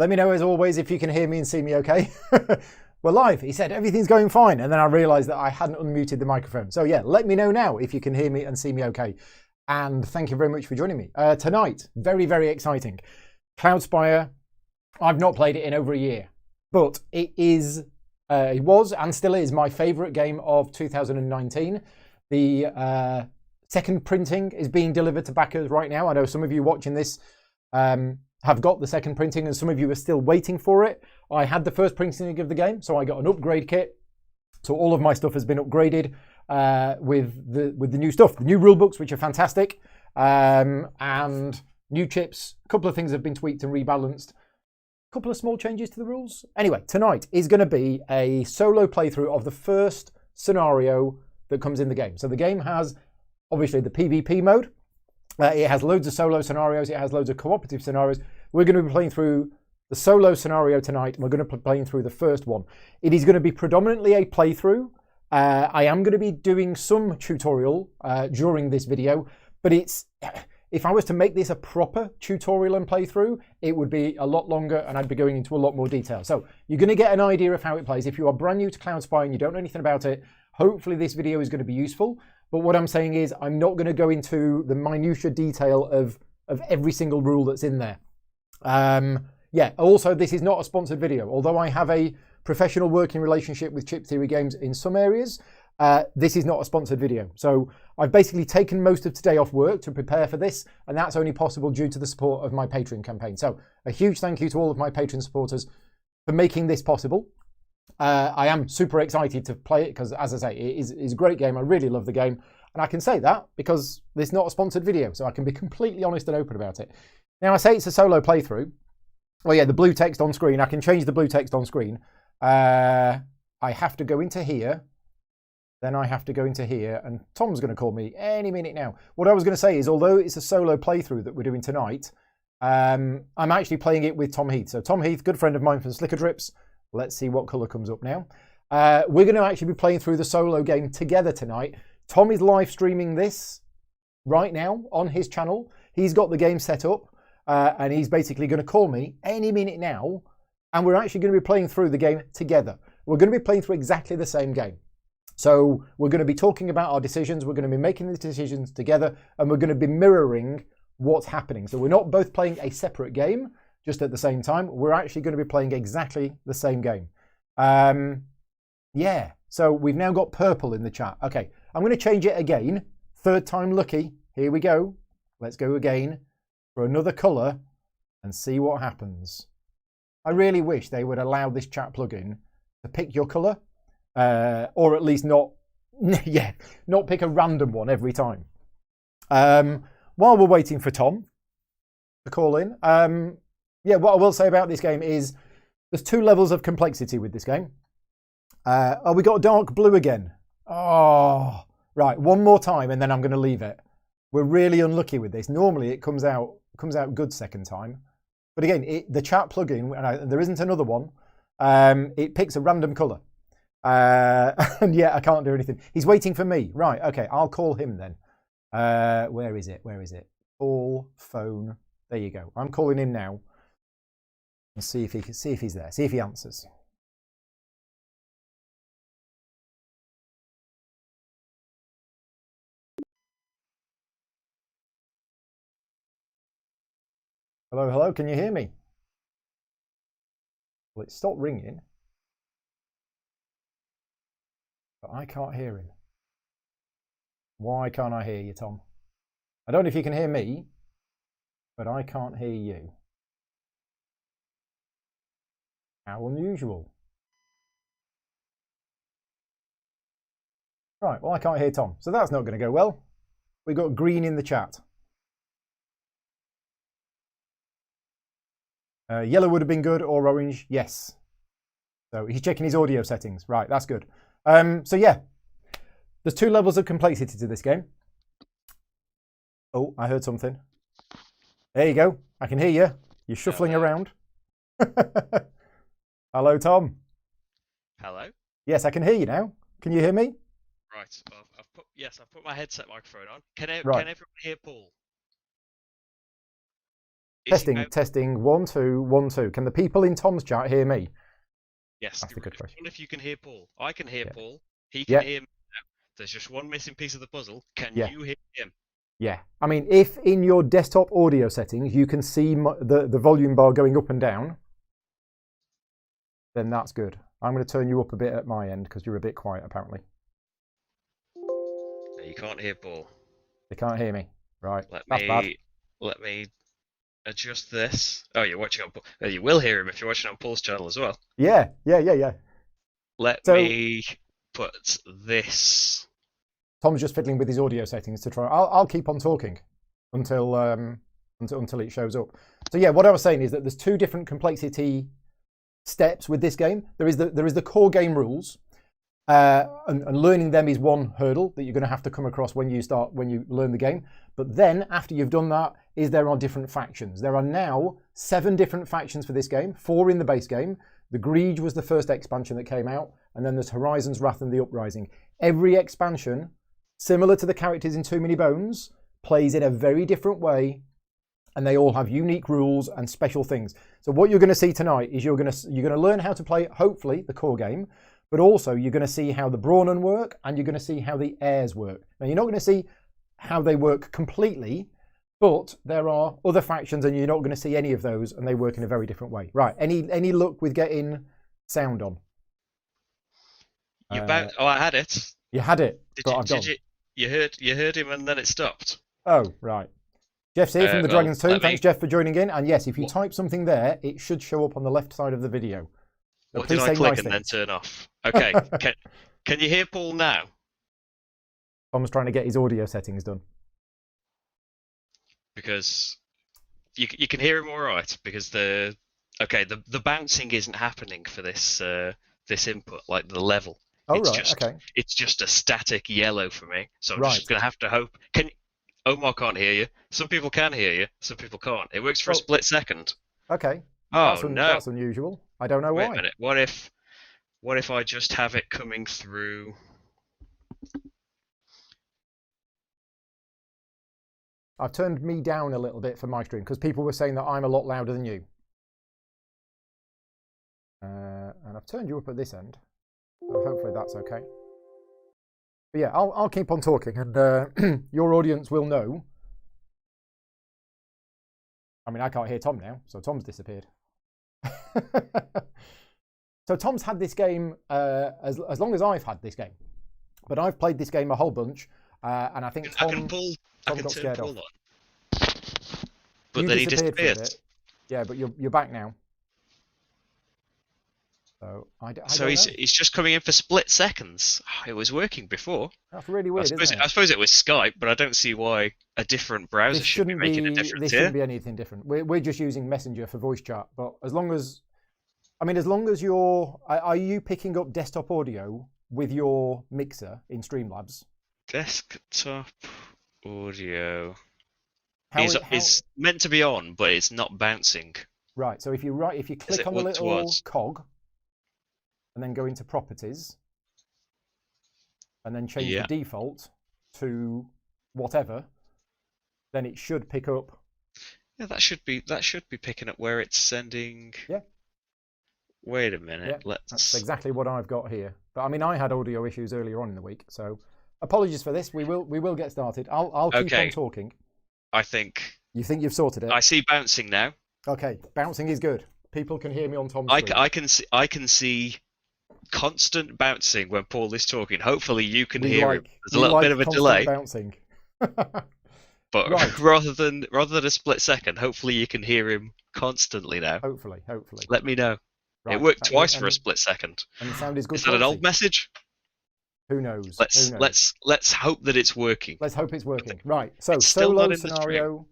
Let me know, as always, if you can hear me and see me okay. We're live. He said everything's going fine. And then I realized that I hadn't unmuted the microphone. So yeah, let me know now if you can hear me and see me okay. And thank you very much for joining me. Tonight, very, very exciting. Cloudspire, I've not played it in over a year, but it was and still is my favorite game of 2019. The second printing is being delivered to backers right now. I know some of you watching this have got the second printing and some of you are still waiting for it. I had the first printing of the game, so I got an upgrade kit. So all of my stuff has been upgraded with the new stuff, the new rule books, which are fantastic, and new chips. A couple of things have been tweaked and rebalanced. A couple of small changes to the rules. Anyway, tonight is going to be a solo playthrough of the first scenario that comes in the game. So the game has obviously the PvP mode. It has loads of solo scenarios. It has loads of cooperative scenarios. We're going to be playing through the solo scenario tonight, and we're going to be playing through the first one. It is going to be predominantly a playthrough. I am going to be doing some tutorial during this video, but if I was to make this a proper tutorial and playthrough, it would be a lot longer and I'd be going into a lot more detail. So you're going to get an idea of how it plays. If you are brand new to Cloudspire and you don't know anything about it, hopefully this video is going to be useful. But what I'm saying is I'm not going to go into the minutiae detail of every single rule that's in there. Yeah, also this is not a sponsored video. Although I have a professional working relationship with Chip Theory Games in some areas, this is not a sponsored video. So I've basically taken most of today off work to prepare for this, and that's only possible due to the support of my Patreon campaign. So a huge thank you to all of my Patreon supporters for making this possible. I am super excited to play it because, as I say, it is a great game. I really love the game. And I can say that because this is not a sponsored video, so I can be completely honest and open about it. Now, I say it's a solo playthrough. Oh yeah, the blue text on screen. I can change the blue text on screen. I have to go into here. Then I have to go into here. And Tom's going to call me any minute now. What I was going to say is, although it's a solo playthrough that we're doing tonight, I'm actually playing it with Tom Heath. So Tom Heath, good friend of mine from Slicker Drips. Let's see what colour comes up now. We're going to actually be playing through the solo game together tonight. Tom is live streaming this right now on his channel. He's got the game set up and he's basically going to call me any minute now. And we're actually going to be playing through the game together. We're going to be playing through exactly the same game. So we're going to be talking about our decisions. We're going to be making the decisions together and we're going to be mirroring what's happening. So we're not both playing a separate game just at the same time. We're actually going to be playing exactly the same game. Yeah, so we've now got purple in the chat. Okay, I'm going to change it again. Third time lucky. Here we go. Let's go again for another colour and see what happens. I really wish they would allow this chat plugin to pick your colour, or at least not pick a random one every time. While we're waiting for Tom to call in, yeah, what I will say about this game is there's two levels of complexity with this game. Oh, we got dark blue again. Oh, right. One more time and then I'm going to leave it. We're really unlucky with this. Normally it comes out good second time. But again, the chat plugin, and there isn't another one, it picks a random colour. And yeah, I can't do anything. He's waiting for me. Right, okay, I'll call him then. Where is it? Where is it? Call, phone. There you go. I'm calling him now. And see if he's there. See if he answers. Hello, hello, can you hear me? Well, it stopped ringing, but I can't hear him. Why can't I hear you, Tom? I don't know if you can hear me, but I can't hear you. How unusual. Right, well, I can't hear Tom, so that's not going to go well. We've got green in the chat. Yellow would have been good, or orange, yes. So he's checking his audio settings. Right, that's good. So yeah, there's two levels of complexity to this game. Oh, I heard something. There you go. I can hear you. You're shuffling around. Hello, Tom. Hello? Yes, I can hear you now. Can you hear me? Right. Well, I've put my headset microphone on. Can Right. everyone hear Paul? Testing, testing. 1, 2, 1, 2. Can the people in Tom's chat hear me? Yes. That's a good question. I wonder if you can hear Paul. I can hear Paul. He can hear me now. There's just one missing piece of the puzzle. Can you hear him? Yeah. I mean, if in your desktop audio settings you can see the volume bar going up and down, then that's good. I'm going to turn you up a bit at my end because you're a bit quiet, apparently. No, you can't hear Paul. They can't hear me. Right. Let me adjust this. Oh, you're watching on Paul. Oh, you will hear him if you're watching on Paul's channel as well. Yeah. Let me put this. Tom's just fiddling with his audio settings to try. I'll keep on talking until it shows up. So yeah, what I was saying is that there's 2 different complexity steps with this game. There is the core game rules, and learning them is one hurdle that you're going to have to come across when you learn the game. But then after you've done that, there are different factions. There are now 7 different factions for this game, 4 in the base game. The Greed was the first expansion that came out, and then there's Horizon's Wrath and the Uprising. Every expansion, similar to the characters in Too Many Bones, plays in a very different way, and they all have unique rules and special things. So what you're going to see tonight is you're going to learn how to play, hopefully, the core game, but also you're going to see how the Brawnen work, and you're going to see how the heirs work. Now, you're not going to see how they work completely, but there are other factions, and you're not going to see any of those, and they work in a very different way. Right? Any luck with getting sound on? I had it. You had it. You heard him, and then it stopped. Oh, right. Jeff's here from the Dragon's Tomb. Thanks, Jeff, for joining in. And yes, if you type something there, it should show up on the left side of the video. So what did I click and then turn off? Okay. Can you hear Paul now? Tom's trying to get his audio settings done. Because you can hear him all right. Because the bouncing isn't happening for this input, like the level. Oh, It's just a static yellow for me. So I'm just going to have to hope. Omar can't hear you. Some people can hear you. Some people can't. It works for a split second. Okay. Oh, no. That's unusual. I don't know why. Wait a minute. What if I just have it coming through? I've turned me down a little bit for my stream because people were saying that I'm a lot louder than you. And I've turned you up at this end. So hopefully that's okay. But yeah, I'll keep on talking, and your audience will know. I mean, I can't hear Tom now, so Tom's disappeared. So Tom's had this game as long as I've had this game, but I've played this game a whole bunch, and I think Tom got scared off. But then he disappeared. Yeah, but you're back now. So he's just coming in for split seconds. It was working before. That's really weird, isn't it? I suppose it was Skype, but I don't see why a different browser should be making a difference This shouldn't be anything different. We're just using Messenger for voice chat, but as long as are you picking up desktop audio with your mixer in Streamlabs? Desktop audio is meant to be on, but it's not bouncing. Right. So if you click on the little cog, and then go into properties, and then change the default to whatever, then it should pick up. Yeah, that should be picking up where it's sending. Yeah. Wait a minute. Yeah, that's exactly what I've got here. But I mean, I had audio issues earlier on in the week, so apologies for this. We will get started. I'll keep on talking. I think. You think you've sorted it? I see bouncing now. Okay, bouncing is good. People can hear me on Tom's screen. I can see constant bouncing when Paul is talking. Hopefully you can hear him. There's a little bit of a delay. Bouncing. But rather than a split second, hopefully you can hear him constantly now. Hopefully. Let me know. Right. It worked twice for a split second. And the sound is good. Is that an old message? Who knows? Let's hope that it's working. Let's hope it's working. Right. So solo scenario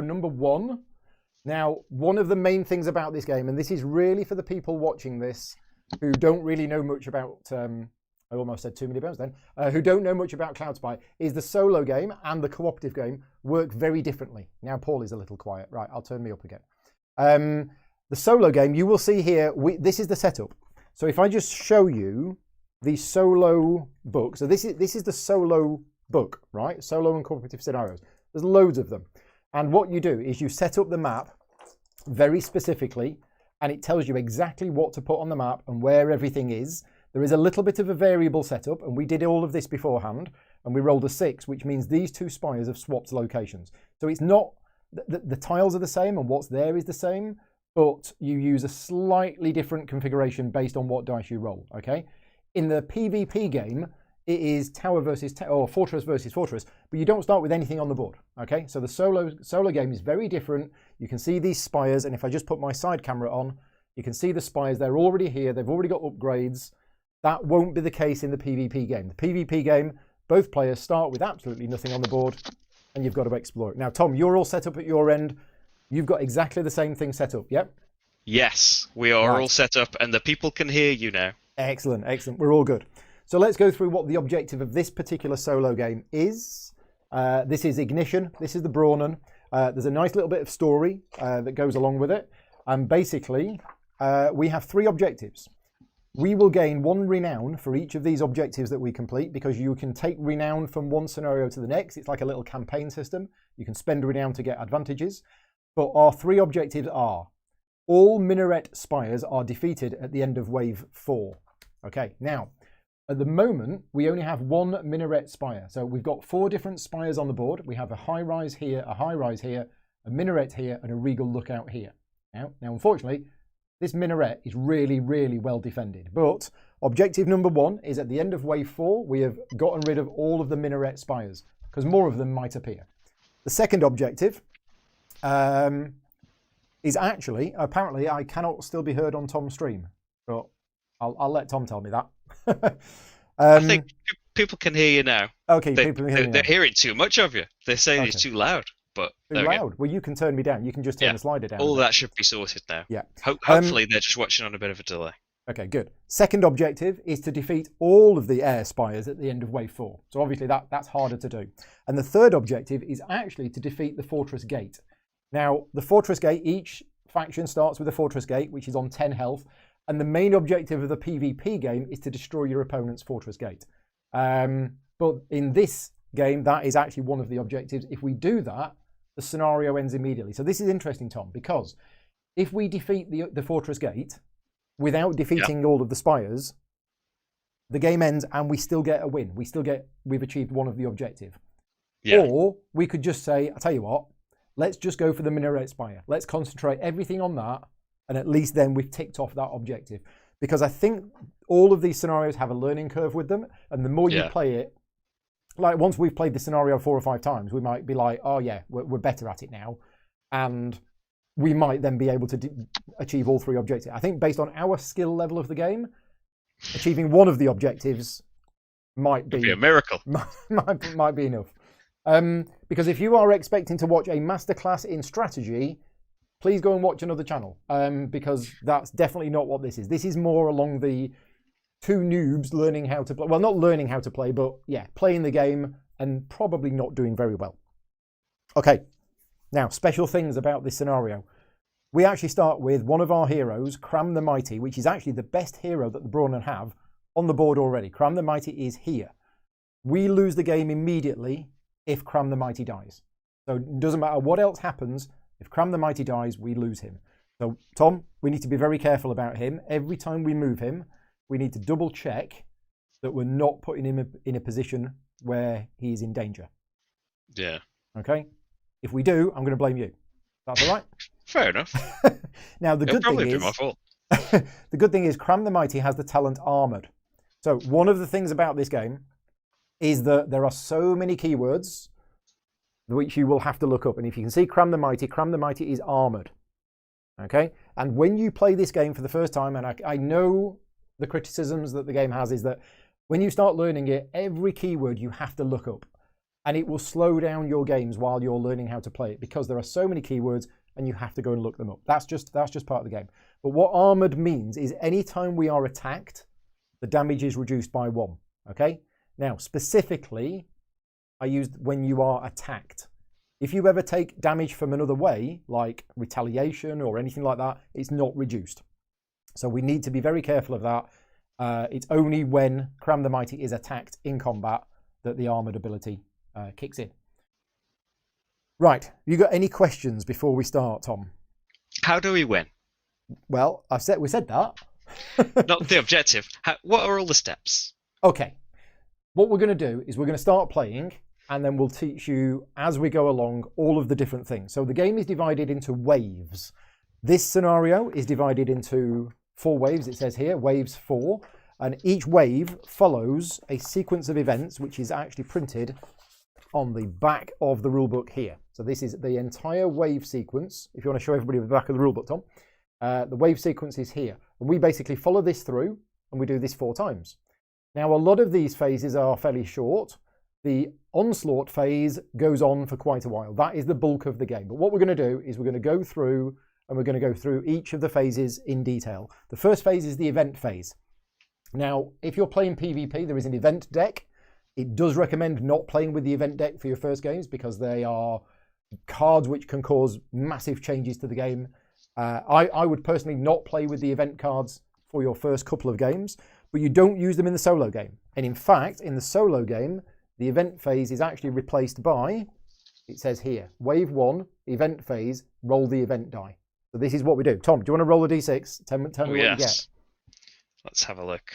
number 1. Now, one of the main things about this game, and this is really for the people watching this who don't really know much about, I almost said Too Many Bones then, who don't know much about Cloudspire, is the solo game and the cooperative game work very differently. Now, Paul is a little quiet. Right, I'll turn me up again. The solo game, you will see here, this is the setup. So if I just show you the solo book, so this is the solo book, right? Solo and cooperative scenarios. There's loads of them. And what you do is you set up the map very specifically, and it tells you exactly what to put on the map and where everything is. There is a little bit of a variable setup, and we did all of this beforehand, and we rolled a 6, which means these two spires have swapped locations. So it's not, the tiles are the same and what's there is the same, but you use a slightly different configuration based on what dice you roll, okay? In the PvP game, it is tower versus or fortress versus fortress, but you don't start with anything on the board, okay? So the solo game is very different. You can see these spires, and if I just put my side camera on, you can see the spires. They're already here. They've already got upgrades. That won't be the case in the PvP game. The PvP game, both players start with absolutely nothing on the board, and you've got to explore it. Now, Tom, you're all set up at your end. You've got exactly the same thing set up, yep? Yes, we are all set up, and the people can hear you now. Excellent, excellent. We're all good. So let's go through what the objective of this particular solo game is. This is Ignition. This is the Brawnen. There's a nice little bit of story that goes along with it. And basically, we have 3 objectives. We will gain 1 renown for each of these objectives that we complete, because you can take renown from one scenario to the next. It's like a little campaign system. You can spend renown to get advantages. But our 3 objectives are: all minaret spires are defeated at the end of wave 4. Okay, now, at the moment, we only have 1 minaret spire. So we've got 4 different spires on the board. We have a high-rise here, a high-rise here, a minaret here, and a regal lookout here. Now, unfortunately, this minaret is really, really well defended. But objective number 1 is at the end of wave 4, we have gotten rid of all of the minaret spires, because more of them might appear. The second objective is actually, apparently, I cannot still be heard on Tom's stream. But I'll let Tom tell me that. I think people can hear you now. Okay, people can hear you now. They're hearing too much of you. They're saying it's too loud. But too loud? Well, you can turn me down. You can just turn the slider down. All that should be sorted now. Yeah. Hopefully they're just watching on a bit of a delay. Okay, good. Second objective is to defeat all of the air spires at the end of wave 4. So obviously that's harder to do. And the third objective is actually to defeat the fortress gate. Now, the fortress gate, each faction starts with a fortress gate, which is on 10 health. And the main objective of the PvP game is to destroy your opponent's fortress gate. But in this game, that is actually one of the objectives. If we do that, the scenario ends immediately. So this is interesting, Tom, because if we defeat the fortress gate without defeating all of the spires, the game ends and we still get a win. We've achieved one of the objective. Yeah. Or we could just say, I'll tell you what, let's just go for the minaret spire. Let's concentrate everything on that. And at least then we've ticked off that objective. Because I think all of these scenarios have a learning curve with them. And the more you play it, like once we've played the scenario 4 or 5 times, we might be like, oh yeah, we're better at it now. And we might then be able to achieve all 3 objectives. I think based on our skill level of the game, achieving one of the objectives might be a miracle. might be enough. Because if you are expecting to watch a masterclass in strategy, please go and watch another channel, because that's definitely not what this is. This is more along the 2 noobs learning how to play. Well, not learning how to play, but yeah, playing the game and probably not doing very well. Okay, now special things about this scenario. We actually start with one of our heroes, Cram the Mighty, which is actually the best hero that the Brawnen have on the board already. Cram the Mighty is here. We lose the game immediately if Cram the Mighty dies. So it doesn't matter what else happens. If Cram the Mighty dies, we lose him. So, Tom, we need to be very careful about him. Every time we move him, we need to double check that we're not putting him in a position where he is in danger. Yeah. Okay? If we do, I'm going to blame you. That's all right? Fair enough. Now, the good thing is... my fault. The good thing is Cram the Mighty has the talent Armoured. So, one of the things about this game is that there are so many keywords which you will have to look up. And if you can see Cram the Mighty is armoured. Okay? And when you play this game for the first time, and I know the criticisms that the game has is that when you start learning it, every keyword you have to look up. And it will slow down your games while you're learning how to play it, because there are so many keywords and you have to go and look them up. That's just part of the game. But what armoured means is anytime we are attacked, the damage is reduced by 1. Okay? Now, specifically, I used when you are attacked. If you ever take damage from another way, like retaliation or anything like that, it's not reduced. So we need to be very careful of that. It's only when Cram the Mighty is attacked in combat that the armoured ability kicks in. Right. You got any questions before we start, Tom? How do we win? Well, we said that. Not the objective. What are all the steps? Okay. What we're going to do is we're going to start playing, and then we'll teach you as we go along all of the different things. So the game is divided into waves. This scenario is divided into 4 waves. It says here, waves 4. And each wave follows a sequence of events, which is actually printed on the back of the rulebook here. So this is the entire wave sequence. If you want to show everybody the back of the rulebook, Tom, the wave sequence is here. And we basically follow this through, and we do this 4 times. Now, a lot of these phases are fairly short. The onslaught phase goes on for quite a while. That is the bulk of the game. But what we're going to do is we're going to go through, and we're going to go through each of the phases in detail. The first phase is the event phase. Now, if you're playing PvP, there is an event deck. It does recommend not playing with the event deck for your first games because they are cards which can cause massive changes to the game. I would personally not play with the event cards for your first couple of games, but you don't use them in the solo game. And in fact, in the solo game, the event phase is actually replaced by, it says here, wave 1, event phase, roll the event die. So this is what we do. Tom, do you want to roll a d6? Tell me what you get. Let's have a look.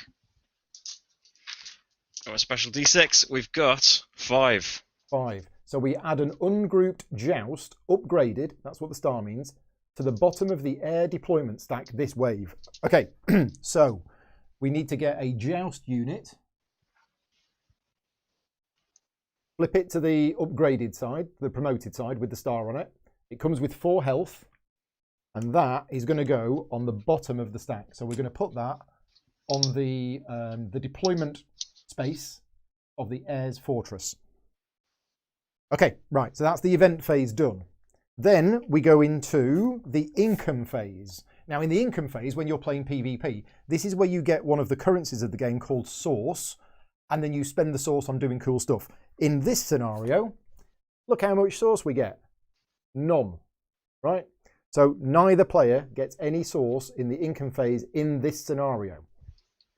Oh, a special d6. We've got 5. 5. So we add an ungrouped joust, upgraded, that's what the star means, to the bottom of the air deployment stack this wave. Okay, so we need to get a joust unit. Flip it to the upgraded side, the promoted side with the star on it. It comes with 4 health, and that is going to go on the bottom of the stack. So we're going to put that on the deployment space of the Air's Fortress. Okay, right, so that's the event phase done. Then we go into the income phase. Now, in the income phase, when you're playing PvP, this is where you get one of the currencies of the game called Source, and then you spend the Source on doing cool stuff. In this scenario, look how much Source we get. None, right? So neither player gets any Source in the income phase in this scenario.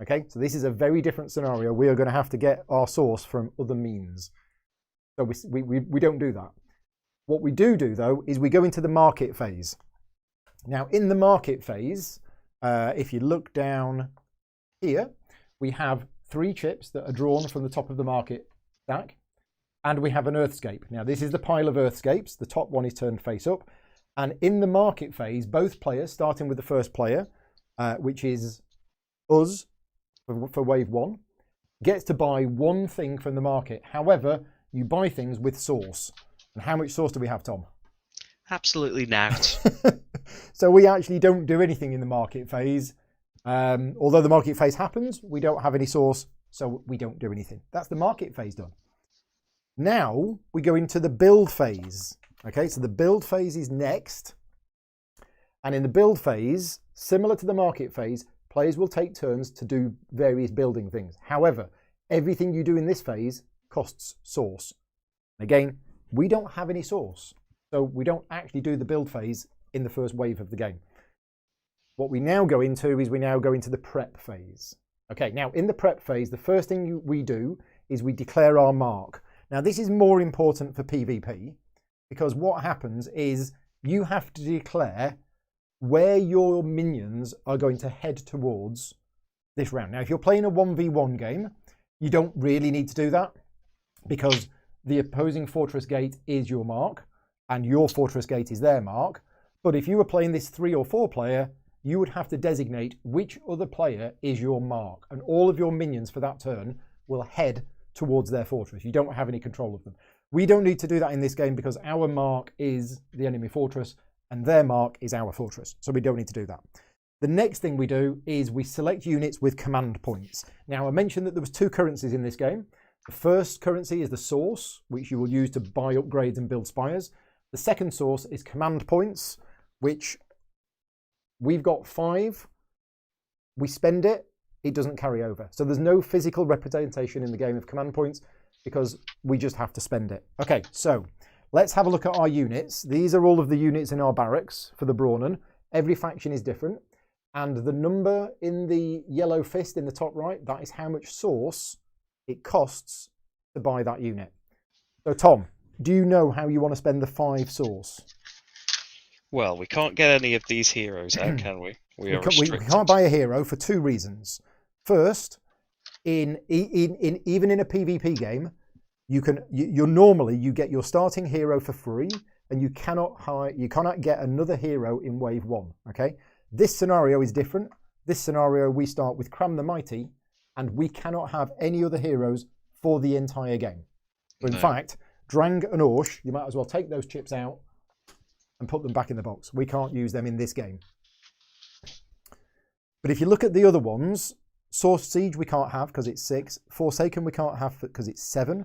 Okay, so this is a very different scenario. We are going to have to get our Source from other means. So we don't do that. What we do though, is we go into the market phase. Now, in the market phase, if you look down here, we have 3 chips that are drawn from the top of the market stack, and we have an Earthscape. Now, this is the pile of Earthscapes. The top one is turned face up. And in the market phase, both players, starting with the first player, which is us, for wave 1, gets to buy 1 thing from the market. However, you buy things with Source. And how much Source do we have, Tom? Absolutely not. So we actually don't do anything in the market phase. Although the market phase happens, we don't have any Source, so we don't do anything. That's the market phase done. Now we go into the build phase. Okay, so the build phase is next. And in the build phase, similar to the market phase, players will take turns to do various building things. However, everything you do in this phase costs Source. Again, we don't have any Source, so we don't actually do the build phase in the first wave of the game. What we now go into is the prep phase. Okay, now in the prep phase, the first thing we do is we declare our mark. Now this is more important for PvP because what happens is you have to declare where your minions are going to head towards this round. Now, if you're playing a 1v1 game, you don't really need to do that because the opposing fortress gate is your mark and your fortress gate is their mark. But if you were playing this 3 or 4 player, you would have to designate which other player is your mark, and all of your minions for that turn will head towards their fortress. You don't have any control of them. We don't need to do that in this game because our mark is the enemy fortress and their mark is our fortress. So we don't need to do that. The next thing we do is we select units with command points. Now, I mentioned that there was 2 currencies in this game. The first currency is the Source, which you will use to buy upgrades and build spires. The second source is command points, which we've got 5. We spend it, it doesn't carry over. So there's no physical representation in the game of command points because we just have to spend it. Okay, so let's have a look at our units. These are all of the units in our barracks for the Brawnen. Every faction is different. And the number in the yellow fist in the top right, that is how much Source it costs to buy that unit. So Tom, do you know how you want to spend the 5 source? Well, we can't get any of these heroes out, can we? We can't buy a hero for 2 reasons. First, even in a PvP game, you get your starting hero for free, and you cannot get another hero in wave 1. Okay, this scenario is different. This scenario, we start with Cram the Mighty, and we cannot have any other heroes for the entire game. So in fact, Drang and Orsh, you might as well take those chips out and put them back in the box. We can't use them in this game. But if you look at the other ones, Source Siege we can't have because it's 6. Forsaken we can't have because it's 7.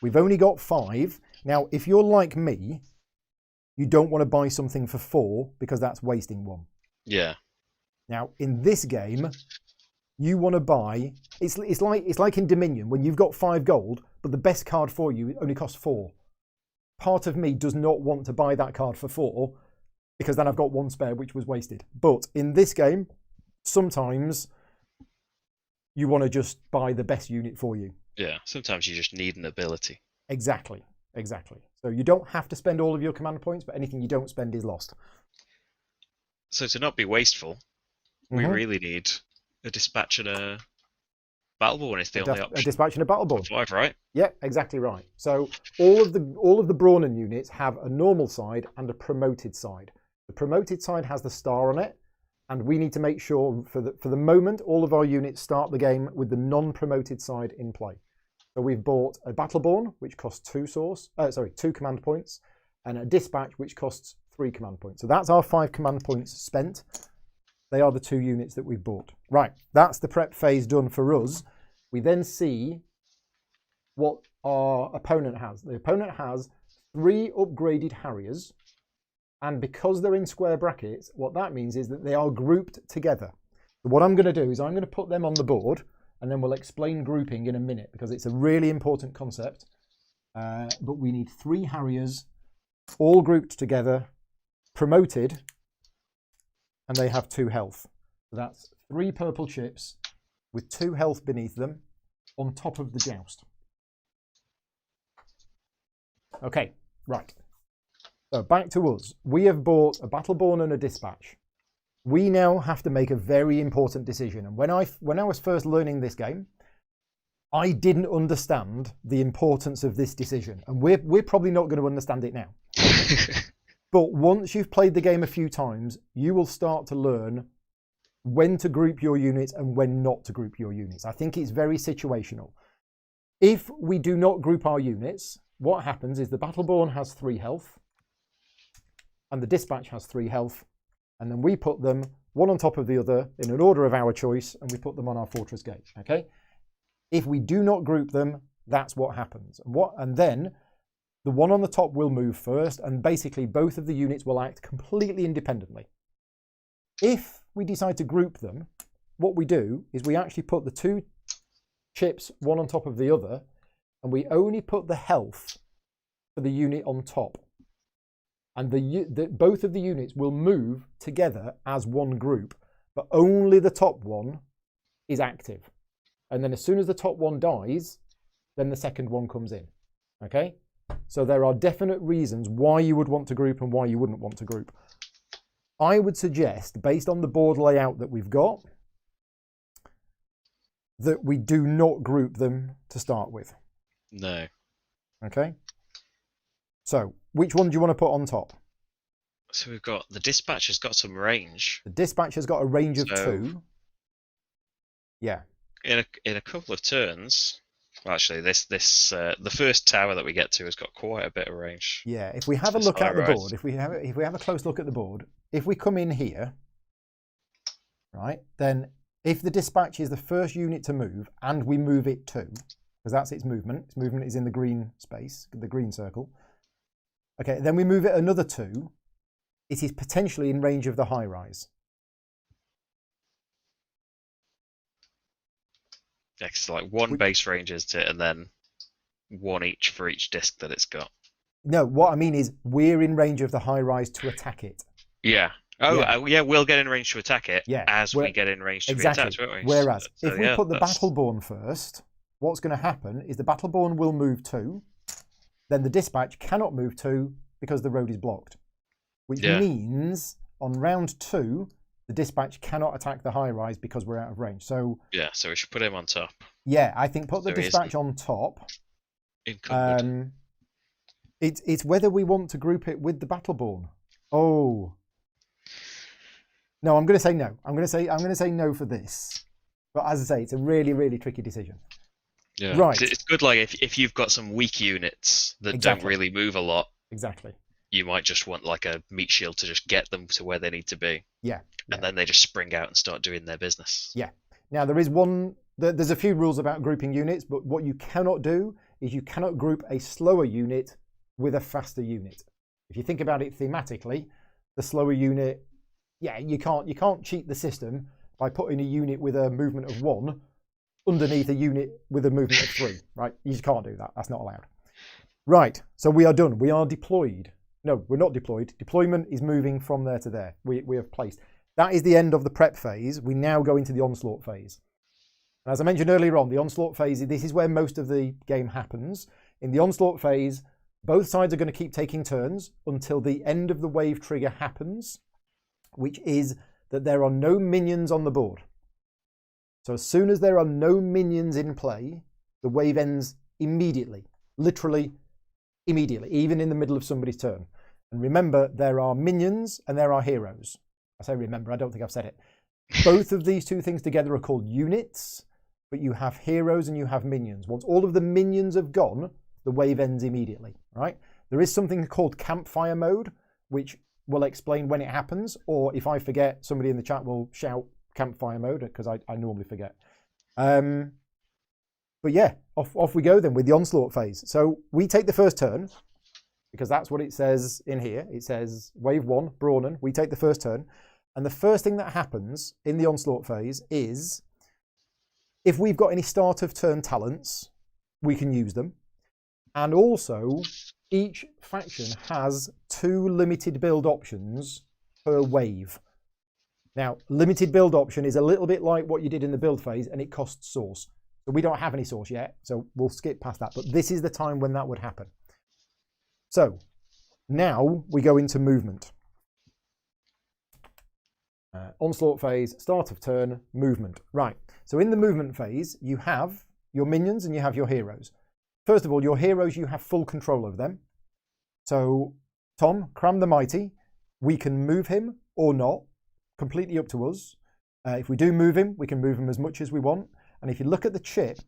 We've only got 5. Now, if you're like me, you don't want to buy something for 4 because that's wasting 1. Yeah. Now, in this game, you want to buy... It's like in Dominion, when you've got 5 gold, but the best card for you only costs 4. Part of me does not want to buy that card for 4 because then I've got 1 spare, which was wasted. But in this game, sometimes you want to just buy the best unit for you. Yeah, sometimes you just need an ability. Exactly. So you don't have to spend all of your command points, but anything you don't spend is lost. So to not be wasteful, we really need a dispatch and a Battleborn is the only option. A dispatch and a Battleborn. 5, right? Yeah, exactly right. So all of the Brawnen units have a normal side and a promoted side. The promoted side has the star on it, and we need to make sure for the moment all of our units start the game with the non-promoted side in play. So we've bought a Battleborn, which costs 2 command points, and a dispatch, which costs 3 command points. So that's our 5 command points spent. They are the 2 units that we've bought. Right, that's the prep phase done for us. We then see what our opponent has. The opponent has 3 upgraded Harriers, and because they're in square brackets, what that means is that they are grouped together. So what I'm going to do is I'm going to put them on the board, and then we'll explain grouping in a minute, because it's a really important concept. But we need 3 Harriers, all grouped together, promoted, and they have 2 health. So that's 3 purple chips with 2 health beneath them on top of the joust. Okay, right. So back to us. We have bought a Battleborn and a Dispatch. We now have to make a very important decision. And when I was first learning this game, I didn't understand the importance of this decision. And we're probably not going to understand it now. But once you've played the game a few times, you will start to learn when to group your units and when not to group your units. I think it's very situational. If we do not group our units, what happens is the Battleborn has 3 health and the Dispatch has 3 health, and then we put them one on top of the other in an order of our choice, and we put them on our Fortress Gate. Okay? If we do not group them, that's what happens. And then the one on the top will move first, and basically both of the units will act completely independently. If we decide to group them, what we do is we actually put the 2 chips one on top of the other, and we only put the health for the unit on top. And both of the units will move together as one group, but only the top one is active. And then as soon as the top one dies, then the second one comes in. Okay? So there are definite reasons why you would want to group and why you wouldn't want to group. I would suggest, based on the board layout that we've got, that we do not group them to start with. No. Okay? So, which one do you want to put on top? So we've got, the Dispatch has got some range. The Dispatch has got a range of 2. Yeah. In a couple of turns, well, actually, the first tower that we get to has got quite a bit of range. Yeah, if we have a look at the board, if we have a close look at the board, if we come in here, right, then if the Dispatch is the first unit to move and we move it too, because that's its movement is in the green space, the green circle. Okay, then we move it another 2, it is potentially in range of the high rise. It's like 1 base range is it, and then 1 each for each disc that it's got. No, what I mean is we're in range of the high rise to attack it. Yeah. Oh, yeah, we'll get in range to attack it as we get in range to be attacked, won't we? Whereas, if we put the Battleborn first, what's going to happen is the Battleborn will move 2, then the dispatch cannot move 2 because the road is blocked. Which means on round 2, the dispatch cannot attack the high rise because we're out of range. So yeah, so we should put him on top. Yeah, I think put the dispatch on top. It's whether we want to group it with the Battleborn. Oh. No, I'm going to say no. I'm going to say no for this. But as I say, it's a really, really tricky decision. Yeah. Right. It's good, like if you've got some weak units that don't really move a lot. Exactly. You might just want like a meat shield to just get them to where they need to be. Yeah. And then they just spring out and start doing their business. Yeah. Now there's a few rules about grouping units, but what you cannot do is you cannot group a slower unit with a faster unit. If you think about it thematically, the slower unit, you can't cheat the system by putting a unit with a movement of 1 underneath a unit with a movement of 3, right? You just can't do that. That's not allowed. Right. So we are done. We are deployed. No, we're not deployed. Deployment is moving from there to there. We have placed. That is the end of the prep phase. We now go into the onslaught phase. And as I mentioned earlier on, the onslaught phase, this is where most of the game happens. In the onslaught phase, both sides are going to keep taking turns until the end of the wave trigger happens, which is that there are no minions on the board. So as soon as there are no minions in play, the wave ends immediately, literally immediately, even in the middle of somebody's turn. And remember, there are minions and there are heroes. I say remember, I don't think I've said it. Both of these two things together are called units, but you have heroes and you have minions. Once all of the minions have gone, the wave ends immediately, right? There is something called campfire mode, which will explain when it happens, or if I forget, somebody in the chat will shout campfire mode, because I normally forget. But yeah, off we go then with the onslaught phase. So we take the first turn, because that's what it says in here. It says wave 1, Brawnen, we take the first turn. And the first thing that happens in the onslaught phase is, if we've got any start of turn talents, we can use them. And also, each faction has 2 limited build options per wave. Now, limited build option is a little bit like what you did in the build phase, and it costs source. So we don't have any source yet, so we'll skip past that. But this is the time when that would happen. So now we go into movement. Onslaught phase, start of turn, movement. Right, so in the movement phase, you have your minions and you have your heroes. First of all, your heroes, you have full control of them. So Tom, Cram the Mighty, we can move him or not, completely up to us. If we do move him, we can move him as much as we want. And if you look at the chip,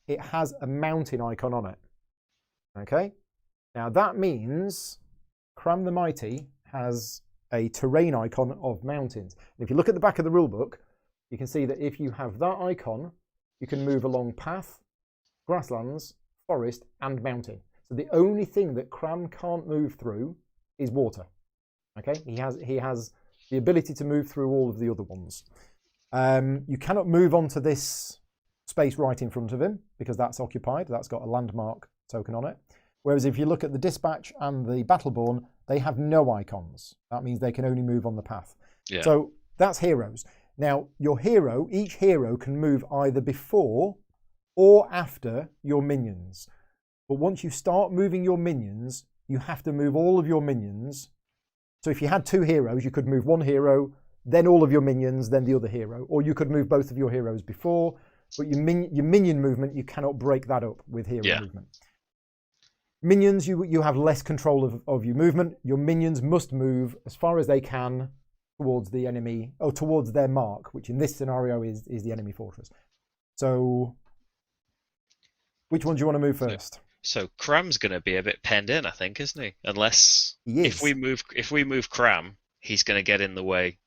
it has a mountain icon on it. Okay, now that means Cram the Mighty has a terrain icon of mountains. And if you look at the back of the rulebook, you can see that if you have that icon, you can move along path, grasslands, forest, and mountain. So the only thing that Cram can't move through is water. Okay, he has the ability to move through all of the other ones. You cannot move onto this space right in front of him because that's occupied. That's got a landmark token on it. Whereas if you look at the dispatch and the Battleborn, they have no icons. That means they can only move on the path. Yeah. So that's heroes. Now, your hero, each hero can move either before or after your minions. But once you start moving your minions, you have to move all of your minions. So if you had 2 heroes, you could move 1 hero, then all of your minions, then the other hero. Or you could move both of your heroes before. But your minion movement, you cannot break that up with hero movement. Minions, you have less control of your movement. Your minions must move as far as they can towards the enemy, or towards their mark, which in this scenario is the enemy fortress. So, which one do you want to move first? So Cram's going to be a bit penned in, I think, isn't he? Unless if we move Cram, he's going to get in the way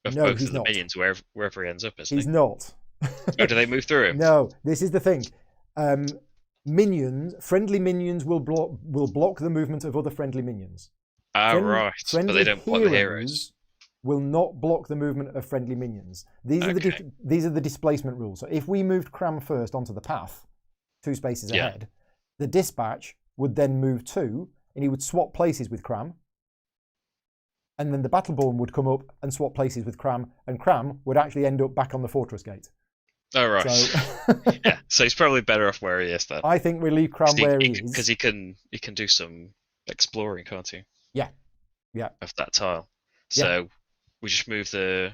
of both of the minions wherever he ends up, isn't he? He's not. Oh, do they move through him? No, this is the thing. Friendly minions will block the movement of other friendly minions. Right. But they don't block the heroes. Will not block the movement of friendly minions. These are the displacement rules. So if we moved Cram first onto the path, 2 spaces ahead, the dispatch would then move 2, and he would swap places with Cram. And then the Battleborn would come up and swap places with Cram, and Cram would actually end up back on the fortress gate. Oh, right. So Yeah, so he's probably better off where he is then. I think we leave Cram where he is. Because he can do some exploring, can't he? Yeah, yeah. Of that tile. Yeah. So we just move the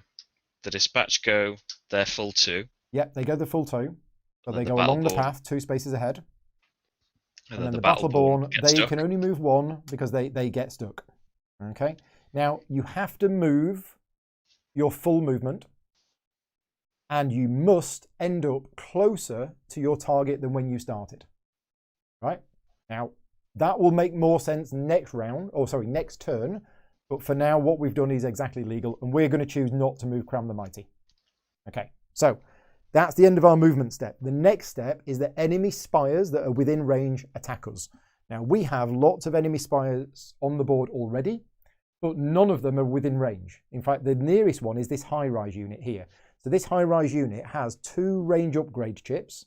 dispatch go, they're full 2. Yeah, they go the full 2. So And they the go along the Battleborn. path, 2 spaces ahead. And then the Battleborn Battleborn, gets they stuck. can only move 1 because they get stuck. Okay. Now, you have to move your full movement, and you must end up closer to your target than when you started. Right? Now, that will make more sense next round, or sorry, next turn. But for now, what we've done is exactly legal, and we're going to choose not to move Cram the Mighty. Okay, so that's the end of our movement step. The next step is that enemy spires that are within range attack us. Now, we have lots of enemy spires on the board already, but none of them are within range. In fact, the nearest one is this high-rise unit here. So this high-rise unit has 2 range upgrade chips.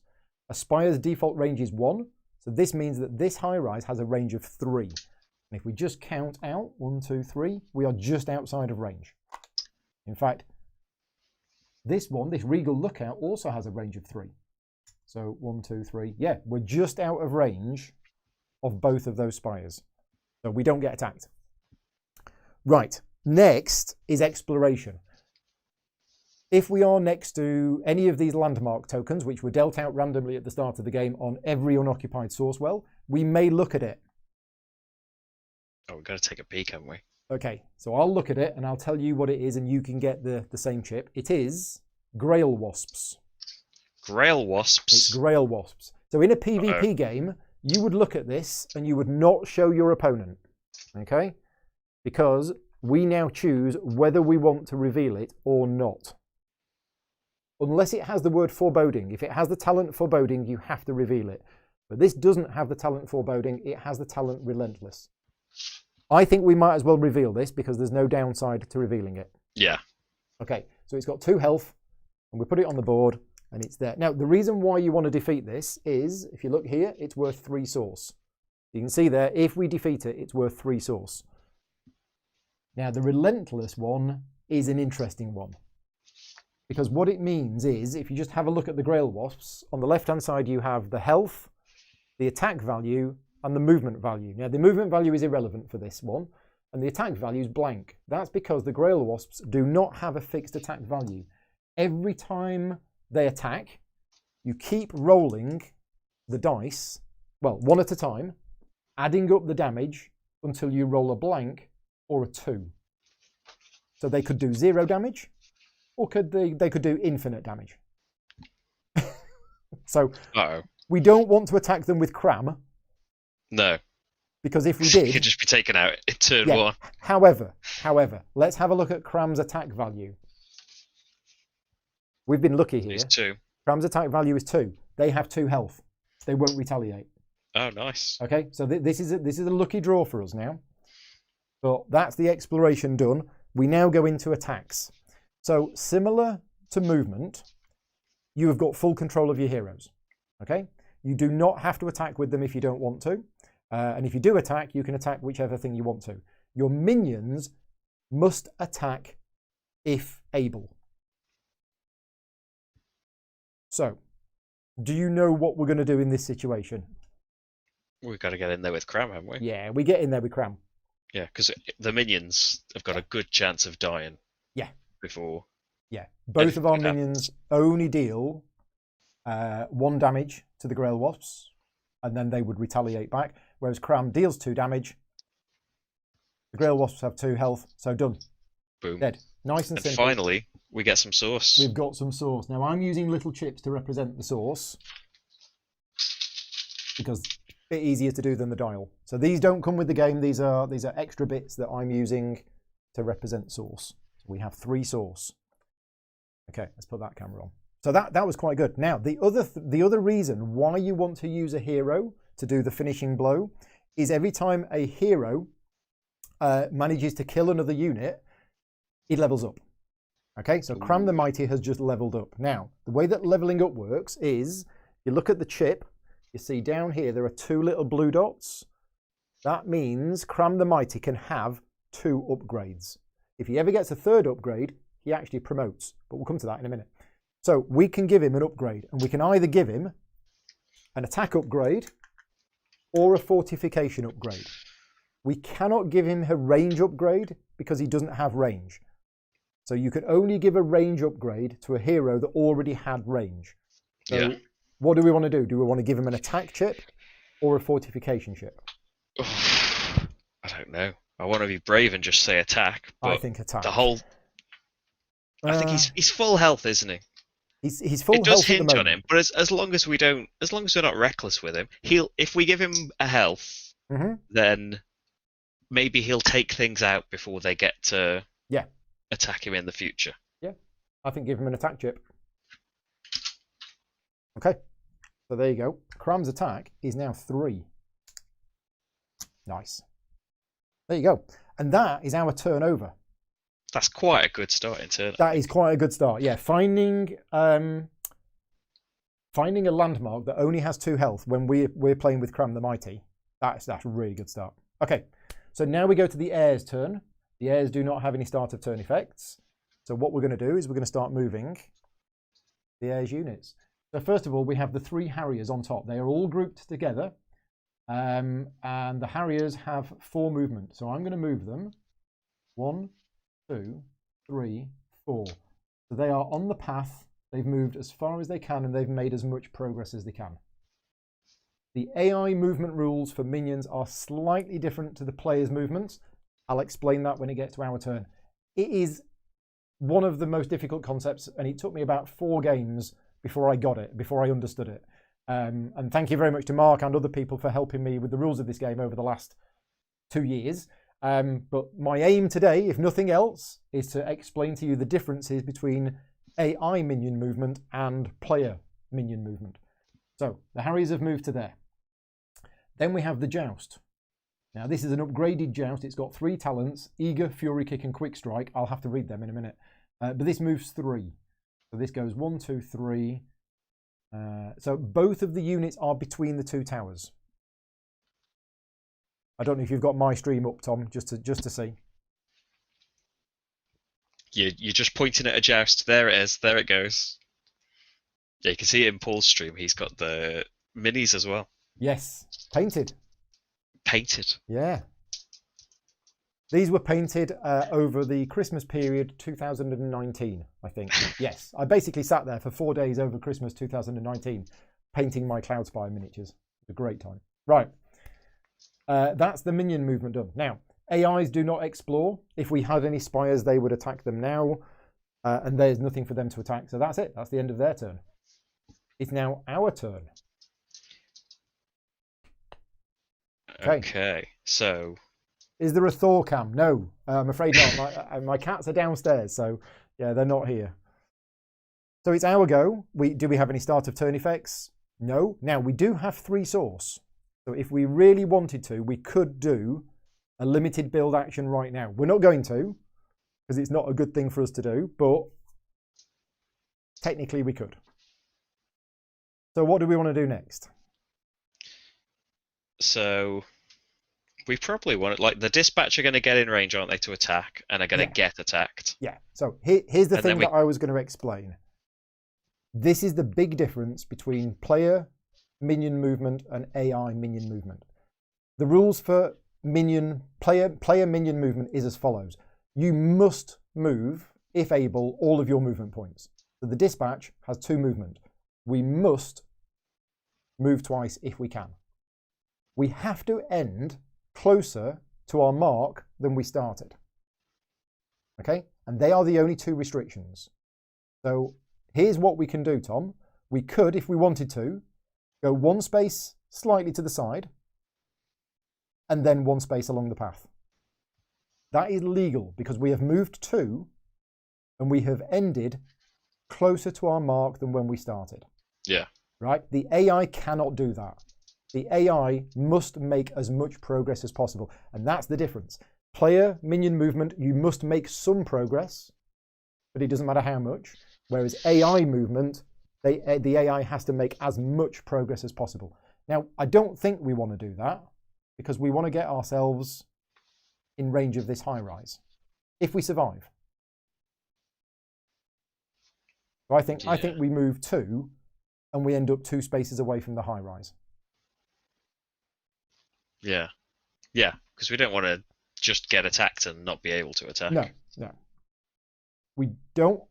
A spire's default range is 1, so this means that this high-rise has a range of 3. And if we just count out 1, 2, 3, we are just outside of range. In fact, this one, this Regal Lookout, also has a range of 3. So 1, 2, 3. Yeah, we're just out of range of both of those spires. So we don't get attacked. Right, next is exploration. If we are next to any of these landmark tokens, which were dealt out randomly at the start of the game on every unoccupied source well, we may look at it. Oh, we've got to take a peek, haven't we? Okay, so I'll look at it and I'll tell you what it is, and you can get the same chip. It is Grail Wasps. Grail Wasps? It's Grail Wasps. So in a PvP game, you would look at this and you would not show your opponent. Okay? Because we now choose whether we want to reveal it or not. Unless it has the word foreboding. If it has the talent foreboding, you have to reveal it. But this doesn't have the talent foreboding, it has the talent relentless. I think we might as well reveal this because there's no downside to revealing it. Yeah. Okay, so it's got 2 health, and we put it on the board, and it's there. Now, the reason why you want to defeat this is, if you look here, it's worth 3 source. You can see there, if we defeat it, it's worth 3 source. Now, the relentless one is an interesting one. Because what it means is, if you just have a look at the Grail Wasps, on the left-hand side you have the health, the attack value, and the movement value. Now, the movement value is irrelevant for this one, and the attack value is blank. That's because the Grail Wasps do not have a fixed attack value. Every time they attack, you keep rolling the dice, well, 1 at a time, adding up the damage until you roll a blank or a 2. So they could do 0 damage, or they could do infinite damage. So we don't want to attack them with Cram. No. Because if we did... He could just be taken out in turn 1. However, let's have a look at Cram's attack value. We've been lucky here. He's 2. Cram's attack value is 2. They have 2 health. They won't retaliate. Oh, nice. Okay, so this is a lucky draw for us now. But that's the exploration done. We now go into attacks. So similar to movement, you have got full control of your heroes. Okay? You do not have to attack with them if you don't want to. And if you do attack, you can attack whichever thing you want to. Your minions must attack if able. So, do you know what we're going to do in this situation? We've got to get in there with Cram, haven't we? Yeah, we get in there with Cram. Yeah, because the minions have got a good chance of dying. Yeah. Before. Yeah, both of our minions only deal 1 damage to the Grail Wasps, and then they would retaliate back, whereas Cram deals 2 damage. The Grail Wasps have 2 health, so done. Boom. Dead. Nice and simple. Finally, we get some source. We've got some source. Now, I'm using little chips to represent the source because it's a bit easier to do than the dial. So these don't come with the game. These are extra bits that I'm using to represent source. So we have 3 source. Okay, let's put that camera on. So that was quite good. Now, the other reason why you want to use a hero to do the finishing blow is every time a hero manages to kill another unit, it levels up. Okay, so Cram the Mighty has just leveled up. Now, the way that leveling up works is, you look at the chip, you see down here there are 2 little blue dots. That means Cram the Mighty can have 2 upgrades. If he ever gets a 3rd upgrade, he actually promotes, but we'll come to that in a minute. So we can give him an upgrade, and we can either give him an attack upgrade or a fortification upgrade. We cannot give him a range upgrade because he doesn't have range. So you can only give a range upgrade to a hero that already had range. So what do we want to do? Do we want to give him an attack chip or a fortification chip? I don't know. I want to be brave and just say attack. But I think attack. I think he's full health, isn't he? He's full health. It does hinge on him, but as long as we're not reckless with him, if we give him a health, then maybe he'll take things out before they get to attack him in the future. Yeah, I think give him an attack chip. Okay, so there you go. Cram's attack is now 3. Nice. There you go. And that is our turnover. That's quite a good starting turn. That is quite a good start. Yeah, finding a landmark that only has 2 health when we're playing with Cram the Mighty, that's a really good start. Okay, so now we go to the heirs' turn. The heirs do not have any start of turn effects. So what we're going to do is we're going to start moving the heirs' units. So first of all, we have the 3 Harriers on top. They are all grouped together, and the Harriers have 4 movement. So I'm going to move them 1, 2, 3, 4. So they are on the path. They've moved as far as they can, and they've made as much progress as they can. The AI movement rules for minions are slightly different to the player's movements. I'll explain that when it gets to our turn. It is one of the most difficult concepts, and it took me about 4 games before I got it, before I understood it. And thank you very much to Mark and other people for helping me with the rules of this game over the last 2 years. But my aim today, if nothing else, is to explain to you the differences between AI minion movement and player minion movement. So the Harriers have moved to there. Then we have the Joust. Now this is an upgraded Joust. It's got 3 talents: Eager, Fury Kick and Quick Strike. I'll have to read them in a minute. But this moves 3. So this goes 1, 2, 3. So both of the units are between the 2 towers. I don't know if you've got my stream up, Tom, just to see. You're just pointing at a Joust. There it is. There it goes. Yeah, you can see it in Paul's stream. He's got the minis as well. Yes, painted. Painted. Yeah. These were painted over the Christmas period 2019, I think. Yes, I basically sat there for 4 days over Christmas 2019 painting my Cloudspire miniatures. It was a great time. Right. That's the minion movement done. Now, AIs do not explore. If we had any spires, they would attack them now. And there's nothing for them to attack. So that's it. That's the end of their turn. It's now our turn. Okay, so... Is there a Thor cam? No, I'm afraid not. My cats are downstairs, so yeah, they're not here. So it's our go. Do we have any start of turn effects? No. Now, we do have 3 source. So if we really wanted to, we could do a limited build action right now. We're not going to, because it's not a good thing for us to do, but technically we could. So what do we want to do next? So we probably want it, like the dispatch are going to get in range, aren't they, to attack, and are going to get attacked. Yeah. So here's the thing that I was going to explain. This is the big difference between player minion movement and AI minion movement. The rules for player minion movement is as follows. You must move, if able, all of your movement points. So the dispatch has 2 movement. We must move twice if we can. We have to end closer to our mark than we started. Okay? And they are the only 2 restrictions. So here's what we can do, Tom. We could, if we wanted to, go 1 space slightly to the side and then 1 space along the path. That is legal because we have moved 2 and we have ended closer to our mark than when we started. Yeah. Right? The AI cannot do that. The AI must make as much progress as possible. And that's the difference. Player minion movement, you must make some progress, but it doesn't matter how much. Whereas AI movement, the AI has to make as much progress as possible. Now, I don't think we want to do that because we want to get ourselves in range of this high rise if we survive. So I think we move 2, and we end up 2 spaces away from the high rise. Yeah, because we don't want to just get attacked and not be able to attack. No. We don't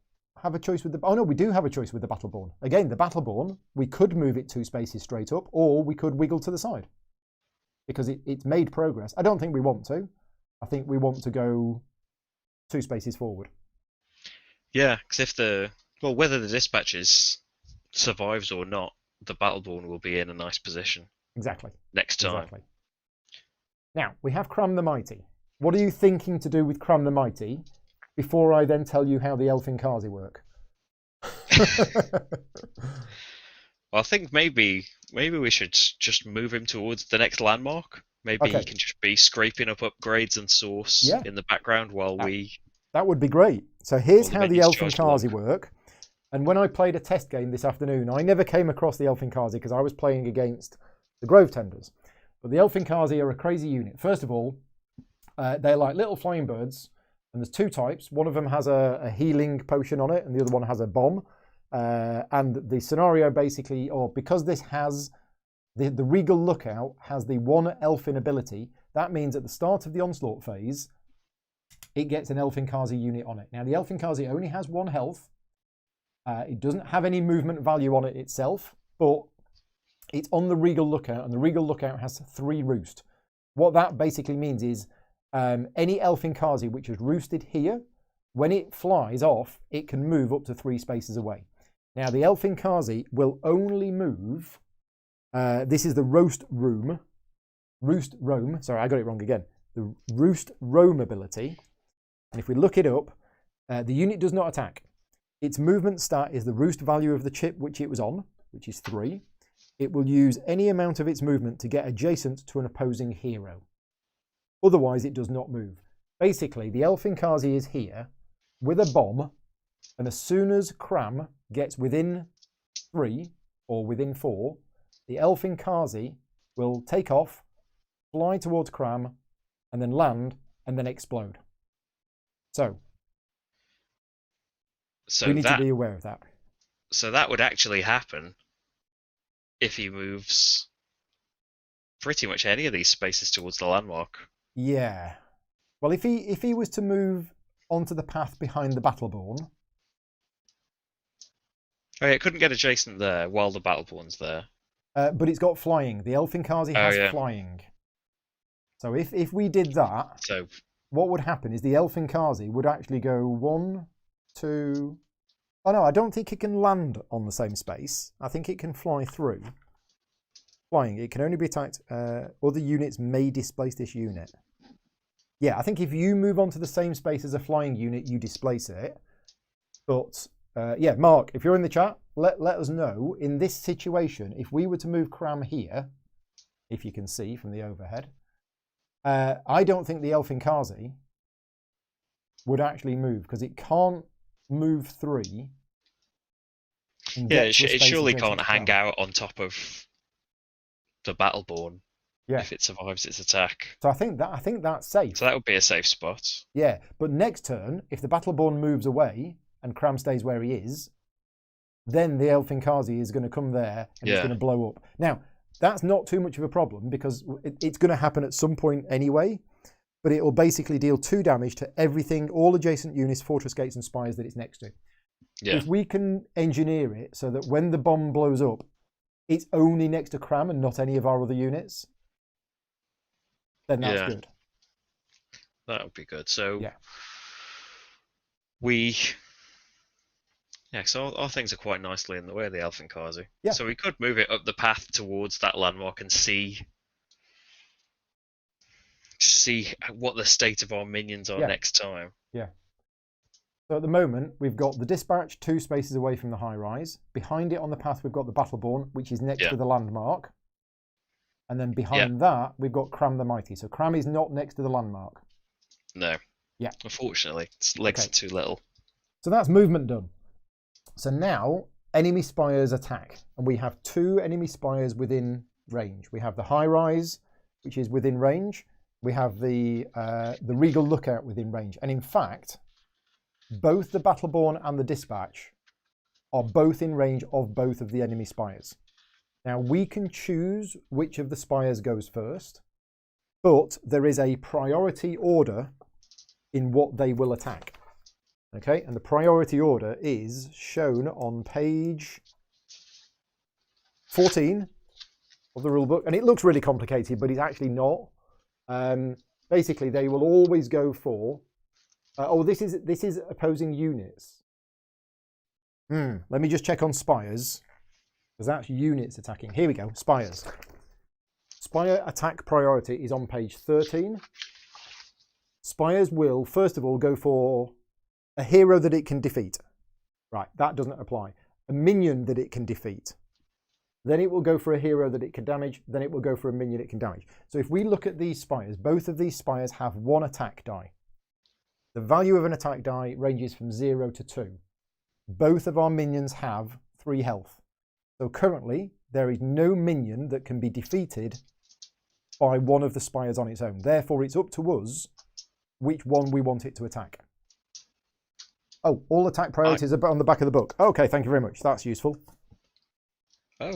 have a choice with the... Oh, no, we do have a choice with the Battleborn. Again, the Battleborn, we could move it 2 spaces straight up, or we could wiggle to the side. Because it's made progress. I don't think we want to. I think we want to go 2 spaces forward. Yeah, because whether the Dispatches survives or not, the Battleborn will be in a nice position. Exactly. Next time. Exactly. Now, we have Cram the Mighty. What are you thinking to do with Cram the Mighty before I then tell you how the Elfinkazi work? Well, I think maybe we should just move him towards the next landmark. Maybe he can just be scraping up upgrades and source in the background while we... That would be great. So here's how the Elfinkazi work. And when I played a test game this afternoon, I never came across the Elfinkazi because I was playing against the Grove Tenders. But the Elfinkazi are a crazy unit. First of all, they're like little flying birds. And there's 2 types. One of them has a healing potion on it, and the other one has a bomb. And the scenario basically, or because this has the Regal Lookout has the 1 Elfin ability, that means at the start of the Onslaught phase, it gets an Elfinkazi unit on it. Now, the Elfinkazi only has 1 health. It doesn't have any movement value on it itself, but it's on the Regal Lookout, and the Regal Lookout has 3 roost. What that basically means is any Elfinkazi which is roosted here, when it flies off, it can move up to 3 spaces away. Now, the Elfinkazi will only move... this is the Roost Roam. Sorry, I got it wrong again. The Roost Roam ability. And if we look it up, the unit does not attack. Its movement stat is the roost value of the chip which it was on, which is 3. It will use any amount of its movement to get adjacent to an opposing hero. Otherwise, it does not move. Basically, the Elfinkazi is here with a bomb, and as soon as Cram gets within 3 or within 4, the Elfinkazi will take off, fly towards Cram, and then land, and then explode. So we need to be aware of that. So that would actually happen if he moves pretty much any of these spaces towards the landmark. Yeah. Well, if he was to move onto the path behind the Battleborn... Oh, yeah, it couldn't get adjacent there while the Battleborn's there. But it's got flying. The Elfinkazi has flying. So if we did that, what would happen is the Elfinkazi would actually go 1, 2... Oh no, I don't think it can land on the same space. I think it can fly through. Flying, it can only be attacked. Other units may displace this unit. Yeah, I think if you move onto the same space as a flying unit, you displace it. But yeah, Mark, if you're in the chat, let us know in this situation, if we were to move Cram here, if you can see from the overhead, I don't think the Elfinkazi would actually move because it can't move 3. Yeah, it surely can't hang out on top of the Battleborn if it survives its attack. So I think that's safe. So that would be a safe spot. Yeah, but next turn, if the Battleborn moves away and Cram stays where he is, then the Elfinkazi is going to come there and it's going to blow up. Now, that's not too much of a problem because it's going to happen at some point anyway, but it will basically deal 2 damage to everything, all adjacent units, fortress gates and spires that it's next to. Yeah. If we can engineer it so that when the bomb blows up, it's only next to Cram and not any of our other units, then that's good. That would be good. So so our things are quite nicely in the way of the Elfinkazi. Yeah. So we could move it up the path towards that landmark and see what the state of our minions are next time. Yeah. So at the moment, we've got the Dispatch 2 spaces away from the high rise. Behind it on the path, we've got the Battleborn, which is next to the landmark. And then behind that, we've got Cram the Mighty. So Cram is not next to the landmark. No. Yeah. Unfortunately, its legs are too little. So that's movement done. So now, enemy spires attack. And we have 2 enemy spires within range. We have the high rise, which is within range. We have the Regal Lookout within range. And in fact, both the Battleborn and the Dispatch are both in range of both of the enemy spires. Now we can choose which of the spires goes first, but there is a priority order in what they will attack. Okay, and the priority order is shown on page 14 of the rulebook, and it looks really complicated, but it's actually not. Basically, they will always go for. This is opposing units. Let me just check on spires, because that's units attacking. Here we go, spires. Spire attack priority is on page 13. Spires will, first of all, go for a hero that it can defeat. Right, that doesn't apply. A minion that it can defeat. Then it will go for a hero that it can damage. Then it will go for a minion it can damage. So if we look at these spires, both of these spires have 1 attack die. The value of an attack die ranges from 0 to 2. Both of our minions have 3 health. So currently, there is no minion that can be defeated by one of the spires on its own. Therefore, it's up to us which one we want it to attack. Oh, all attack priorities are on the back of the book. Okay, thank you very much. That's useful. Oh.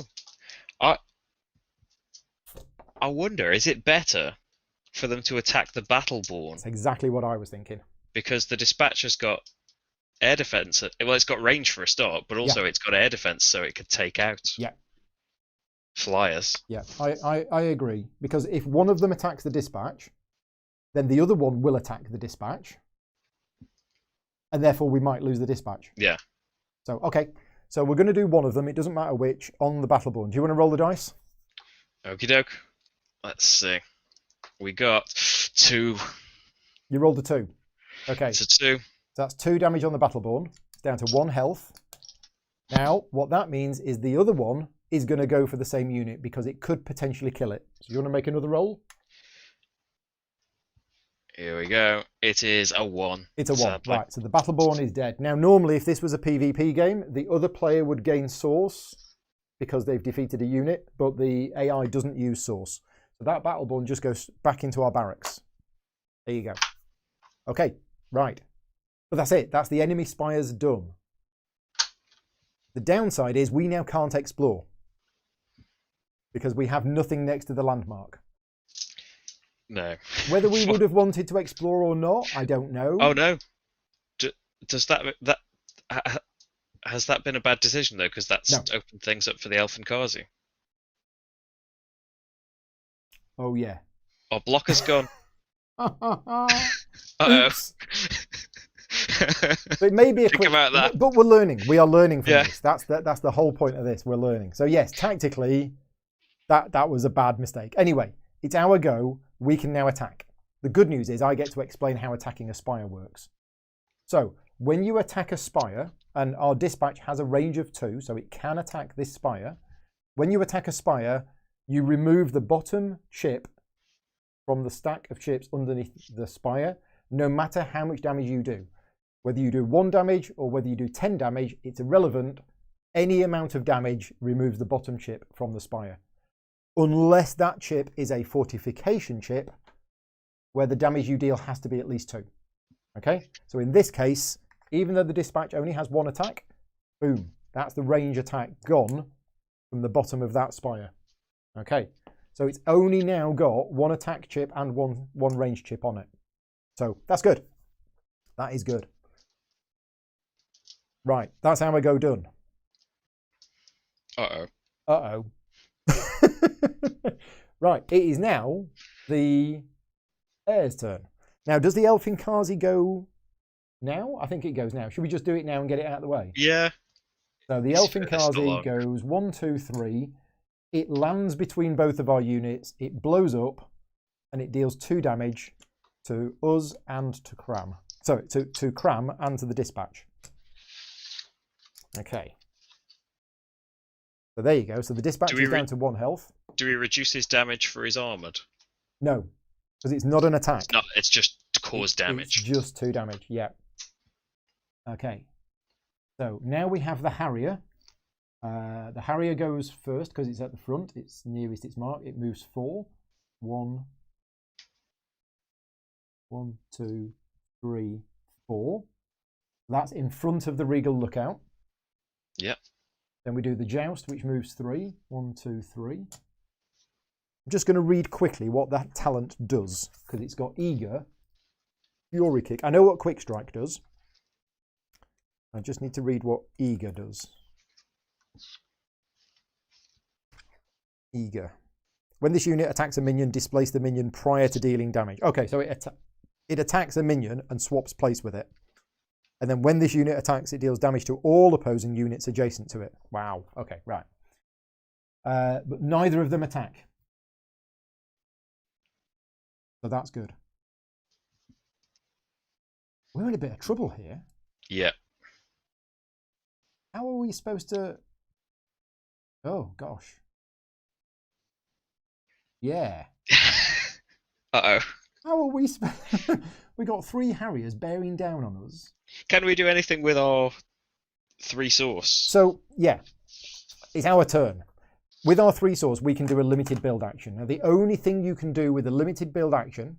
I wonder, is it better for them to attack the Battleborn? That's exactly what I was thinking. Because the Dispatcher's got air defense. Well, it's got range for a start, but also it's got air defense, so it could take out flyers. Yeah, I agree. Because if one of them attacks the Dispatch, then the other one will attack the Dispatch. And therefore, we might lose the Dispatch. Yeah. So, okay. So we're going to do one of them. It doesn't matter which, on the Battleborn. Do you want to roll the dice? Okie doke. Let's see. We got 2. You rolled a 2. Okay. It's a 2. So that's 2 damage on the Battleborn. It's down to 1 health. Now, what that means is the other one is going to go for the same unit because it could potentially kill it. So you want to make another roll? Here we go. It is a 1. It's a 1. Right, so the Battleborn is dead. Now, normally, if this was a PvP game, the other player would gain source because they've defeated a unit, but the AI doesn't use source. So that Battleborn just goes back into our barracks. There you go. Okay, right. But that's it. That's the enemy spires done. The downside is we now can't explore because we have nothing next to the landmark. No. Whether we would have wanted to explore or not, I don't know. Oh no. Does that has that been a bad decision though? Because that's opened things up for the Elfenkazi. Oh yeah. Our blocker's gone. Oops. So it may be a Think about that. But we're learning. We are learning from this. That's the whole point of this. We're learning. So yes, tactically, that was a bad mistake. Anyway, it's our go. We can now attack. The good news is I get to explain how attacking a spire works. So when you attack a spire, and our dispatch has a range of 2, so it can attack this spire. When you attack a spire, you remove the bottom chip from the stack of chips underneath the spire, no matter how much damage you do. Whether you do 1 damage or whether you do 10 damage, it's irrelevant. Any amount of damage removes the bottom chip from the spire. Unless that chip is a fortification chip, where the damage you deal has to be at least 2. Okay? So in this case, even though the dispatch only has 1 attack, boom, that's the range attack gone from the bottom of that spire. Okay? So it's only now got 1 attack chip and one range chip on it. So that's good. That is good. Right, that's our go done. Uh-oh. Uh-oh. Right, it is now the heir's turn. Now, does the Elfenkazi go now? I think it goes now. Should we just do it now and get it out of the way? Yeah. So the Elfenkazi goes 1, 2, 3. It lands between both of our units. It blows up, and it deals 2 damage to us and to Cram. Sorry, to Cram and to the dispatch. Okay. So there you go. So the dispatch is down to 1 health. Do we reduce his damage for his armoured? No, because it's not an attack. No, it's just to cause damage. It's just 2 damage, yeah. Okay. So now we have the Harrier. The Harrier goes first because it's at the front. It's nearest its mark. It moves 4. 1, 2, 3, 4. That's in front of the Regal Lookout. Yep. Then we do the joust, which moves 3. 1, 2, 3. I'm just going to read quickly what that talent does, because it's got eager, fury kick. I know what quick strike does. I just need to read what eager does. Eager. When this unit attacks a minion, displace the minion prior to dealing damage. Okay, so it attacks a minion and swaps place with it. And then when this unit attacks, it deals damage to all opposing units adjacent to it. Wow. Okay, right. But neither of them attack. So that's good. We're in a bit of trouble here. Yeah. How are we supposed to... Oh, gosh. Yeah. Uh-oh. How are we supposed... We got 3 Harriers bearing down on us. Can we do anything with our 3 source? So, yeah. It's our turn. With our 3 source, we can do a limited build action. Now, the only thing you can do with a limited build action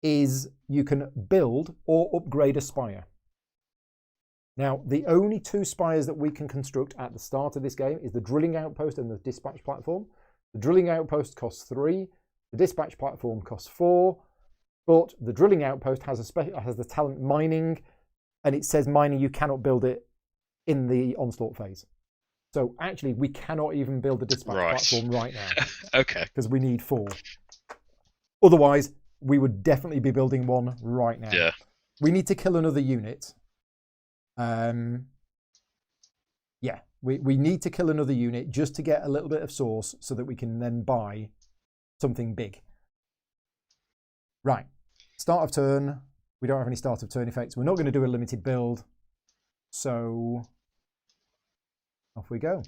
is you can build or upgrade a spire. Now, the only 2 spires that we can construct at the start of this game is the drilling outpost and the dispatch platform. The drilling outpost costs 3. The dispatch platform costs 4. But the drilling outpost has the talent mining, and it says mining, you cannot build it in the onslaught phase. So actually, we cannot even build the dispatch platform right now. Okay. Because we need 4. Otherwise, we would definitely be building one right now. Yeah. We need to kill another unit. Yeah, we need to kill another unit just to get a little bit of source so that we can then buy something big. Right. Start of turn. We don't have any start of turn effects. We're not going to do a limited build. So off we go.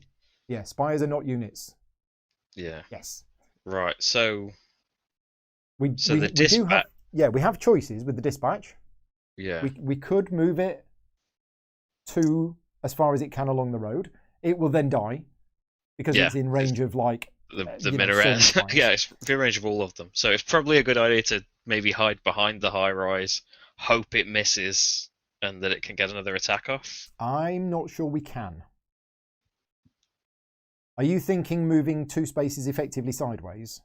Yeah, spires are not units. Yeah. Yes. Right. So the dispatch. We have choices with the dispatch. Yeah. We could move it to as far as it can along the road. It will then die because it's in range of like the minarets. Yeah, it's in range of all of them. So it's probably a good idea to maybe hide behind the high rise, hope it misses, and that it can get another attack off. I'm not sure we can. Are you thinking moving 2 spaces effectively sideways?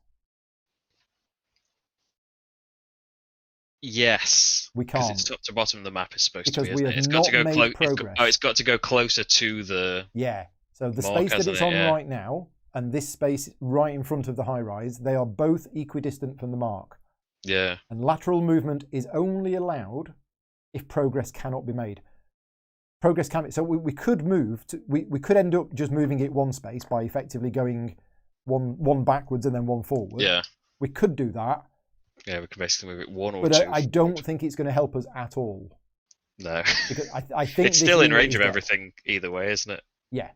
Yes. We can't. Because it's top to bottom the map is supposed because to be, we isn't have it? It's not got to go made progress. it's got to go closer to the... Yeah. So the space that it's on right now and this space right in front of the high rise, they are both equidistant from the mark. Yeah. And lateral movement is only allowed if progress cannot be made. Progress can be... So we could move... We could end up just moving it 1 space by effectively going one backwards and then 1 forward. Yeah. We could do that. Yeah, we can basically move it 1 or 2. But I don't think it's going to help us at all. No. Because I think it's still in range of everything either way, isn't it? Yeah.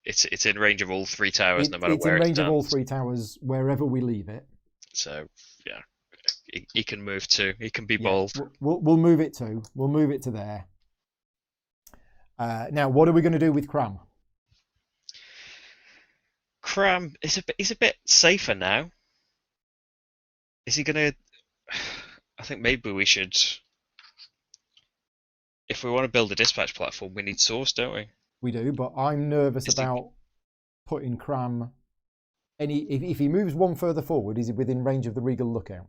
It's in range of all 3 towers, no matter where it's it in range of all 3 towers, wherever we leave it. So, yeah. He can move too. He can be bold. We'll move it to. We'll move it to there. Now, what are we going to do with Cram? Cram he's a bit safer now. Is he going to... I think maybe we should... If we want to build a dispatch platform, we need source, don't we? We do, but I'm nervous about putting Cram... If he moves 1 further forward, is he within range of the Regal Lookout?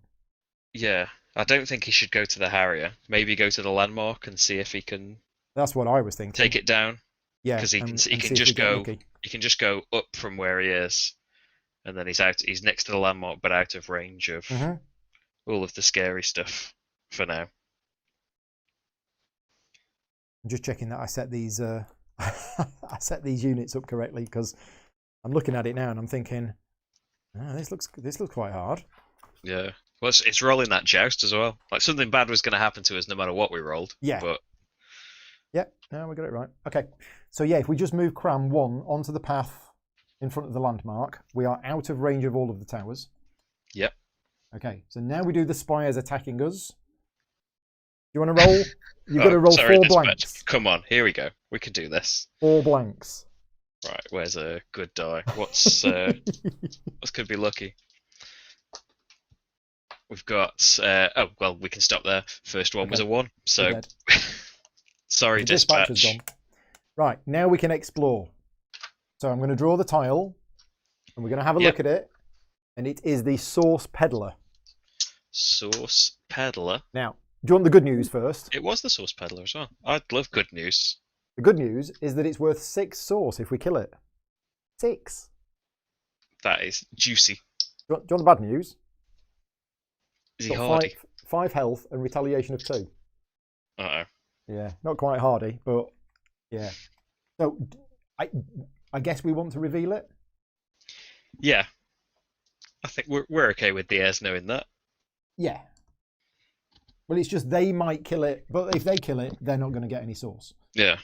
Yeah, I don't think he should go to the Harrier. Maybe go to the landmark and see if he can... That's what I was thinking. Take it down. Yeah, because he can just go. He can just go up from where he is, and then he's out. He's next to the landmark, but out of range of all of the scary stuff for now. I'm just checking that I set these. I set these units up correctly because I'm looking at it now and I'm thinking, this looks quite hard. Yeah. Well, it's rolling that joust as well. Like something bad was going to happen to us no matter what we rolled. Yeah. But yeah, no, we got it right. Okay, so yeah, if we just move Cram 1 onto the path in front of the landmark, we are out of range of all of the towers. Yep. Okay, so now we do the spires attacking us. You want to roll? You've got to roll 4 blanks. Come on, here we go. We can do this. 4 blanks. Right, where's a good die? What's could be lucky? We've got we can stop there. First one was a 1, so sorry, dispatch. Gone. Right, now we can explore. So I'm going to draw the tile, and we're going to have a look at it. And it is the Source Peddler. Source Peddler. Now, do you want the good news first? It was the Source Peddler as well. I'd love good news. The good news is that it's worth 6 source if we kill it. 6. That is juicy. Do you want the bad news? Is he hardy? 5 health and retaliation of 2. Uh-oh. Yeah, not quite hardy, but yeah. So I guess we want to reveal it? Yeah. I think we're okay with the heirs knowing that. Yeah. Well, it's just they might kill it, but if they kill it, they're not going to get any source. Yeah.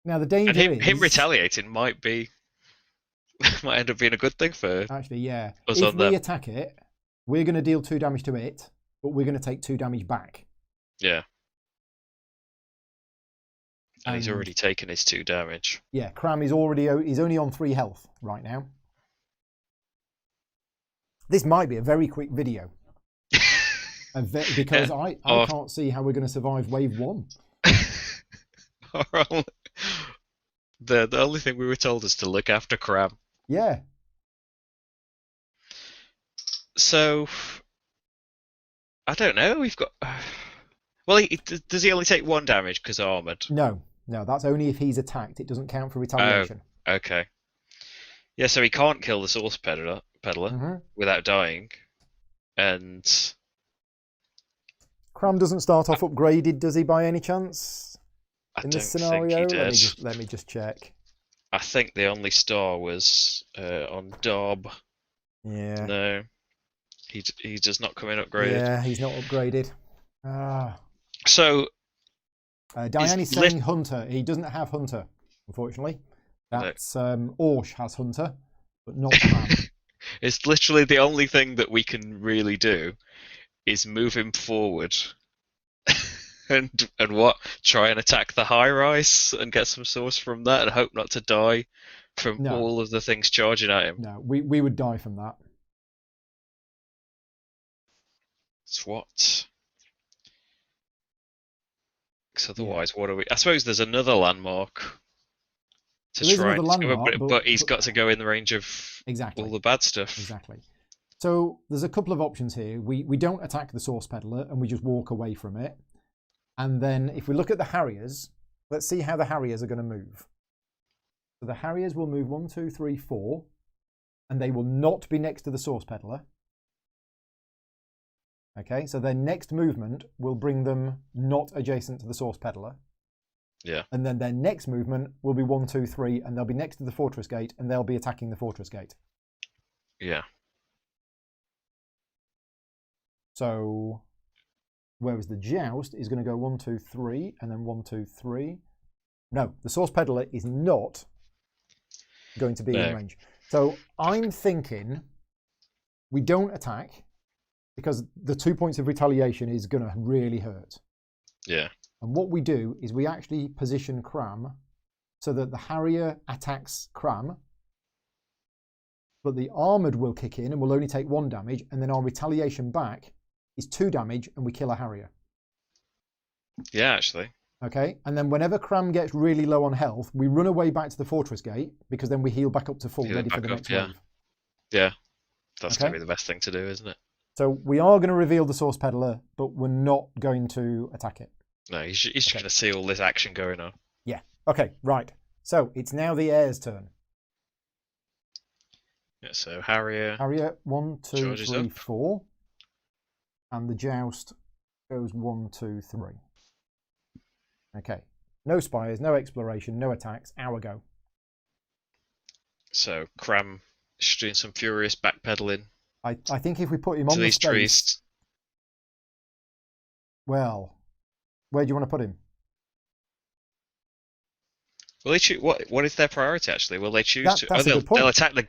Now the danger and is him retaliating might end up being a good thing for. Actually, yeah. Us if we attack it, we're going to deal 2 damage to it, but we're going to take 2 damage back. Yeah. And he's already taken his 2 damage. Yeah, Cram is he's only on 3 health right now. This might be a very quick video. Because I can't see how we're going to survive wave 1. The only thing we were told is to look after Cram. Yeah. So, I don't know. We've got. Well, does he only take 1 damage because armored? No, that's only if he's attacked. It doesn't count for retaliation. Oh, okay. Yeah, so he can't kill the Source Peddler without dying, and Cram doesn't start off upgraded, does he, by any chance? In this scenario, let me just check. I think the only star was on Dob. Yeah. No, he does not come in upgraded. Yeah, he's not upgraded. So Diane is saying Hunter. He doesn't have Hunter, unfortunately. That's Orsh has Hunter, but not Cram. It's literally the only thing that we can really do is move him forward and what? Try and attack the high rise and get some source from that and hope not to die from all of the things charging at him. No, we would die from that. It's what? Because otherwise, what are we? I suppose there's another landmark to try and discover, but he's got to go in the range of all the bad stuff. Exactly. So there's a couple of options here. We don't attack the Source Peddler and we just walk away from it. And then if we look at the Harriers, let's see how the Harriers are going to move. So the Harriers will move 1, 2, 3, 4, and they will not be next to the Source Peddler. Okay, so their next movement will bring them not adjacent to the Source Peddler. Yeah. And then their next movement will be 1, 2, 3, and they'll be next to the Fortress Gate, and they'll be attacking the Fortress Gate. Yeah. So, whereas the Joust is going to go 1, 2, 3, and then 1, 2, 3. No, the Source Peddler is not going to be in range. So I'm thinking we don't attack because the 2 points of retaliation is going to really hurt. Yeah. And what we do is we actually position Cram so that the Harrier attacks Cram, but the armoured will kick in and will only take 1 damage, and then our retaliation back is 2 damage and we kill a Harrier. Yeah, actually. Okay, and then whenever Cram gets really low on health, we run away back to the Fortress Gate because then we heal back up to full, ready for the next wave. Yeah, that's going to be the best thing to do, isn't it? So we are going to reveal the Source Peddler, but we're not going to attack it. No, he's just going to see all this action going on. Yeah. Okay, right. So it's now the heir's turn. Yeah, so Harrier. 1, 2, 3, 4. And the Joust goes 1, 2, 3. Okay. No spires, no exploration, no attacks. Our go. So Cram is doing some furious backpedaling. I think if we put him on the space... trees. Well, where do you want to put him? Well, what is their priority actually? Will they choose to? That's a good point.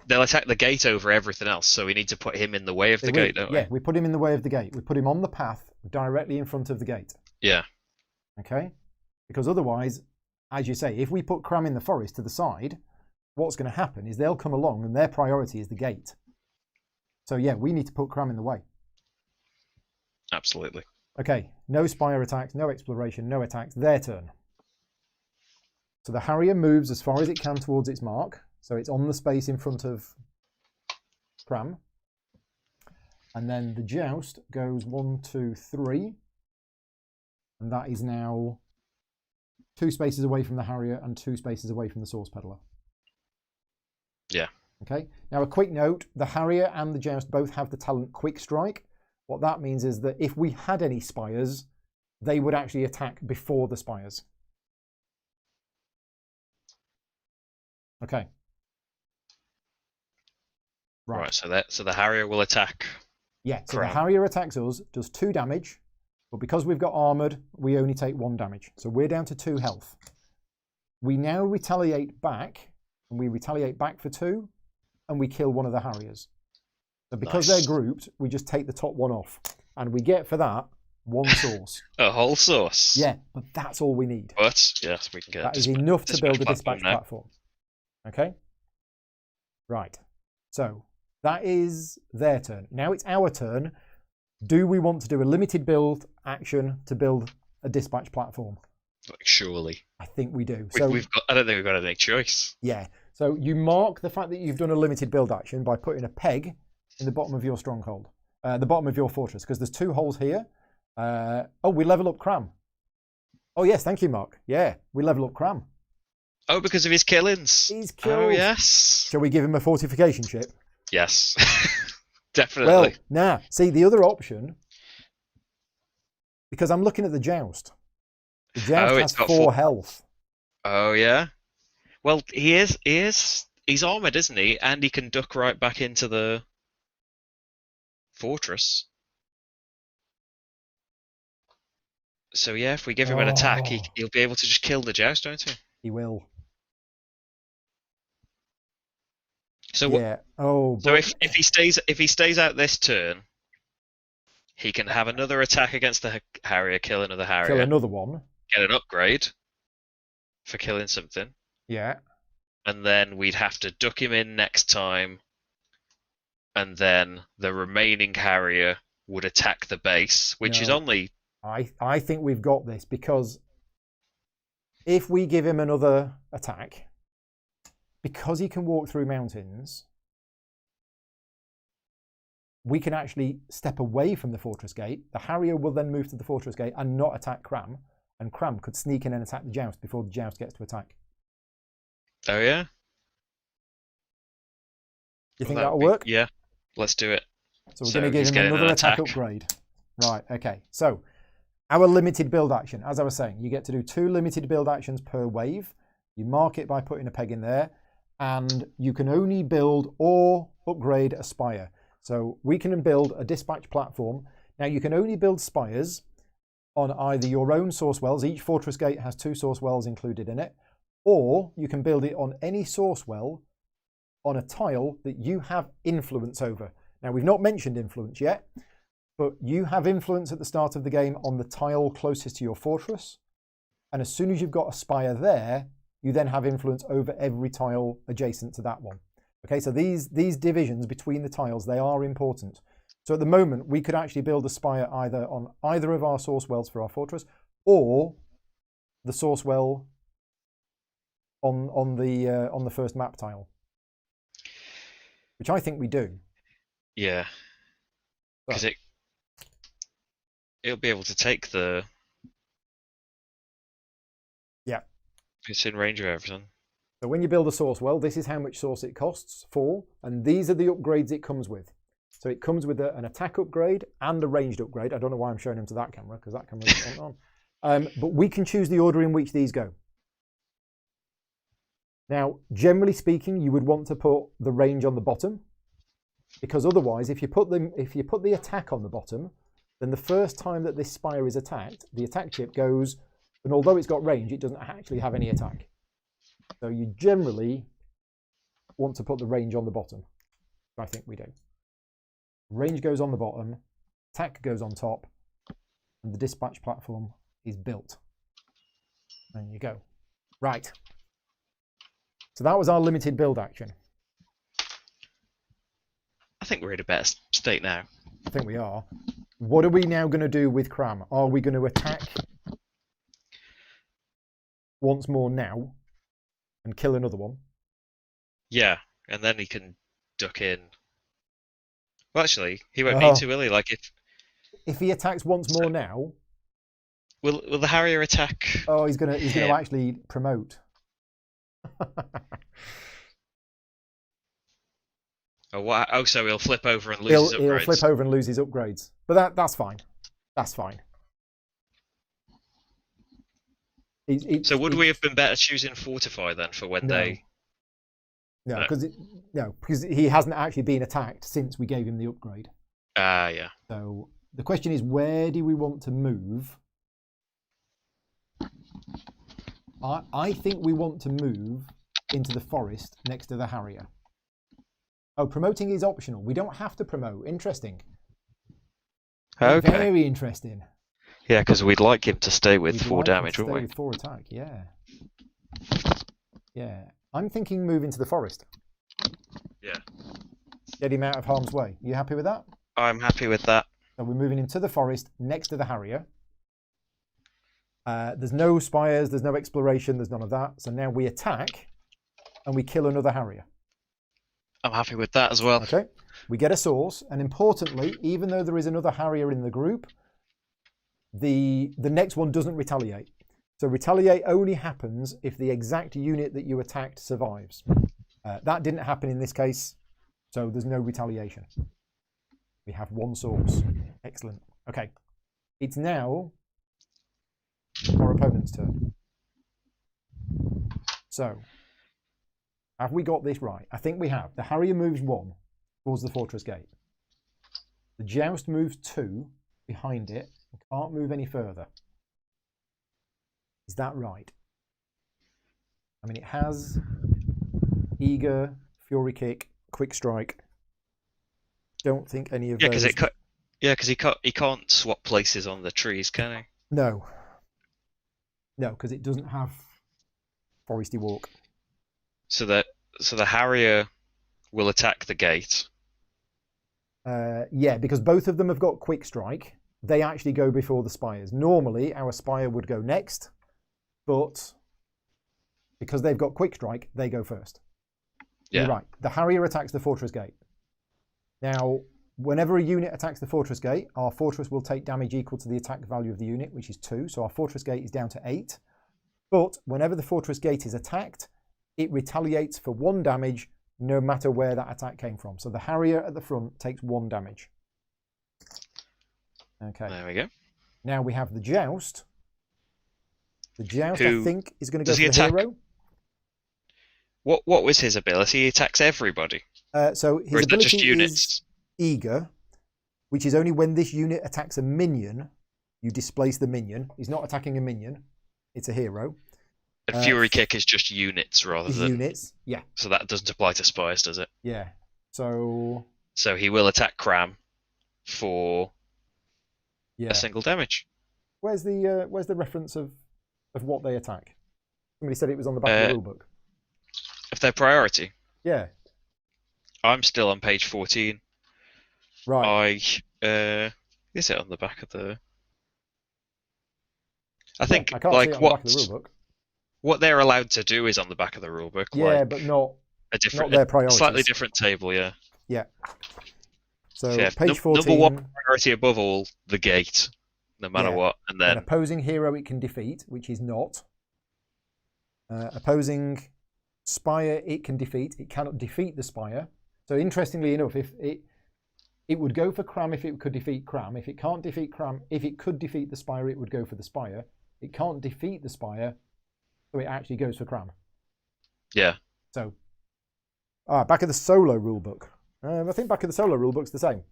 They'll attack the gate over everything else. So we need to put him in the way of the gate, don't we? Yeah, we put him in the way of the gate. We put him on the path directly in front of the gate. Yeah. Okay. Because otherwise, as you say, if we put Cram in the forest to the side, what's going to happen is they'll come along and their priority is the gate. So yeah, we need to put Cram in the way. Absolutely. Okay. No spire attacks, no exploration, no attacks. Their turn. So the Harrier moves as far as it can towards its mark. So it's on the space in front of Cram. And then the Joust goes 1, 2, 3. And that is now 2 spaces away from the Harrier and 2 spaces away from the Source Peddler. Yeah. Okay. Now a quick note, the Harrier and the Joust both have the talent Quick Strike. What that means is that if we had any Spires, they would actually attack before the Spires. Okay. Right, so the Harrier will attack. Yeah, so the Harrier attacks us, does 2 damage, but because we've got armoured, we only take 1 damage. So we're down to 2 health. We now retaliate back, and we retaliate back for 2, and we kill one of the Harriers. So because they're grouped, we just take the top one off, and we get for that 1 source. A whole source. Yeah, but that's all we need. But yes, we can get that is enough to build a dispatch platform. Okay. Right. So that is their turn. Now it's our turn. Do we want to do a limited build action to build a dispatch platform? Surely. I think we do. I don't think we've got any choice. Yeah. So you mark the fact that you've done a limited build action by putting a peg in the bottom of your stronghold, the bottom of your fortress, because there's 2 holes here. Oh, we level up Cram. Oh yes, thank you, Mark. Yeah, we level up Cram. Oh, because of his killings. He's killed. Oh yes. Shall we give him a fortification chip? Yes. Definitely. Well, now, see, the other option, because I'm looking at the Joust. The Joust has 4 health. Oh, yeah? Well, he's armoured, isn't he? And he can duck right back into the fortress. So, yeah, if we give him an attack, he'll be able to just kill the Joust, won't he? He will. So yeah. So if he stays out this turn, he can have another attack against the Harrier, kill another Harrier, kill another one, get an upgrade for killing something. Yeah. And then we'd have to duck him in next time, and then the remaining Harrier would attack the base, which is only. I think we've got this, because if we give him another attack, because he can walk through mountains, we can actually step away from the fortress gate. The Harrier will then move to the fortress gate and not attack Cram, and Cram could sneak in and attack the Joust before the Joust gets to attack. Oh yeah? You think that'll work? Yeah, let's do it. So we're going to give him another attack upgrade. Right, okay. So our limited build action, as I was saying, you get to do 2 limited build actions per wave. You mark it by putting a peg in there, and you can only build or upgrade a spire. So we can build a dispatch platform. Now you can only build spires on either your own source wells. Each fortress gate has 2 source wells included in it, or you can build it on any source well on a tile that you have influence over. Now we've not mentioned influence yet, but you have influence at the start of the game on the tile closest to your fortress. And as soon as you've got a spire there, you then have influence over every tile adjacent to that one. Okay, so these divisions between the tiles, they are important. So at the moment, we could actually build a spire either on either of our source wells for our fortress, or the source well on the first map tile, which I think we do. Yeah, because it'll be able to take the. Yeah. It's in range of everything. So when you build a source well, this is how much source it costs for, and these are the upgrades it comes with. So it comes with an attack upgrade and a ranged upgrade. I don't know why I'm showing them to that camera, because that camera isn't on. But we can choose the order in which these go. Now, generally speaking, you would want to put the range on the bottom, because otherwise, if you put the attack on the bottom, then the first time that this spire is attacked, the attack chip goes, and although it's got range, it doesn't actually have any attack. So you generally want to put the range on the bottom. I think we do. Range goes on the bottom, attack goes on top, and the dispatch platform is built. There you go. Right. So that was our limited build action. I think we're in a better state now. I think we are. What are we now going to do with Cram? Are we going to attack once more now? and kill another one. Yeah, and then he can duck in. Well, actually, he won't need to, will he? Like if he attacks once more now, will the Harrier attack? Oh, he's gonna actually promote. Oh, what? Oh, so he'll flip over and lose his upgrades. He'll flip over and lose his upgrades, but that's fine. That's fine. So would we have been better choosing Fortify then for when they? No, because he hasn't actually been attacked since we gave him the upgrade. Yeah. So the question is, where do we want to move? I think we want to move into the forest next to the Harrier. Oh, promoting is optional. We don't have to promote. Interesting. Okay. Very interesting. Yeah, because we'd like him to stay with 4 damage, wouldn't we? With 4 attack, yeah. Yeah. I'm thinking move into the forest. Yeah. Get him out of harm's way. You happy with that? I'm happy with that. So we're moving into the forest next to the Harrier. There's no spires, there's no exploration, there's none of that. So now we attack and we kill another Harrier. I'm happy with that as well. Okay. We get a source, and importantly, even though there is another Harrier in the group, the next one doesn't retaliate. So retaliate only happens if the exact unit that you attacked survives. That didn't happen in this case, so there's no retaliation. We have 1 source. Excellent. Okay. It's now our opponent's turn. So, have we got this right? I think we have. The Harrier moves 1 towards the fortress gate. The Joust moves 2 behind it and can't move any further. Is that right? I mean, it has Eager, Fury Kick, Quick Strike. Don't think any of those. Because he can't swap places on the trees, can he? No. No, because it doesn't have Foresty Walk. So the Harrier will attack the gate. Yeah, because both of them have got Quick Strike. They actually go before the Spires. Normally, our Spire would go next, but because they've got Quick Strike, they go first. Yeah. You're right. The Harrier attacks the fortress gate. Now, whenever a unit attacks the fortress gate, our fortress will take damage equal to the attack value of the unit, which is 2. So our fortress gate is down to 8. But whenever the fortress gate is attacked, it retaliates for 1 damage, no matter where that attack came from. So the Harrier at the front takes 1 damage. Okay. There we go. Now we have the Joust. The Joust, I think, is going to go for the hero. What was his ability? He attacks everybody. So his ability just units? Is Eager, which is only when this unit attacks a minion, you displace the minion. He's not attacking a minion. It's a hero. And Fury Kick is just units rather than... Units, yeah. So that doesn't apply to Spires, does it? Yeah. So he will attack Cram for a single damage. Where's the reference of what they attack? Somebody said it was on the back of the rulebook. If they're priority? Yeah. I'm still on page 14. Right. Is it on the back of the... I think I can't see it on the back of the rulebook. What they're allowed to do is on the back of the rulebook. Yeah, but not their priorities. Slightly different table, yeah. Yeah. So page 14. Number 1 priority above all, the gate, no matter what. And then an opposing hero it can defeat, which is not. Opposing Spire it can defeat. It cannot defeat the Spire. So interestingly enough, if it would go for Cram if it could defeat Cram. If it can't defeat Cram, if it could defeat the Spire, it would go for the Spire. It can't defeat the Spire, so it actually goes for Cram. Yeah. So, back of the solo rulebook. I think back of the solo rulebook's the same.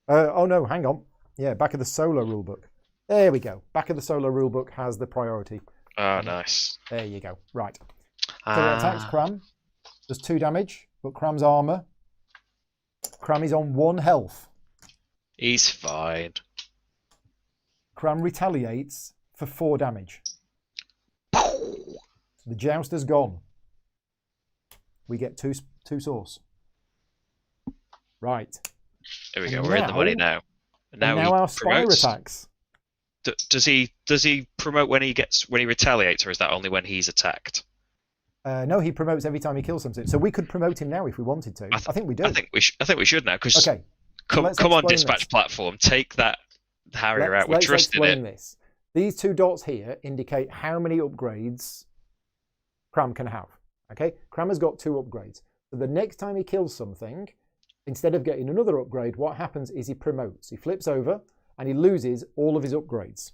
Oh no, hang on. Yeah, back of the solo rulebook. There we go. Back of the solo rulebook has the priority. Oh, nice. There you go. Right. So it attacks Cram. Does 2 damage, but Cram's armor. Cram is on 1 health. He's fine. Cram retaliates for 4 damage. The Joust has gone. We get two source. Right. There we go. We're in the money now. Now our Spire attacks. Does he promote when he retaliates, or is that only when he's attacked? No, he promotes every time he kills something. So we could promote him now if we wanted to. I think we do. I think we should now. Because okay, come on, dispatch platform, take that Harrier out. We're trusting it. This. These 2 dots here indicate how many upgrades Cram can have. Okay, Cram has got 2 upgrades. So the next time he kills something, instead of getting another upgrade, what happens is he promotes. He flips over and he loses all of his upgrades.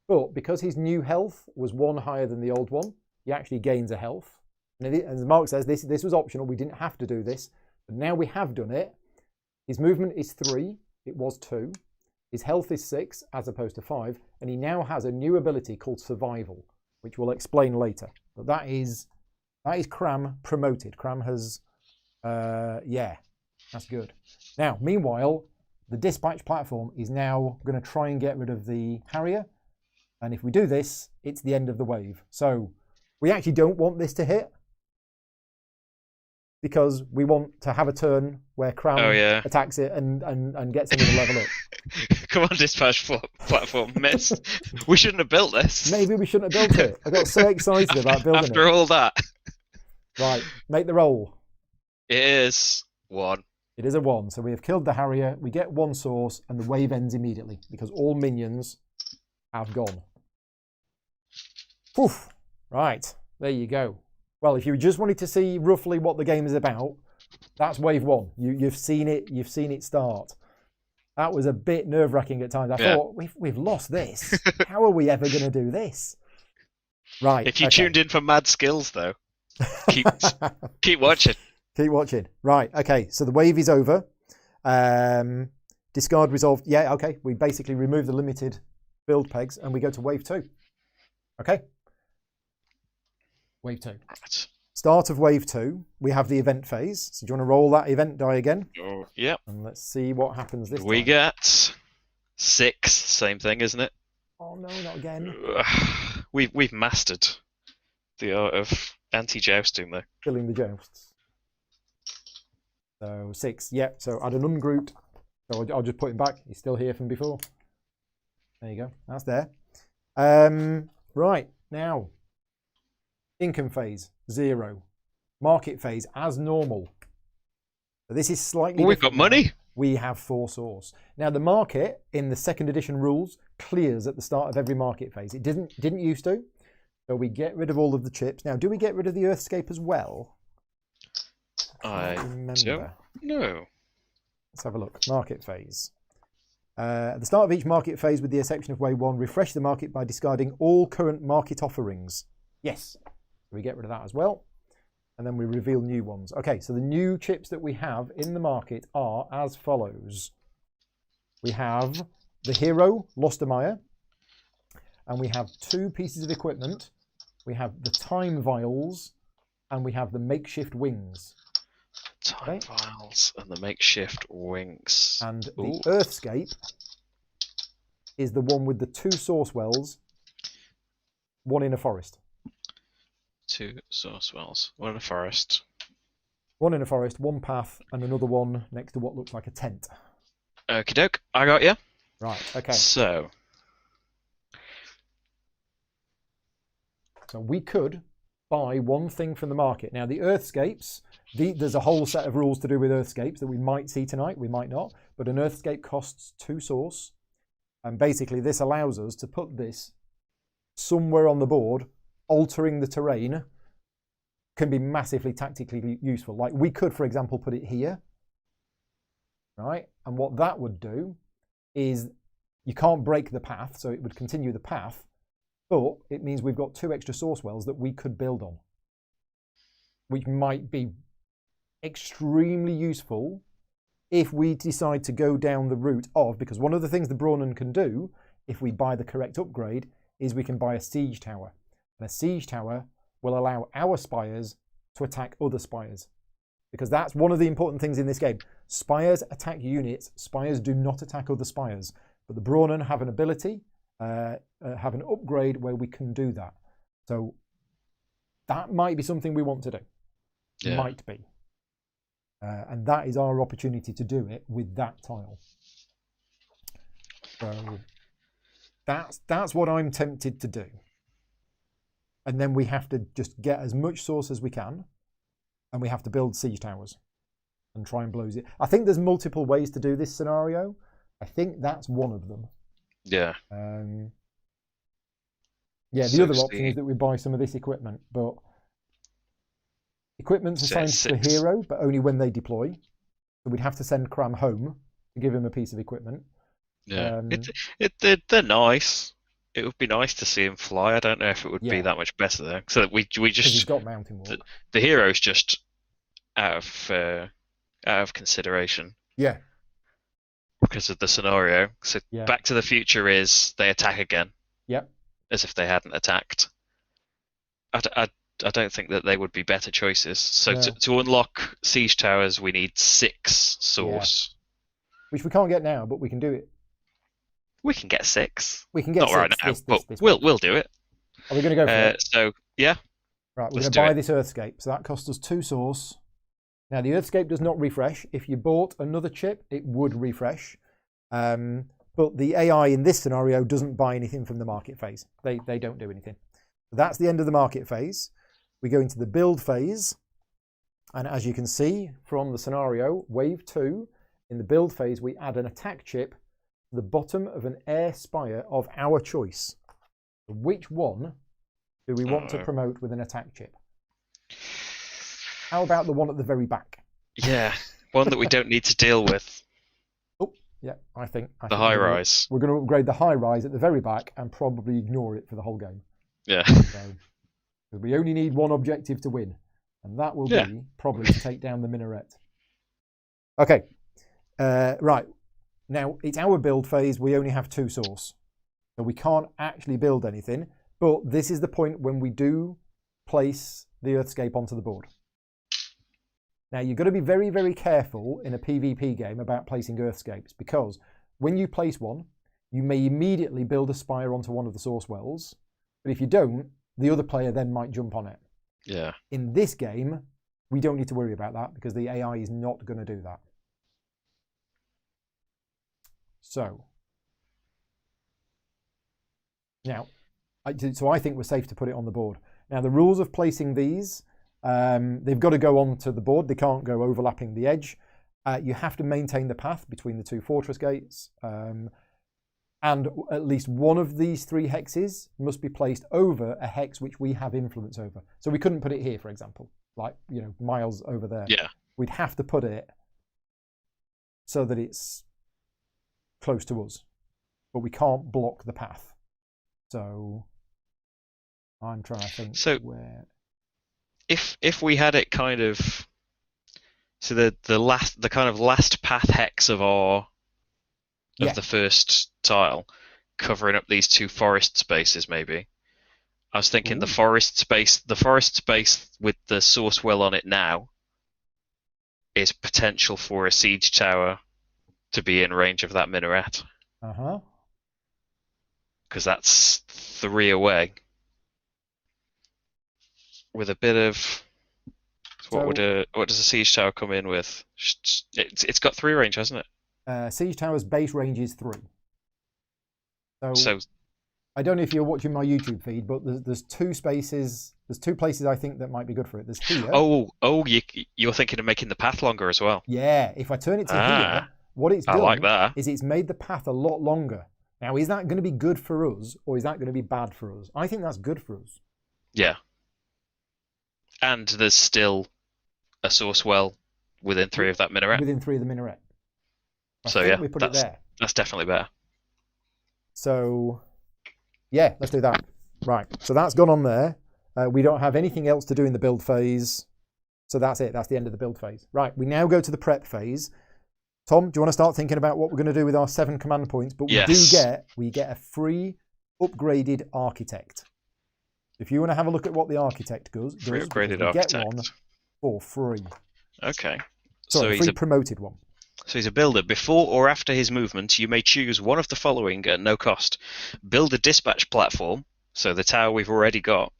But because his new health was 1 higher than the old one, he actually gains a health. And as Mark says, this was optional. We didn't have to do this. But now we have done it. His movement is 3. It was 2. His health is 6 as opposed to 5. And he now has a new ability called Survival, which we'll explain later. But that is Cram promoted. Cram has, yeah, that's good. Now, meanwhile, the dispatch platform is now going to try and get rid of the Harrier. And if we do this, it's the end of the wave. So we actually don't want this to hit, because we want to have a turn where Cram attacks it and gets another level up. Come on, dispatch platform, miss. We shouldn't have built this. Maybe we shouldn't have built it. I got so excited about building it. After all that. Right, make the roll. It is 1. It is a 1. So we have killed the Harrier. We get 1 source, and the wave ends immediately because all minions have gone. Poof. Right, there you go. Well, if you just wanted to see roughly what the game is about, that's wave 1. You've seen it. You've seen it start. That was a bit nerve-wracking at times. I thought we've lost this. How are we ever going to do this? Right. If you tuned in for mad skills, though, keep watching. Keep watching. Right. Okay. So the wave is over. Discard resolved. Yeah. Okay. We basically remove the limited build pegs and we go to wave 2. Okay. Wave 2. Right. Start of wave 2, we have the event phase. So do you want to roll that event die again? Oh, yep. And let's see what happens this time. We get 6. Same thing, isn't it? Oh no, not again. We've mastered the art of anti-jousting, though. Killing the jousts. So 6. Yep. So add an ungrouped. So I'll just put him back. He's still here from before. There you go. That's there. Right now. Income phase, 0. Market phase, as normal. So this is slightly we've got money. We have 4 source. Now the market in the 2nd edition rules clears at the start of every market phase. It didn't used to. So we get rid of all of the chips. Now, do we get rid of the Earthscape as well? I remember. No. Let's have a look. Market phase. At the start of each market phase, with the exception of wave 1, refresh the market by discarding all current market offerings. Yes. We get rid of that as well. And then we reveal new ones. Okay, so the new chips that we have in the market are as follows. We have the Hero, Lostermeyer. And we have 2 pieces of equipment. We have the Time Vials. And we have the Makeshift Wings. Time Vials and the Makeshift Wings. And the Earthscape is the one with the 2 source wells. 1 in a forest. 2 source wells. 1 in a forest. 1 in a forest, 1 path, and another one next to what looks like a tent. Okie doke, I got you. Right, okay. So we could buy 1 thing from the market. Now the Earthscapes, there's a whole set of rules to do with Earthscapes that we might see tonight, we might not, but an Earthscape costs 2 source. And basically this allows us to put this somewhere on the board. Altering the terrain can be massively tactically useful. Like we could, for example, put it here, right? And what that would do is you can't break the path, so it would continue the path, but it means we've got 2 extra source wells that we could build on, which might be extremely useful if we decide to go down the route of, because one of the things the Brawnen can do, if we buy the correct upgrade, is we can buy a siege tower. And a siege tower will allow our spires to attack other spires. Because that's one of the important things in this game. Spires attack units. Spires do not attack other spires. But the Brawnen have an ability, have an upgrade where we can do that. So that might be something we want to do. Yeah. Might be. And that is our opportunity to do it with that tile. So that's what I'm tempted to do. And then we have to just get as much source as we can, and we have to build siege towers and try and blow it. I think there's multiple ways to do this scenario. I think that's one of them. Yeah. Yeah, the other option is that we buy some of this equipment, but equipment's assigned to the hero, but only when they deploy. So we'd have to send Cram home to give him a piece of equipment. Yeah, they're nice. It would be nice to see him fly. I don't know if it would be that much better though. So that we just he's got mountain walk. The hero's just out of consideration. Yeah. Because of the scenario. So Back to the Future is they attack again. Yep. As if they hadn't attacked. I don't think that they would be better choices. So to unlock siege towers, we need 6 source. Yeah. Which we can't get now, but we can do it. We can get 6. We can get Not 6. Right now, but we'll do it. Are we going to go for it? So yeah. Right, we're going to buy this Earthscape. So that cost us 2 source. Now the Earthscape does not refresh. If you bought another chip, it would refresh. But the AI in this scenario doesn't buy anything from the market phase. They don't do anything. So that's the end of the market phase. We go into the build phase. And as you can see from the scenario, wave 2, in the build phase, we add an attack chip to the bottom of an air spire of our choice. Which one do we want to promote with an attack chip? How about the one at the very back? Yeah, one that we don't need to deal with. Oh, yeah, I think the high rise. We're going to upgrade the high rise at the very back and probably ignore it for the whole game. Yeah. So, we only need one objective to win, and that will be probably to take down the minaret. Okay, right. Now, it's our build phase. We only have 2 source. So we can't actually build anything. But this is the point when we do place the Earthscape onto the board. Now, you've got to be very, very careful in a PvP game about placing Earthscapes, because when you place one, you may immediately build a spire onto one of the source wells. But if you don't, the other player then might jump on it. Yeah. In this game, we don't need to worry about that because the AI is not going to do that. So, now, I think we're safe to put it on the board. Now, the rules of placing these, they've got to go onto the board. They can't go overlapping the edge. You have to maintain the path between the 2 fortress gates. And at least one of these 3 hexes must be placed over a hex which we have influence over. So we couldn't put it here, for example, like, miles over there. Yeah. We'd have to put it so that it's close to us, but we can't block the path. So I'm trying to think. So where if we had it kind of, so the kind of last path hex of the first tile, covering up these 2 forest spaces, maybe. I was thinking the forest space with the source well on it now is potential for a siege tower to be in range of that minaret. Because that's 3 away. With a bit of what does a siege tower come in with? It's got 3 range, hasn't it? Siege tower's base range is 3. So I don't know if you're watching my YouTube feed, but there's 2 spaces. There's 2 places I think that might be good for it. There's here. You're thinking of making the path longer as well. Yeah, if I turn it to here, what it's done is it's made the path a lot longer. Now, is that going to be good for us, or is that going to be bad for us? I think that's good for us. Yeah. And there's still a source well within 3 of that minaret. Within 3 of the minaret. We put it there. That's definitely better. So, yeah, let's do that. Right, so that's gone on there. We don't have anything else to do in the build phase. So that's it. That's the end of the build phase. Right, we now go to the prep phase. Tom, do you want to start thinking about what we're going to do with our 7 command points? But we get a free upgraded architect. If you want to have a look at what the architect does, free upgraded architect. Get one for free. Okay. Sorry, free promoted one. So he's a builder. Before or after his movement, you may choose one of the following at no cost. Build a dispatch platform, so the tower we've already got,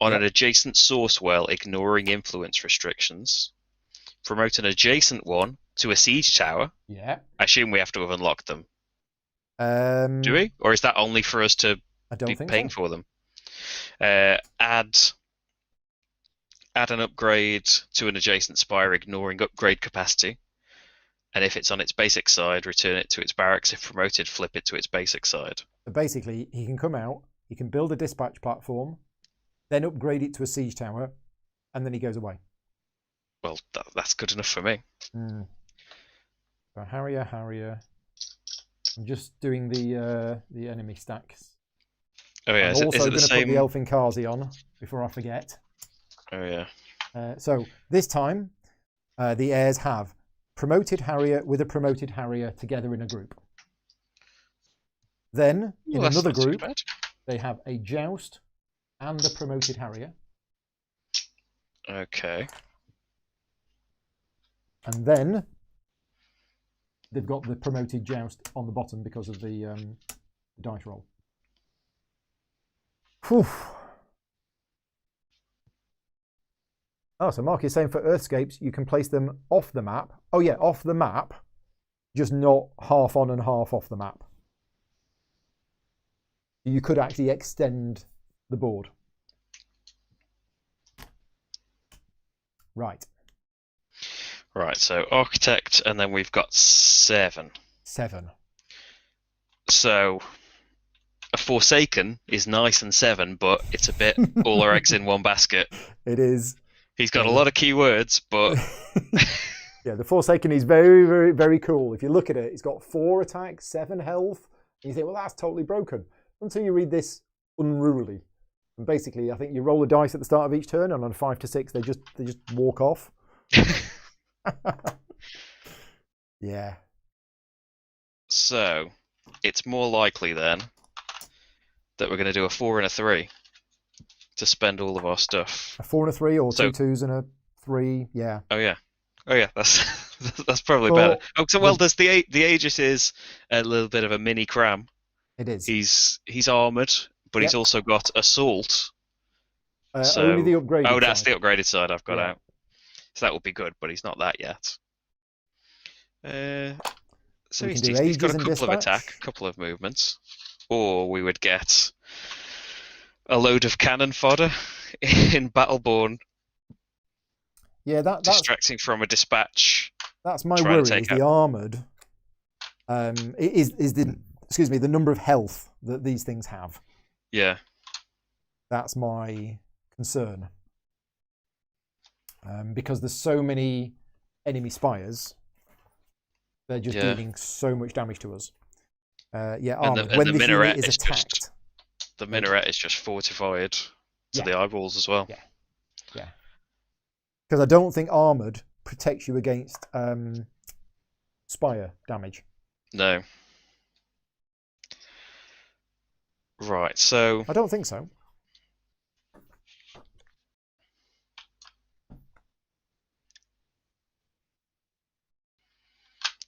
on an adjacent source well, ignoring influence restrictions. Promote an adjacent one to a siege tower. Yeah. I assume we have to have unlocked them. Do we? Or is that only for us to be paying for them? Add an upgrade to an adjacent spire, ignoring upgrade capacity. And if it's on its basic side, return it to its barracks. If promoted, flip it to its basic side. So basically, he can come out, he can build a dispatch platform, then upgrade it to a siege tower, and then he goes away. Well, that's good enough for me. So Harrier. I'm just doing the enemy stacks. Oh yeah, I'm also going to put the Elfin Kazi on before I forget. Oh yeah. So this time, the heirs have promoted Harrier with a promoted Harrier together in a group. Then, in another group, they have a Joust and a promoted Harrier. Okay. And then they've got the promoted Joust on the bottom because of the dice roll. Whew. Oh, so Mark is saying for Earthscapes, you can place them off the map. Oh yeah, off the map, just not half on and half off the map. You could actually extend the board. Right. Right, so Architect, and then we've got 7. 7. So a Forsaken is nice and 7, but it's a bit all our eggs in one basket. It is. He's got a lot of keywords, but... Yeah, the Forsaken is very, very, very cool. If you look at it, it's got 4 attacks, 7 health. And you think, well, that's totally broken. Until you read this unruly. And basically, I think you roll a dice at the start of each turn, and on 5 to 6, they just walk off. Yeah. So, it's more likely then that we're going to do a 4 and a 3 to spend all of our stuff. A 4 and a 3, or 2 2s and a 3, yeah. Oh yeah, that's probably better. Oh, so well, there's the Aegis is a little bit of a mini cram. It is. He's armored, but he's also got assault. So, only the upgraded. Oh, that's the upgraded side I've got out. So that would be good, but he's not that yet. So he's got a couple of attack, a couple of movements, or we would get a load of cannon fodder in Battleborn. Yeah, that's distracting from a dispatch. That's my worry. Is the armored? Is the number of health that these things have? Yeah, that's my concern. Because there's so many enemy spires, they're just dealing so much damage to us. Armored. And when the minaret is attacked, the minaret is just fortified to the eyeballs as well. Yeah. Because I don't think armored protects you against spire damage. No. Right, so... I don't think so.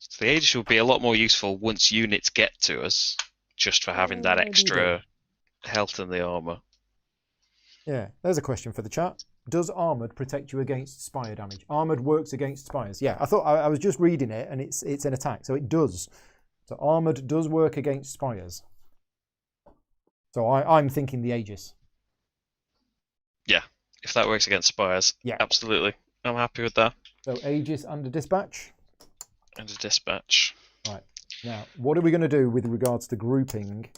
So the Aegis will be a lot more useful once units get to us, just for having that extra health in the armour. Yeah, there's a question for the chat. Does armoured protect you against spire damage? Armoured works against spires. Yeah, I thought I was just reading it, and it's an attack, so it does. So armoured does work against spires. So I'm thinking the Aegis. Yeah, if that works against spires, absolutely. I'm happy with that. So Aegis and a dispatch? And a dispatch. Right. Now, what are we going to do with regards to grouping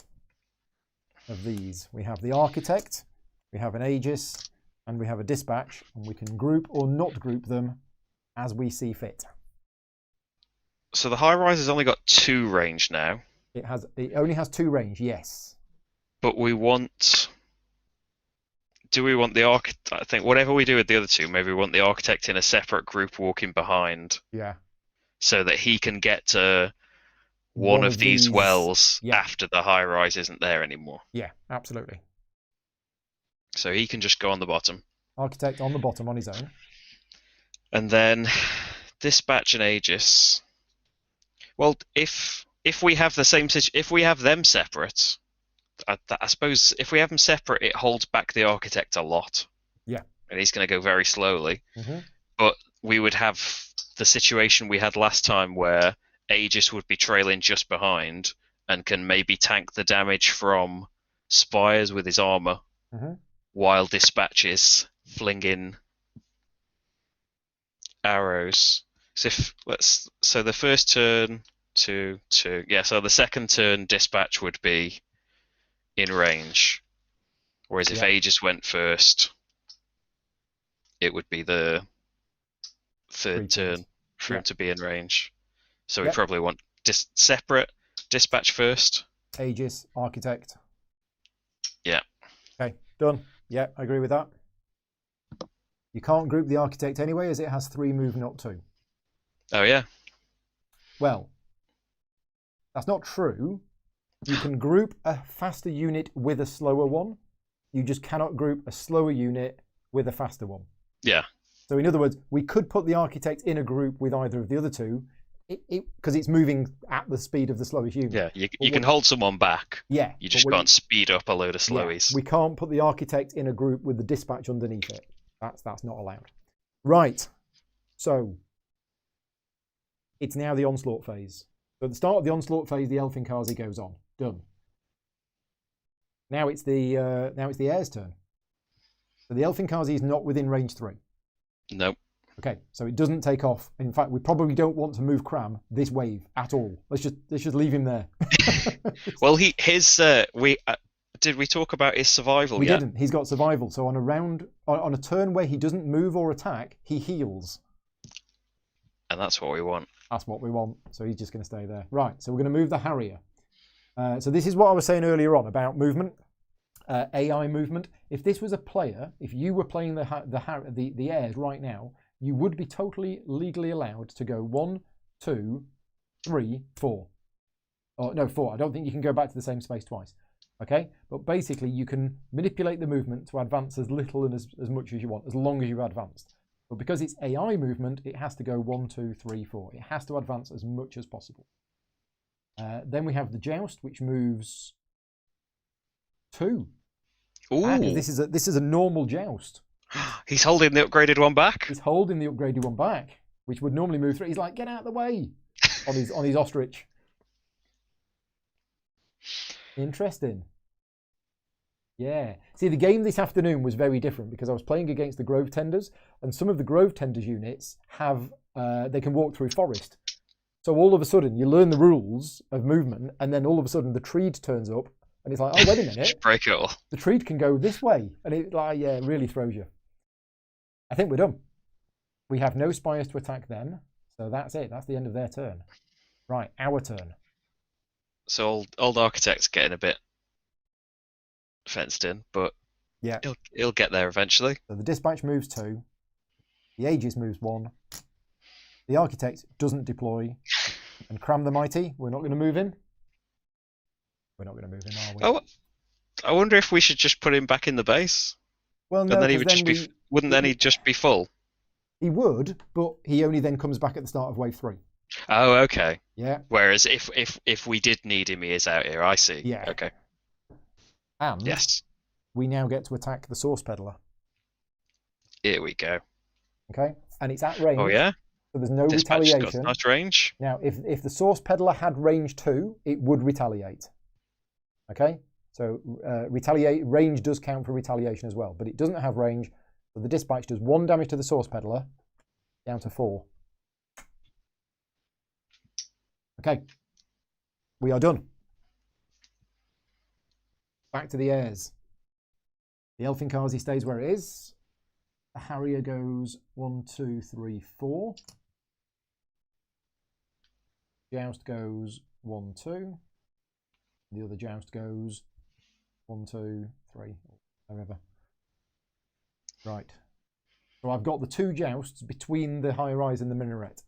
of these? We have the Architect, we have an Aegis, and we have a dispatch, and we can group or not group them as we see fit. So the high rise has only got 2 range now. It only has 2 range, yes. But we want... Do we want the Architect... I think whatever we do with the other 2, maybe we want the Architect in a separate group walking behind. Yeah. So that he can get to one of these wells after the high rise isn't there anymore. Yeah, absolutely. So he can just go on the bottom. Architect on the bottom on his own. And then dispatch and Aegis. Well, if we have the same if we have them separate, I suppose if we have them separate, it holds back the Architect a lot. Yeah. And he's going to go very slowly. Mm-hmm. But we would have the situation we had last time where Aegis would be trailing just behind and can maybe tank the damage from spires with his armor while Dispatch is flinging arrows. So the first turn to so the second turn Dispatch would be in range, whereas if Aegis went first, it would be the third turn for him to be in range. So we probably want separate Dispatch first. Aegis, Architect. Yeah. Okay, done. Yeah, I agree with that. You can't group the Architect anyway, as it has 3 move, not 2. Oh, yeah. Well, that's not true. You can group a faster unit with a slower one. You just cannot group a slower unit with a faster one. Yeah. So in other words, we could put the Architect in a group with either of the other two, because it's moving at the speed of the slowest unit. Yeah, you can hold someone back. Yeah. You just can't speed up a load of slowies. Yeah, we can't put the Architect in a group with the Dispatch underneath it. That's not allowed. Right. So it's now the Onslaught phase. So at the start of the Onslaught phase, the Elfinkazi goes on. Done. Now it's the Heir's turn. So the Elfinkazi is not within range 3. Nope. Okay, so it doesn't take off. In fact, we probably don't want to move Cram this wave at all. Let's just leave him there. Well, did we talk about his survival yet? We didn't. He's got survival. So on a turn where he doesn't move or attack, he heals. And that's what we want. That's what we want. So he's just going to stay there. Right. So we're going to move the Harrier. So this is what I was saying earlier on about movement, AI movement. If this was a player, if you were playing the Heirs right now, you would be totally legally allowed to go 1, 2, 3, 4. Oh, no, 4. I don't think you can go back to the same space twice. Okay, but basically you can manipulate the movement to advance as little and as much as you want, as long as you've advanced. But because it's AI movement, it has to go 1, 2, 3, 4. It has to advance as much as possible. Then we have the Joust, which moves 2. Ooh. This is a normal Joust. He's holding the upgraded one back. He's holding the upgraded one back, which would normally move 3. He's like, get out of the way on his ostrich. Interesting. Yeah. See, the game this afternoon was very different because I was playing against the Grove Tenders, and some of the Grove Tenders units have they can walk through forest. So all of a sudden, you learn the rules of movement, and then all of a sudden, the Treed turns up, and it's like, oh, wait a minute. Just break it all. The Treed can go this way, and it really throws you. I think we're done. We have no Spires to attack them, so that's it. That's the end of their turn. Right, our turn. So old Architect's getting a bit fenced in, but yeah, he'll get there eventually. So the Dispatch moves 2. The Aegis moves 1. The Architect doesn't deploy. And Cram the Mighty, we're not going to move him. We're not going to move him, are we? Oh, I wonder if we should just put him back in the base. Well, no, and then he would wouldn't then he just be full? He would, but he only then comes back at the start of wave 3. Oh, okay. Yeah. Whereas if we did need him, he is out here. I see. Yeah. Okay. And yes, we now get to attack the Source Peddler. Here we go. Okay, and it's at range. Oh yeah. So there's no Dispatch retaliation. Got nice range. Now, if the Source Peddler had range 2, it would retaliate. Okay, so range does count for retaliation as well, but it doesn't have range. So the Dispatch does 1 damage to the Source Peddler, down to 4. Okay, we are done. Back to the Heirs. The Elfinkazi stays where it is. The Harrier goes 1, 2, 3, 4. Joust goes 1, 2. The other Joust goes 1, 2, 3, wherever. Right. So I've got the 2 Jousts between the High Rise and the Minaret.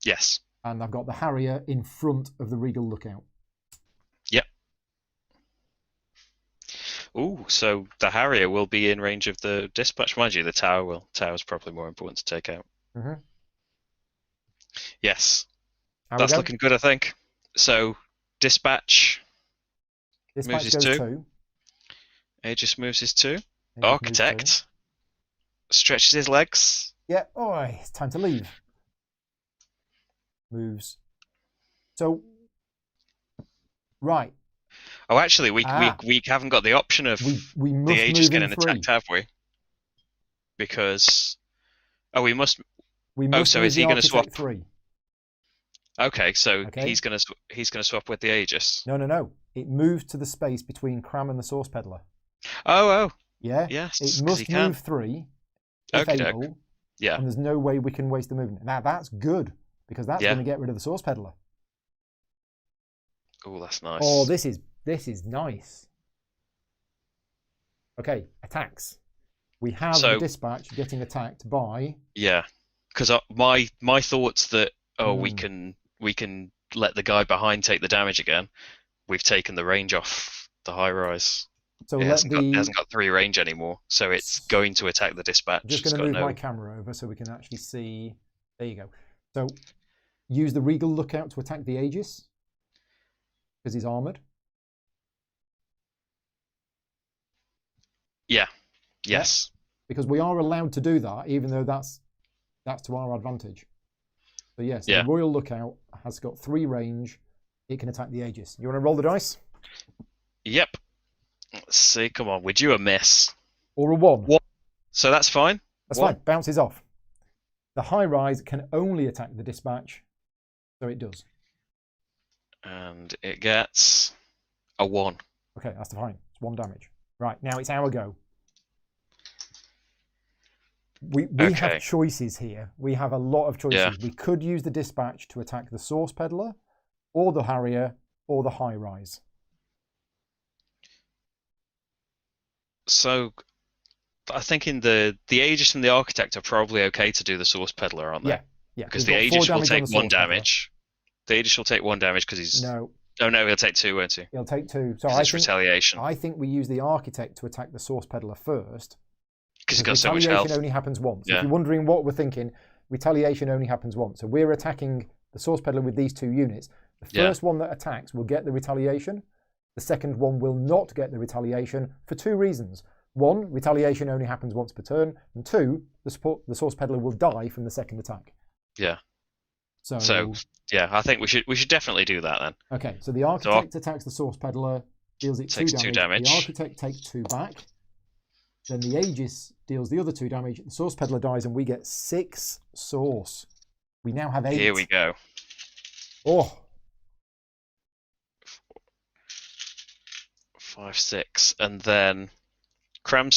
Yes. And I've got the Harrier in front of the Regal Lookout. Yep. Ooh, so the Harrier will be in range of the Dispatch. Mind you, the Tower will. Tower's probably more important to take out. Mm-hmm. Yes. That's looking good, I think. So, Dispatch moves his 2. Aegis moves his 2. Architect stretches his legs. Yeah. Oh, it's time to leave. Moves. So, right. Oh, actually, we haven't got the option of we must the Aegis move in getting attacked, have we? Because we must. We must so move is he the going to swap? Architect 3. Okay, so he's going to swap with the Aegis. No. It moves to the space between Cram and the Source Peddler. Oh. Yeah. Yes. It must move 3. If able. Yeah. And there's no way we can waste the movement. Now that's good because that's going to get rid of the Source Peddler. Oh, that's nice. Oh, this is nice. Okay, attacks. We have the dispatch getting attacked by. Yeah, because my thoughts that we can let the guy behind take the damage again. We've taken the range off the high rise. So it hasn't got 3 range anymore, so it's going to attack the dispatch. I'm just going to move my camera over so we can actually see. There you go. So use the Regal Lookout to attack the Aegis because he's armored. Yeah. Yes. Yeah. Because we are allowed to do that, even though that's to our advantage. So yes, the Royal Lookout has got 3 range. It can attack the Aegis. You want to roll the dice? Yep. Let's see. Come on. We're due a miss. Or a 1. So that's fine. That's fine. Bounces off. The high rise can only attack the dispatch. So it does. And it gets a 1. Okay, that's fine. It's 1 damage. Right, now it's our go. We have choices here. We have a lot of choices. Yeah. We could use the dispatch to attack the Source Peddler, or the Harrier, or the high rise. So, I think in the Aegis and the Architect are probably okay to do the Source Peddler, aren't they? Yeah. Because the Aegis will take 1 damage. The Aegis will take 1 damage because he's... No. Oh no, he'll take 2, won't he? He'll take 2. So it's retaliation. I think we use the Architect to attack the Source Peddler first. Because he's got so much health. Retaliation only happens once. Yeah. If you're wondering what we're thinking, retaliation only happens once. So we're attacking the Source Peddler with these 2 units. The first one that attacks will get the retaliation. The second one will not get the retaliation for 2 reasons. 1, retaliation only happens once per turn. And 2, the Source Peddler will die from the second attack. Yeah. So yeah, I think we should definitely do that then. Okay, so the Architect attacks the Source Peddler, deals it 2 damage. The Architect takes 2 back. Then the Aegis deals the other 2 damage. The Source Peddler dies, and we get 6 Source. We now have 8. Here we go. Oh. 5, 6, and then Cram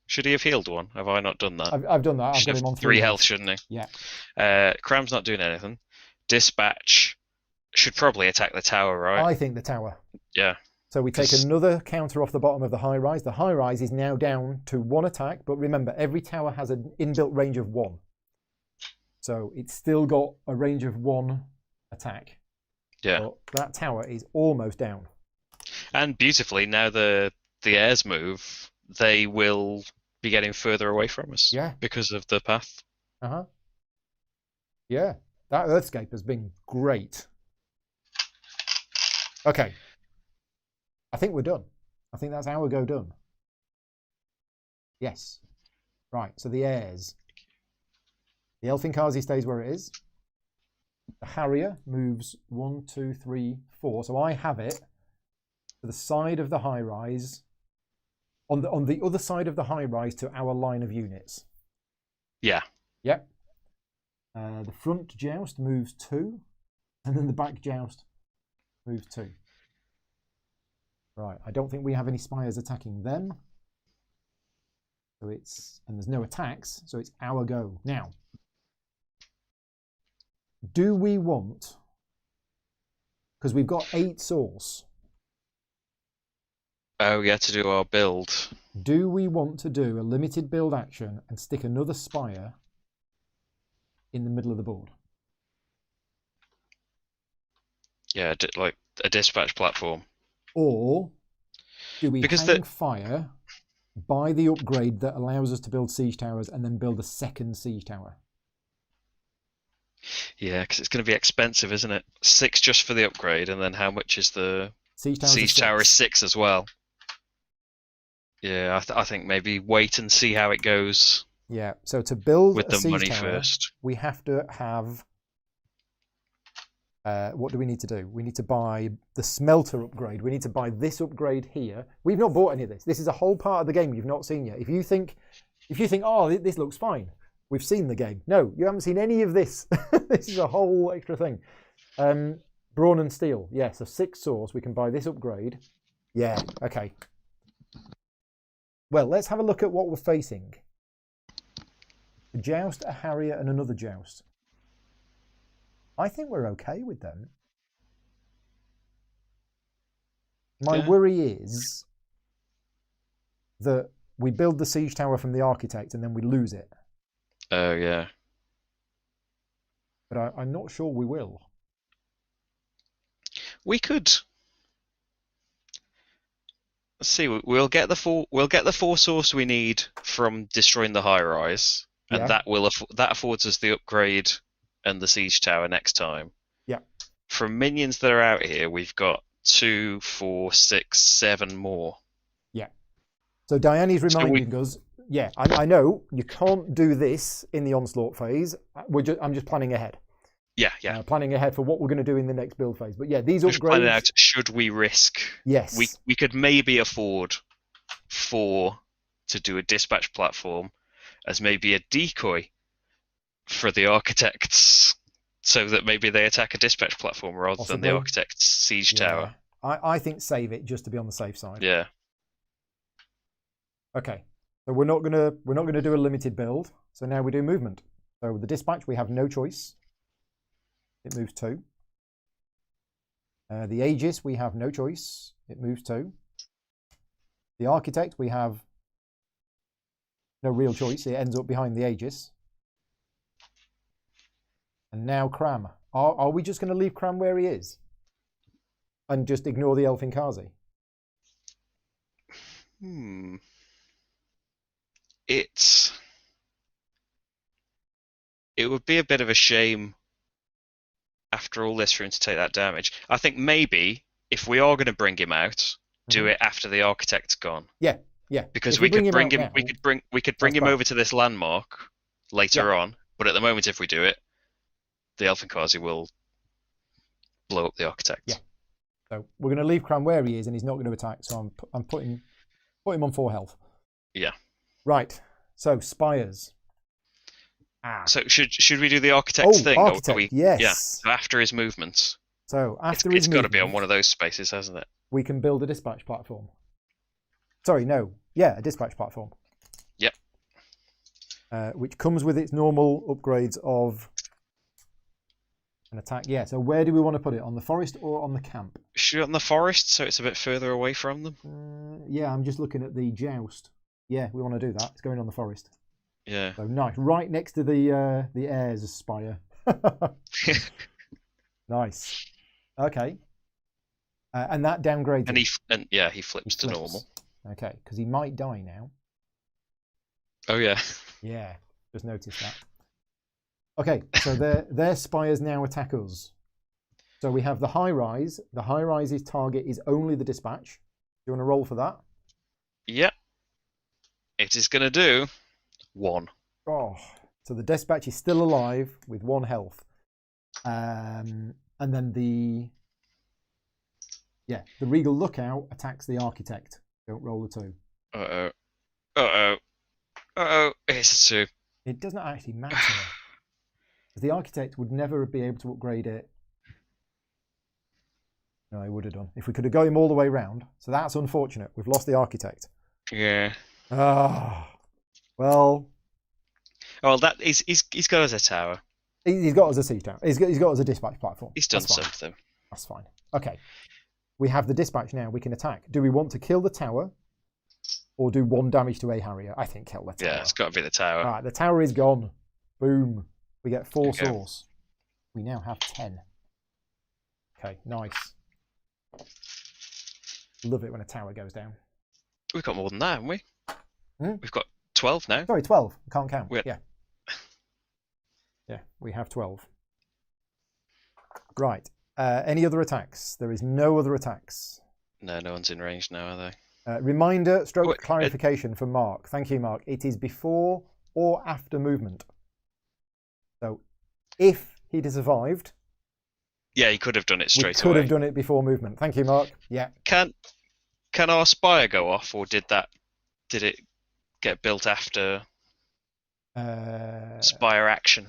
should he have healed 1? Have I not done that? I've done that. I've got him on 3 health, shouldn't he? Yeah. Cram's not doing anything. Dispatch should probably attack the tower, right? I think the tower. Yeah. So we take another counter off the bottom of the high rise. The high rise is now down to 1 attack, but remember, every tower has an inbuilt range of 1. So it's still got a range of 1 attack. Yeah. But that tower is almost down. And beautifully, now the heirs move, they will be getting further away from us. Yeah. Because of the path. Yeah. That Earthscape has been great. Okay. I think we're done. I think that's our go done. Yes. Right, so the heirs. The Elfinkazi stays where it is. The Harrier moves 1, 2, 3, 4. So I have it to the side of the high rise, on the other side of the high rise to our line of units. Yeah. Yep. The front joust moves 2, and then the back joust moves 2. Right, I don't think we have any spires attacking them. So and there's no attacks, so it's our go. Now, do we want, because we've got 8 source. Oh, yeah, to do our build. Do we want to do a limited build action and stick another spire in the middle of the board? Yeah, like a dispatch platform. Or do we hang fire, buy the upgrade that allows us to build siege towers, and then build a second siege tower? Yeah, because it's going to be expensive, isn't it? 6 just for the upgrade, and then how much is the siege tower? Is 6 as well. Yeah, I think maybe wait and see how it goes. Yeah, so to build with a the siege money tower, first, we have to have What do we need to do? We need to buy the smelter upgrade. We need to buy this upgrade here. We've not bought any of this. This is a whole part of the game you've not seen yet. If you think, oh, this looks fine, we've seen the game. No, you haven't seen any of this. This is a whole extra thing. Brawn and steel. Yeah, so 6 source. We can buy this upgrade. Yeah, okay. Well, let's have a look at what we're facing. A joust, a harrier, and another joust. I think we're okay with them. My worry is that we build the siege tower from the architect and then we lose it. Oh, yeah. But I'm not sure we will. We could. Let's see. We'll get the 4 source we need from destroying the high rise, and that affords us the upgrade and the siege tower next time. Yeah. From minions that are out here, we've got 2, 4, 6, 7 more. Yeah. So Diane's reminding us. Yeah, I know you can't do this in the onslaught phase. I'm just planning ahead. Yeah. Planning ahead for what we're going to do in the next build phase. But yeah, these upgrades. Planning out, should we risk? Yes. We could maybe afford 4 to do a dispatch platform as maybe a decoy for the architects, so that maybe they attack a dispatch platform rather than the architect's siege tower. I think save it just to be on the safe side. Yeah. Okay. So we're not gonna do a limited build. So now we do movement. So with the dispatch we have no choice. It moves 2. The Aegis we have no choice. It moves 2. The architect we have no real choice. It ends up behind the Aegis. And now Cram. Are we just going to leave Cram where he is? And just ignore the Elfin Kazi? It would be a bit of a shame after all this for him to take that damage. I think maybe if we are going to bring him out, do it after the architect's gone. Yeah. Because we could bring him over to this landmark later on, but at the moment if we do it, the Elfin Kazi will blow up the architect. Yeah. So we're going to leave Cram where he is, and he's not going to attack. So I'm putting him on 4 health. Yeah. Right. So spires. So should we do the architect thing? Architect, yes. Yeah. So after his movements. So after it's got to be on one of those spaces, hasn't it? We can build a dispatch platform. Sorry, no. Yeah, a dispatch platform. Yep. Which comes with its normal upgrades of an attack. Yeah, so where do we want to put it? On the forest or on the camp? Should it on the forest so it's a bit further away from them? Yeah, I'm just looking at the joust. Yeah, we want to do that. It's going on the forest. Yeah. So nice. Right next to the heirs spire. Nice. Okay. And that downgrades. And he flips to normal. Okay, because he might die now. Oh yeah. Yeah, just noticed that. Okay, so their spires now attack us. So we have the high rise. The high rise's target is only the dispatch. Do you want to roll for that? Yep. It is going to do 1. Oh, so the dispatch is still alive with 1 health. And then the Regal Lookout attacks the architect. Don't roll a 2. It's a 2. It doesn't actually matter. The architect would never be able to upgrade it. No, he would have done. If we could have got him all the way round. So that's unfortunate. We've lost the architect. Yeah. Well. Well, he's got us a tower. He's got us a siege tower. He's got us a dispatch platform. He's done something. That's fine. Okay. We have the dispatch now. We can attack. Do we want to kill the tower or do 1 damage to a Harrier? I think kill the tower. Yeah, it's got to be the tower. All right, the tower is gone. Boom. We get 4 source. We now have 10. Okay, nice. Love it when a tower goes down. We've got more than that, haven't we? We've got 12 now. Sorry, 12. I can't count. We're... Yeah. Yeah, we have 12. Right. Any other attacks? There is no other attacks. No one's in range now, are they? Reminder, clarification from Mark. Thank you, Mark. It is before or after movement. So if he'd have survived, Yeah, he could have done it straight away. We could have have done it before movement. Thank you, Mark. Yeah. Can our spire go off, or did it get built after spire action?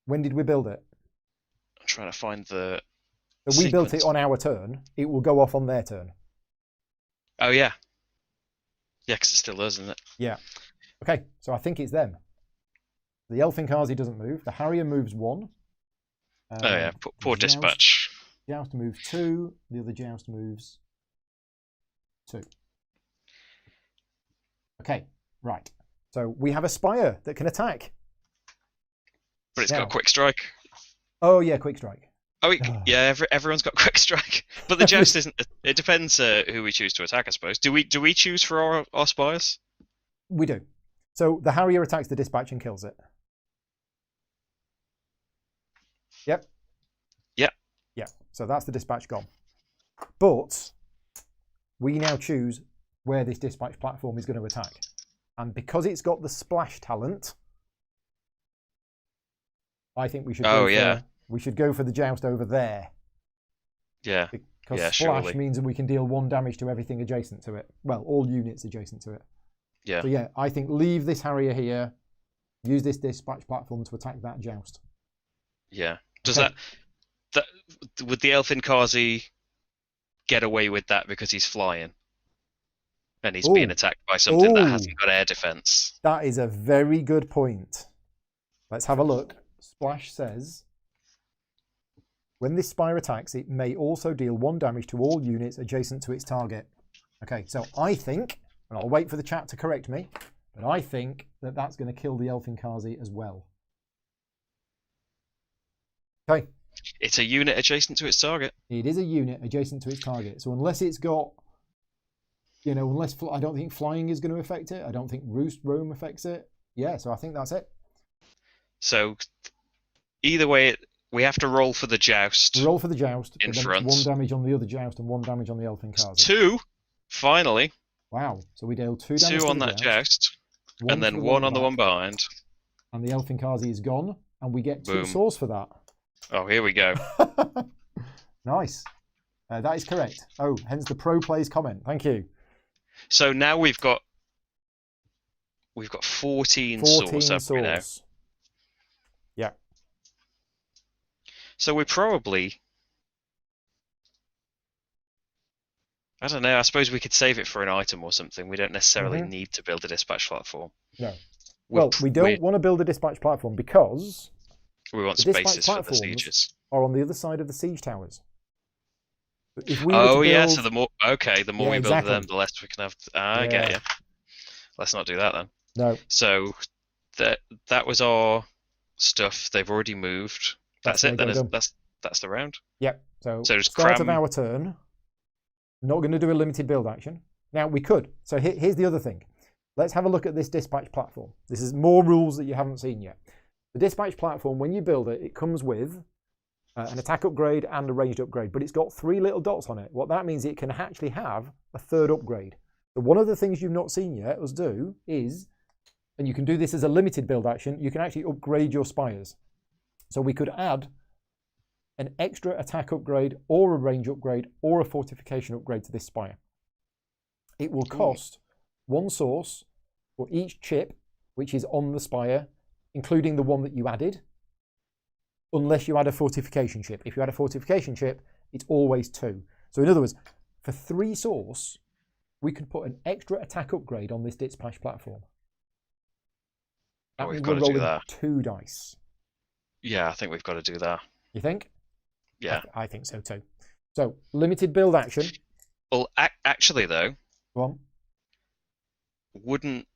When did we build it? I'm trying to find the. So we built it on our turn. It will go off on their turn. Oh yeah. Yeah, because it still does, isn't it? Yeah. Okay, so I think it's them. The Elfinkazi doesn't move. The Harrier moves 1. Oh yeah, poor dispatch. Joust moves 2. The other Joust moves 2. Okay, right. So we have a Spire that can attack. But it's got quick strike. Oh yeah, quick strike. Oh yeah, everyone's got quick strike. But the Joust isn't. It depends who we choose to attack, I suppose. Do we choose for our Spires? We do. So the Harrier attacks the dispatch and kills it. Yep. Yep. Yeah. So that's the dispatch gone. But we now choose where this dispatch platform is going to attack. And because it's got the splash talent, I think we should we should go for the Joust over there. Yeah. Because splash means that we can deal 1 damage to everything adjacent to it. Well, all units adjacent to it. Yeah. So yeah, I think leave this Harrier here, use this dispatch platform to attack that Joust. Yeah. Does that would the Elfinkazi get away with that because he's flying? And he's being attacked by something that hasn't got air defense. That is a very good point. Let's have a look. Splash says, when this Spire attacks, it may also deal 1 damage to all units adjacent to its target. Okay, so I think, and I'll wait for the chat to correct me, but I think that that's going to kill the Elfinkazi as well. Okay. It's a unit adjacent to its target. It is a unit adjacent to its target. So unless it's got, I don't think flying is going to affect it. I don't think roost roam affects it. Yeah, so I think that's it. So either way, we have to roll for the Joust. Roll for the Joust. In front. 1 damage on the other Joust and 1 damage on the Elfinkazi. 2, finally. Wow. So we deal 2 damage 2 on that Joust. And then 1 on the one behind. And the Elfinkazi is gone. And we get 2 Boom. swords for that. Oh, here we go. Nice. That is correct. Oh, hence the pro plays comment. Thank you. So now we've got 14 swords up now. Yeah. So we probably, I don't know, I suppose we could save it for an item or something. We don't necessarily need to build a dispatch platform. No. Well, we don't want to build a dispatch platform because we want spaces for the sieges. Are on the other side of the siege towers. Yeah, so the more we build them, the less we can have. I get you. Let's not do that then. No. So that was our stuff. They've already moved. That's it. Then that's the round. Yep. So just start of our turn. Not going to do a limited build action. Now we could. So here's the other thing. Let's have a look at this dispatch platform. This is more rules that you haven't seen yet. The dispatch platform, when you build it, it comes with an attack upgrade and a ranged upgrade, but it's got 3 little dots on it. What that means, it can actually have a 3rd upgrade. So one of the things you've not seen yet us do is, and you can do this as a limited build action, you can actually upgrade your spires. So we could add an extra attack upgrade or a range upgrade or a fortification upgrade to this spire. It will cost 1 source for each chip which is on the spire, including the one that you added, unless you add a fortification chip. If you add a fortification chip, it's always 2. So in other words, for 3 source, we could put an extra attack upgrade on this dispatch platform. We've got to do that. 2 dice. Yeah, I think we've got to do that. You think? Yeah. I think so too. So, limited build action. Well, actually though, go on. Wouldn't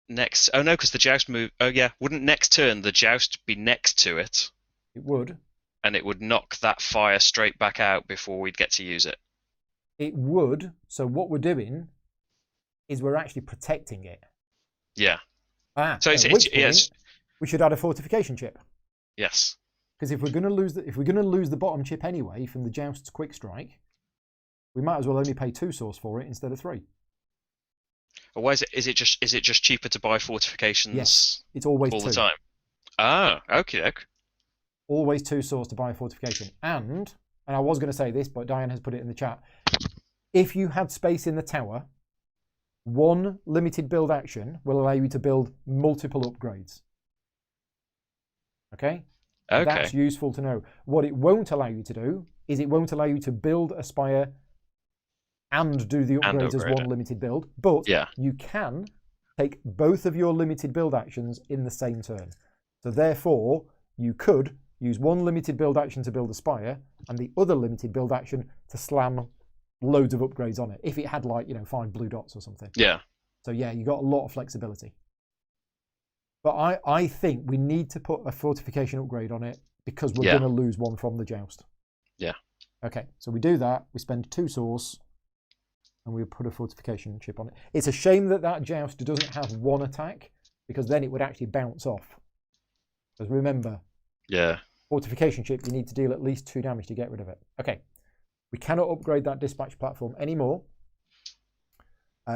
next... Oh no, because the Joust move... Oh yeah, wouldn't next turn the Joust be next to it? It would. And it would knock that fire straight back out before we'd get to use it. It would. So what we're doing is we're actually protecting it. Yeah. So we should add a fortification chip. Yes. Because if we're going to lose the bottom chip anyway from the Joust's quick strike, we might as well only pay 2 source for it instead of 3. Or why is it just cheaper to buy fortifications? Yes, it's always all 2. The time. Ah, okay. Always 2 source to buy a fortification. And I was going to say this, but Diane has put it in the chat. If you had space in the tower, 1 limited build action will allow you to build multiple upgrades. Okay? That's useful to know. What it won't allow you to do is it won't allow you to build a spire and do the upgrades as 1 limited build. But you can take both of your limited build actions in the same turn. So therefore, you could use 1 limited build action to build a spire and the other limited build action to slam loads of upgrades on it. If it had 5 blue dots or something. Yeah. So yeah, you got a lot of flexibility. But I think we need to put a fortification upgrade on it because we're going to lose 1 from the joust. Yeah. Okay, so we do that. We spend 2 source and we put a fortification chip on it. It's a shame that joust doesn't have 1 attack because then it would actually bounce off. Because remember, fortification chip, you need to deal at least 2 damage to get rid of it. Okay, we cannot upgrade that dispatch platform anymore.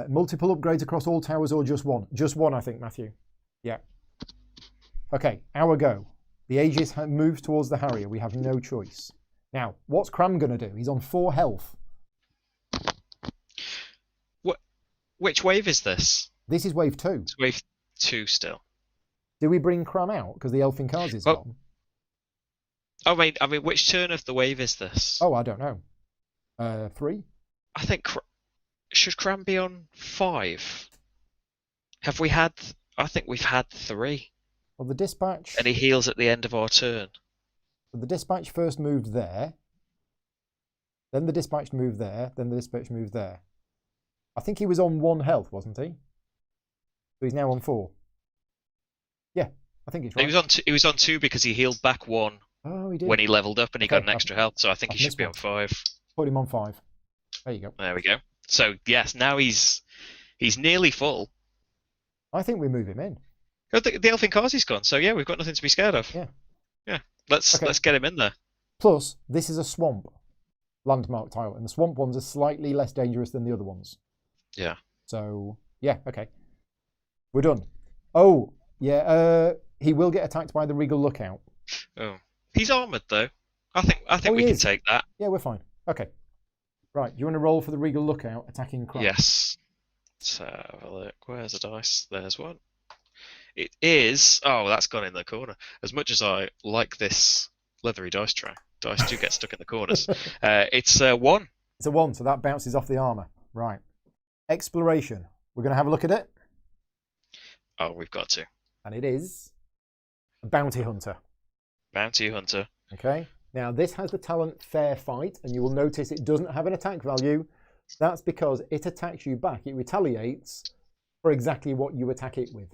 Multiple upgrades across all towers or just 1? Just 1, I think, Matthew. Yeah. Okay, our go. The Aegis moves towards the Harrier. We have no choice. Now, what's Cram going to do? He's on 4 health. Which wave is this? This is wave 2. It's wave 2 still. Do we bring Cram out? Because the Elfin Cars is gone. I mean, which turn of the wave is this? Oh, I don't know. 3? I think... Should Cram be on 5? Have we had... I think we've had 3. Well, the dispatch... And he heals at the end of our turn. The dispatch first moved there. Then the dispatch moved there. Then the dispatch moved there. I think he was on 1 health, wasn't he? So he's now on 4. Yeah, I think it's right. He was on 2 because he healed back 1 he did. when he leveled up and he got an extra health. So I think he should be on 5. Put him on 5. There you go. There we go. So yes, now he's nearly full. I think we move him in. Oh, the Elfin Kazi's gone, so yeah, we've got nothing to be scared of. Yeah. Let's get him in there. Plus, this is a swamp landmark tile, and the swamp ones are slightly less dangerous than the other ones. Yeah. So yeah, okay, we're done. Oh yeah, he will get attacked by the Regal Lookout. Oh, he's armored though. I think we can take that. Yeah, we're fine. Okay. Right, you want to roll for the Regal Lookout attacking Cram? Yes. Let's have a look. Where's the dice? There's one. It is... Oh, that's gone in the corner. As much as I like this leathery dice tray, dice do get stuck in the corners. It's a 1. It's a 1, so that bounces off the armour. Right. Exploration. We're going to have a look at it. Oh, we've got to. And it is a Bounty Hunter. Bounty Hunter. Okay. Now, this has the talent Fair Fight, and you will notice it doesn't have an attack value. That's because it attacks you back. It retaliates for exactly what you attack it with.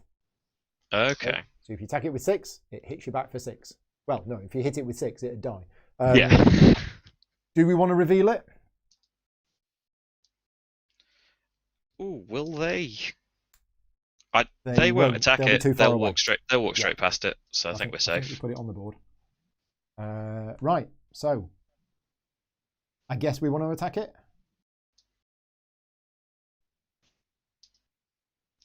Okay. So if you attack it with 6, it hits you back for 6. Well, no, if you hit it with 6, it'd die. Yeah. Do we want to reveal it? Ooh, will they? They won't attack it. They'll walk straight. They'll walk straight past it. So I think we're safe. I think we put it on the board. Right. So I guess we want to attack it.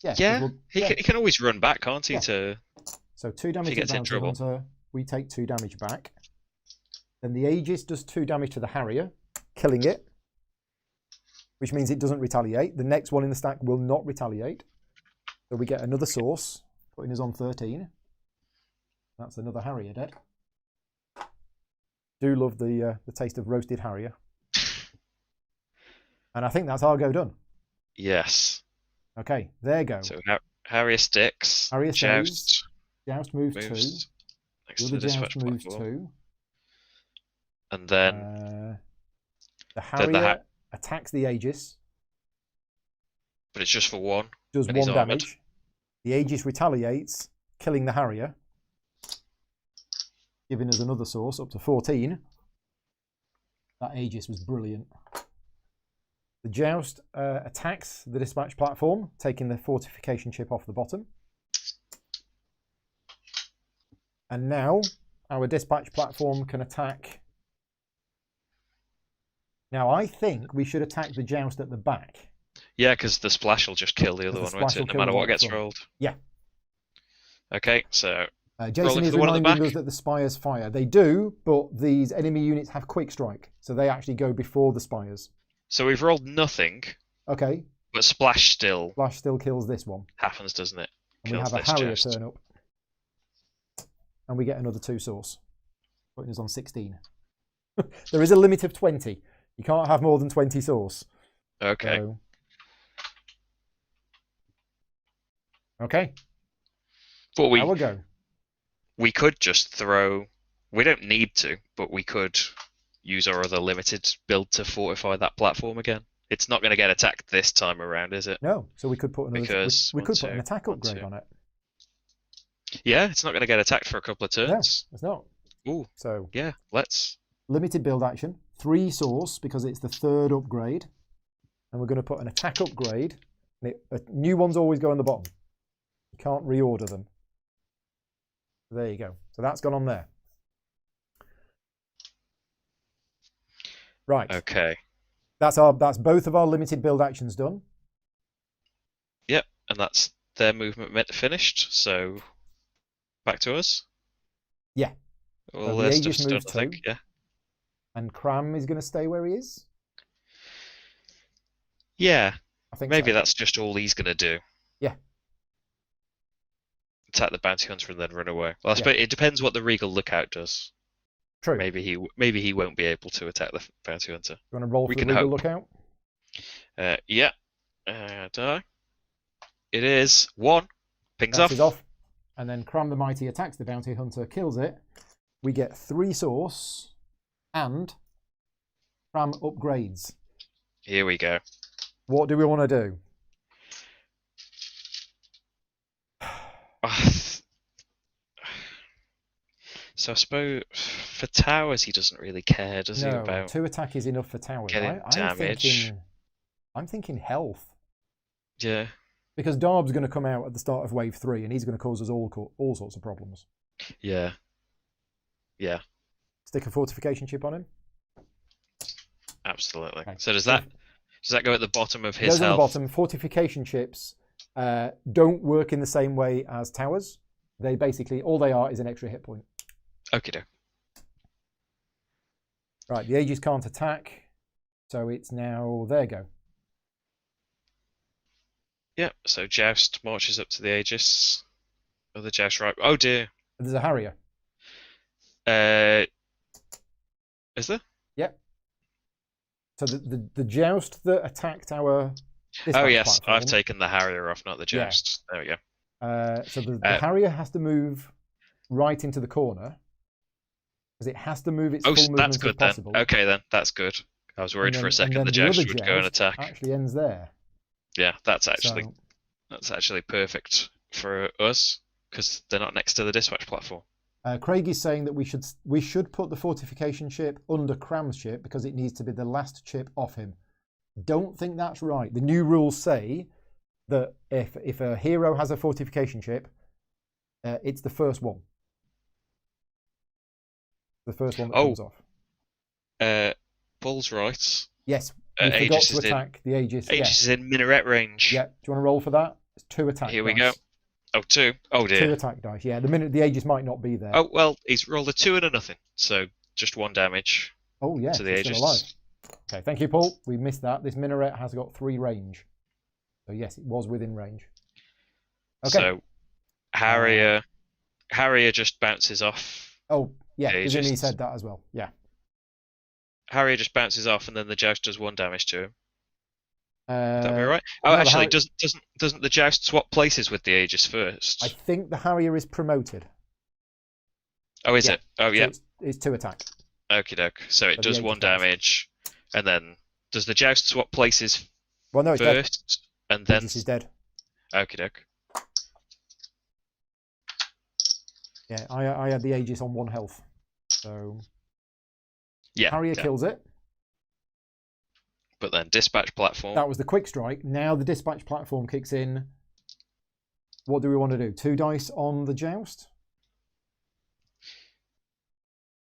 Yeah. He can always run back, can't he? So 2 damage to the Bounty Hunter. We take 2 damage back. Then the Aegis does 2 damage to the Harrier, killing it, which means it doesn't retaliate. The next one in the stack will not retaliate. So we get another source, putting us on 13. That's another Harrier dead. Do love the taste of roasted Harrier. And I think that's our go done. Yes. Okay, there go. So Harrier sticks. Harrier Joust. Joust moves 2. Next The other Joust moves 2. And then the Harrier attacks the Aegis. But it's just for 1. Does 1 damage. The Aegis retaliates, killing the Harrier, giving us another source up to 14. That Aegis was brilliant. The Joust attacks the dispatch platform, taking the fortification chip off the bottom. And now our dispatch platform can attack. Now I think we should attack the Joust at the back. Yeah, because the splash will just kill the other one, won't it? No matter what gets rolled. Yeah. Okay, so Jason is reminding us that the spires fire. They do, but these enemy units have quick strike, so they actually go before the spires. So we've rolled nothing. Okay. But Splash still kills this one. Happens, doesn't it? And we have a Harrier turn up. And we get another 2 source. Putting us on 16. There is a limit of 20. You can't have more than 20 source. Okay. So... Okay. But now we'll go. We could just throw... We don't need to, but we could use our other limited build to fortify that platform again. It's not going to get attacked this time around, is it? No. So we could put another... we could put an attack upgrade on it. Yeah, it's not going to get attacked for a couple of turns. No, it's not. Ooh. So... yeah, let's... Limited build action. 3 source, because it's the 3rd upgrade. And we're going to put an attack upgrade. New ones always go on the bottom. You can't reorder them. There you go. So that's gone on there. Right. Okay. That's both of our limited build actions done. Yep, and that's their movement finished. So back to us. Yeah. Well, so the Aegis moves done, I think. Yeah. And Cram is going to stay where he is. Yeah. I think maybe that's just all he's going to do. Yeah. Attack the bounty hunter and then run away. Well, I suppose it depends what the Regal Lookout does. True. Maybe he won't be able to attack the bounty hunter. You want to roll for the Regal Lookout? Yeah. Die. It is 1. Pings off. And then Cram the Mighty attacks the bounty hunter, kills it. We get 3 source, and Cram upgrades. Here we go. What do we want to do? So I suppose for towers he doesn't really care, does he? About 2 attack is enough for towers. Damage. I'm thinking health. Yeah. Because Darb's going to come out at the start of wave 3, and he's going to cause us all sorts of problems. Yeah. Yeah. Stick a fortification chip on him. Absolutely. Okay. So does that go at the bottom of his health? Goes at the bottom. Fortification chips don't work in the same way as towers. They basically, all they are is an extra hit point. Okay. Right, the Aegis can't attack, so it's now there go. Yep, so Joust marches up to the Aegis. Other Joust right. Oh dear. There's a Harrier. Is there? Yep. So the Joust that attacked our... Oh yes, platform, I've taken the Harrier off, not the Joust. Yeah. There we go. So the Harrier has to move right into the corner. Because it has to move its full movement that's good if possible. Then. Okay then, that's good. I was worried for a second the Joust would go and attack. Actually ends there. Yeah, that's actually perfect for us because they're not next to the dispatch platform. Craig is saying that we should put the fortification chip under Cram's chip because it needs to be the last chip off him. Don't think that's right. The new rules say that if a hero has a fortification chip, it's the first one. The first one that comes off. Paul's right. Yes. We forgot to attack the Aegis. Aegis is in minaret range. Yeah. Do you want to roll for that? It's 2 attack dice. Here we go. Oh, 2. Oh dear. 2 attack dice. Yeah. The Aegis might not be there. Oh well, he's rolled a 2 and a nothing, so just 1 damage. Oh yeah. To the Aegis. Still alive. Okay. Thank you, Paul. We missed that. This minaret has got 3 range. So yes, it was within range. Okay. So Harrier just bounces off. Oh yeah. He said that as well. Yeah. Harrier just bounces off, and then the Joust does 1 damage to him. Would that be right? Oh, no, actually, doesn't the Joust swap places with the Aegis first? I think the Harrier is promoted. Oh, is it? Oh, yeah. So it's 2 attack. Okie doke. So it does 1 damage, and then does the Joust swap places it's first, dead. and then... Aegis is dead. Okie doke. Yeah, I had the Aegis on 1 health, so... Yeah. Harrier kills it. But then dispatch platform. That was the quick strike. Now the dispatch platform kicks in. What do we want to do? 2 dice on the Joust?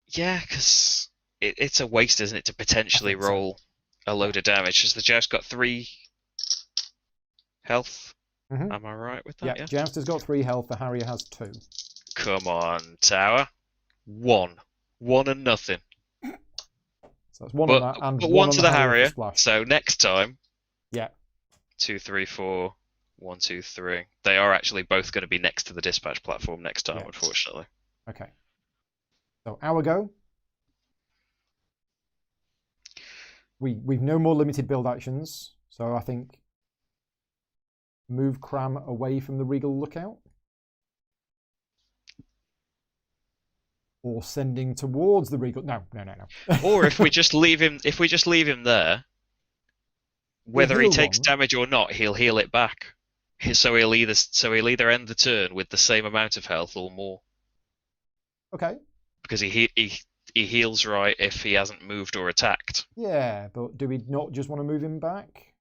Yeah, because it's a waste, isn't it, to potentially roll a load of damage. Has the Joust got 3 health? Mm-hmm. Am I right with that? Yeah, Joust has got 3 health. The Harrier has 2. Come on, tower. 1. 1 and nothing. So that's one on that, and but one one on to the Harrier. Splash. So next time. Yeah. 2, 3, 4. 1, 2, 3. They are actually both going to be next to the dispatch platform next time, unfortunately. Okay. So our go. We've no more limited build actions, so I think move Cram away from the Regal Lookout, or sending towards the Regal. No. Or if we just leave him, there, whether he takes damage or not, he'll heal it back. So he'll either end the turn with the same amount of health or more. Okay. Because he heals right if he hasn't moved or attacked. Yeah, but do we not just want to move him back?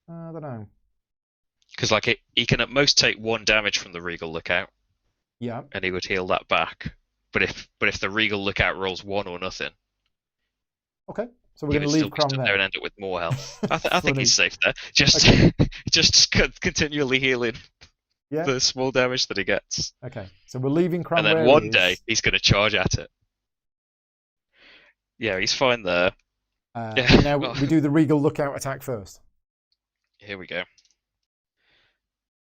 I don't know. Because he can at most take 1 damage from the Regal Lookout. Yeah. And he would heal that back. But if the Regal Lookout rolls 1 or nothing. Okay. So we're going to leave Cram there and end up with more health. I think he's safe there. Just just continually healing the small damage that he gets. Okay. So we're leaving Cram there. And then one day he's going to charge at it. Yeah, he's fine there. Now we do the Regal Lookout attack first. Here we go.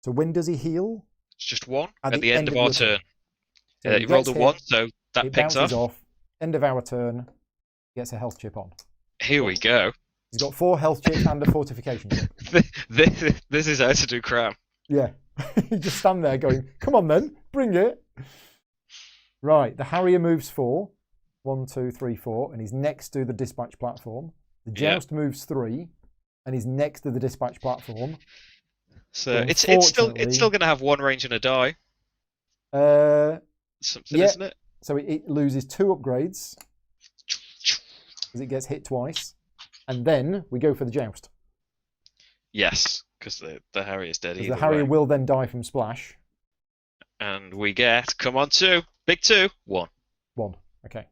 So when does he heal? It's just 1 at the end of our turn. So he rolled a 1, so that picks off. End of our turn. Gets a health chip on. Here we go. He's got 4 health chips and a fortification chip. This is how to do Cram. Yeah. You just stand there going, come on then, bring it. Right, the Harrier moves 4. 1, 2, 3, 4, and he's next to the dispatch platform. The Joust moves 3, and he's next to the dispatch platform. So it's still going to have 1 range and a die. Something, isn't it? So it loses 2 upgrades because it gets hit twice, and then we go for the Joust. Yes, because the Harrier is dead. The Harrier will then die from splash. And we get, come on, 2, big 2, 1. 1. Okay.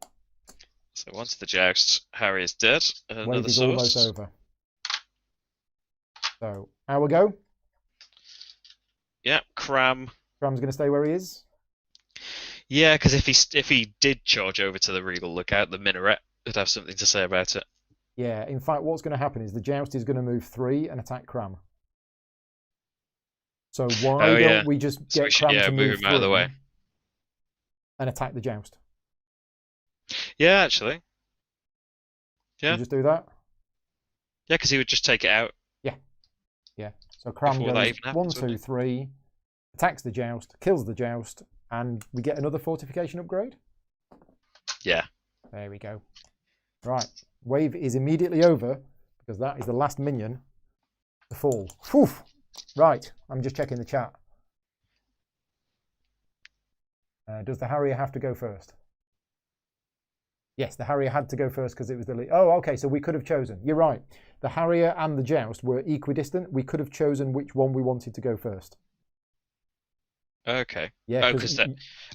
So once the Joust, Harry is dead. Wave is almost over. So our go. Yeah, Cram's going to stay where he is. Yeah, because if he did charge over to the Regal Lookout, the Minaret would have something to say about it. Yeah, in fact, what's going to happen is the Joust is going to move 3 and attack Cram. So why don't we just get Cram to move him out of the way and attack the Joust? Yeah, actually. Yeah. You just do that? Yeah, because he would just take it out. Yeah. So Cram goes 1, 2, 3, attacks the Joust, kills the Joust, and we get another fortification upgrade? Yeah. There we go. Right. Wave is immediately over, because that is the last minion to fall. Whew. Right. I'm just checking the chat. Does the Harrier have to go first? Yes, the Harrier had to go first because it was the lead. Oh, okay, so we could have chosen. You're right. The Harrier and the Joust were equidistant. We could have chosen which one we wanted to go first. Okay. Yeah.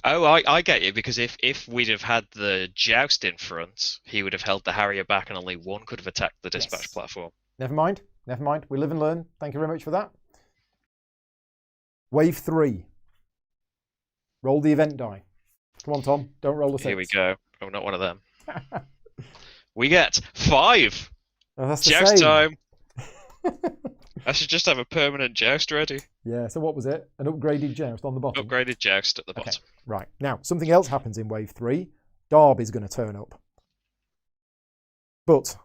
I get you, because if we'd have had the Joust in front, he would have held the Harrier back and only 1 could have attacked the dispatch platform. Never mind. We live and learn. Thank you very much for that. Wave 3. Roll the event die. Come on, Tom. Don't roll the 6. Here we go. Oh, not one of them. We get 5. Oh, that's Joust time. I should just have a permanent Joust ready. Yeah, so what was it? An upgraded Joust on the bottom? Upgraded Joust at the bottom. Okay. Right. Now, something else happens in Wave 3. Darby's going to turn up. But,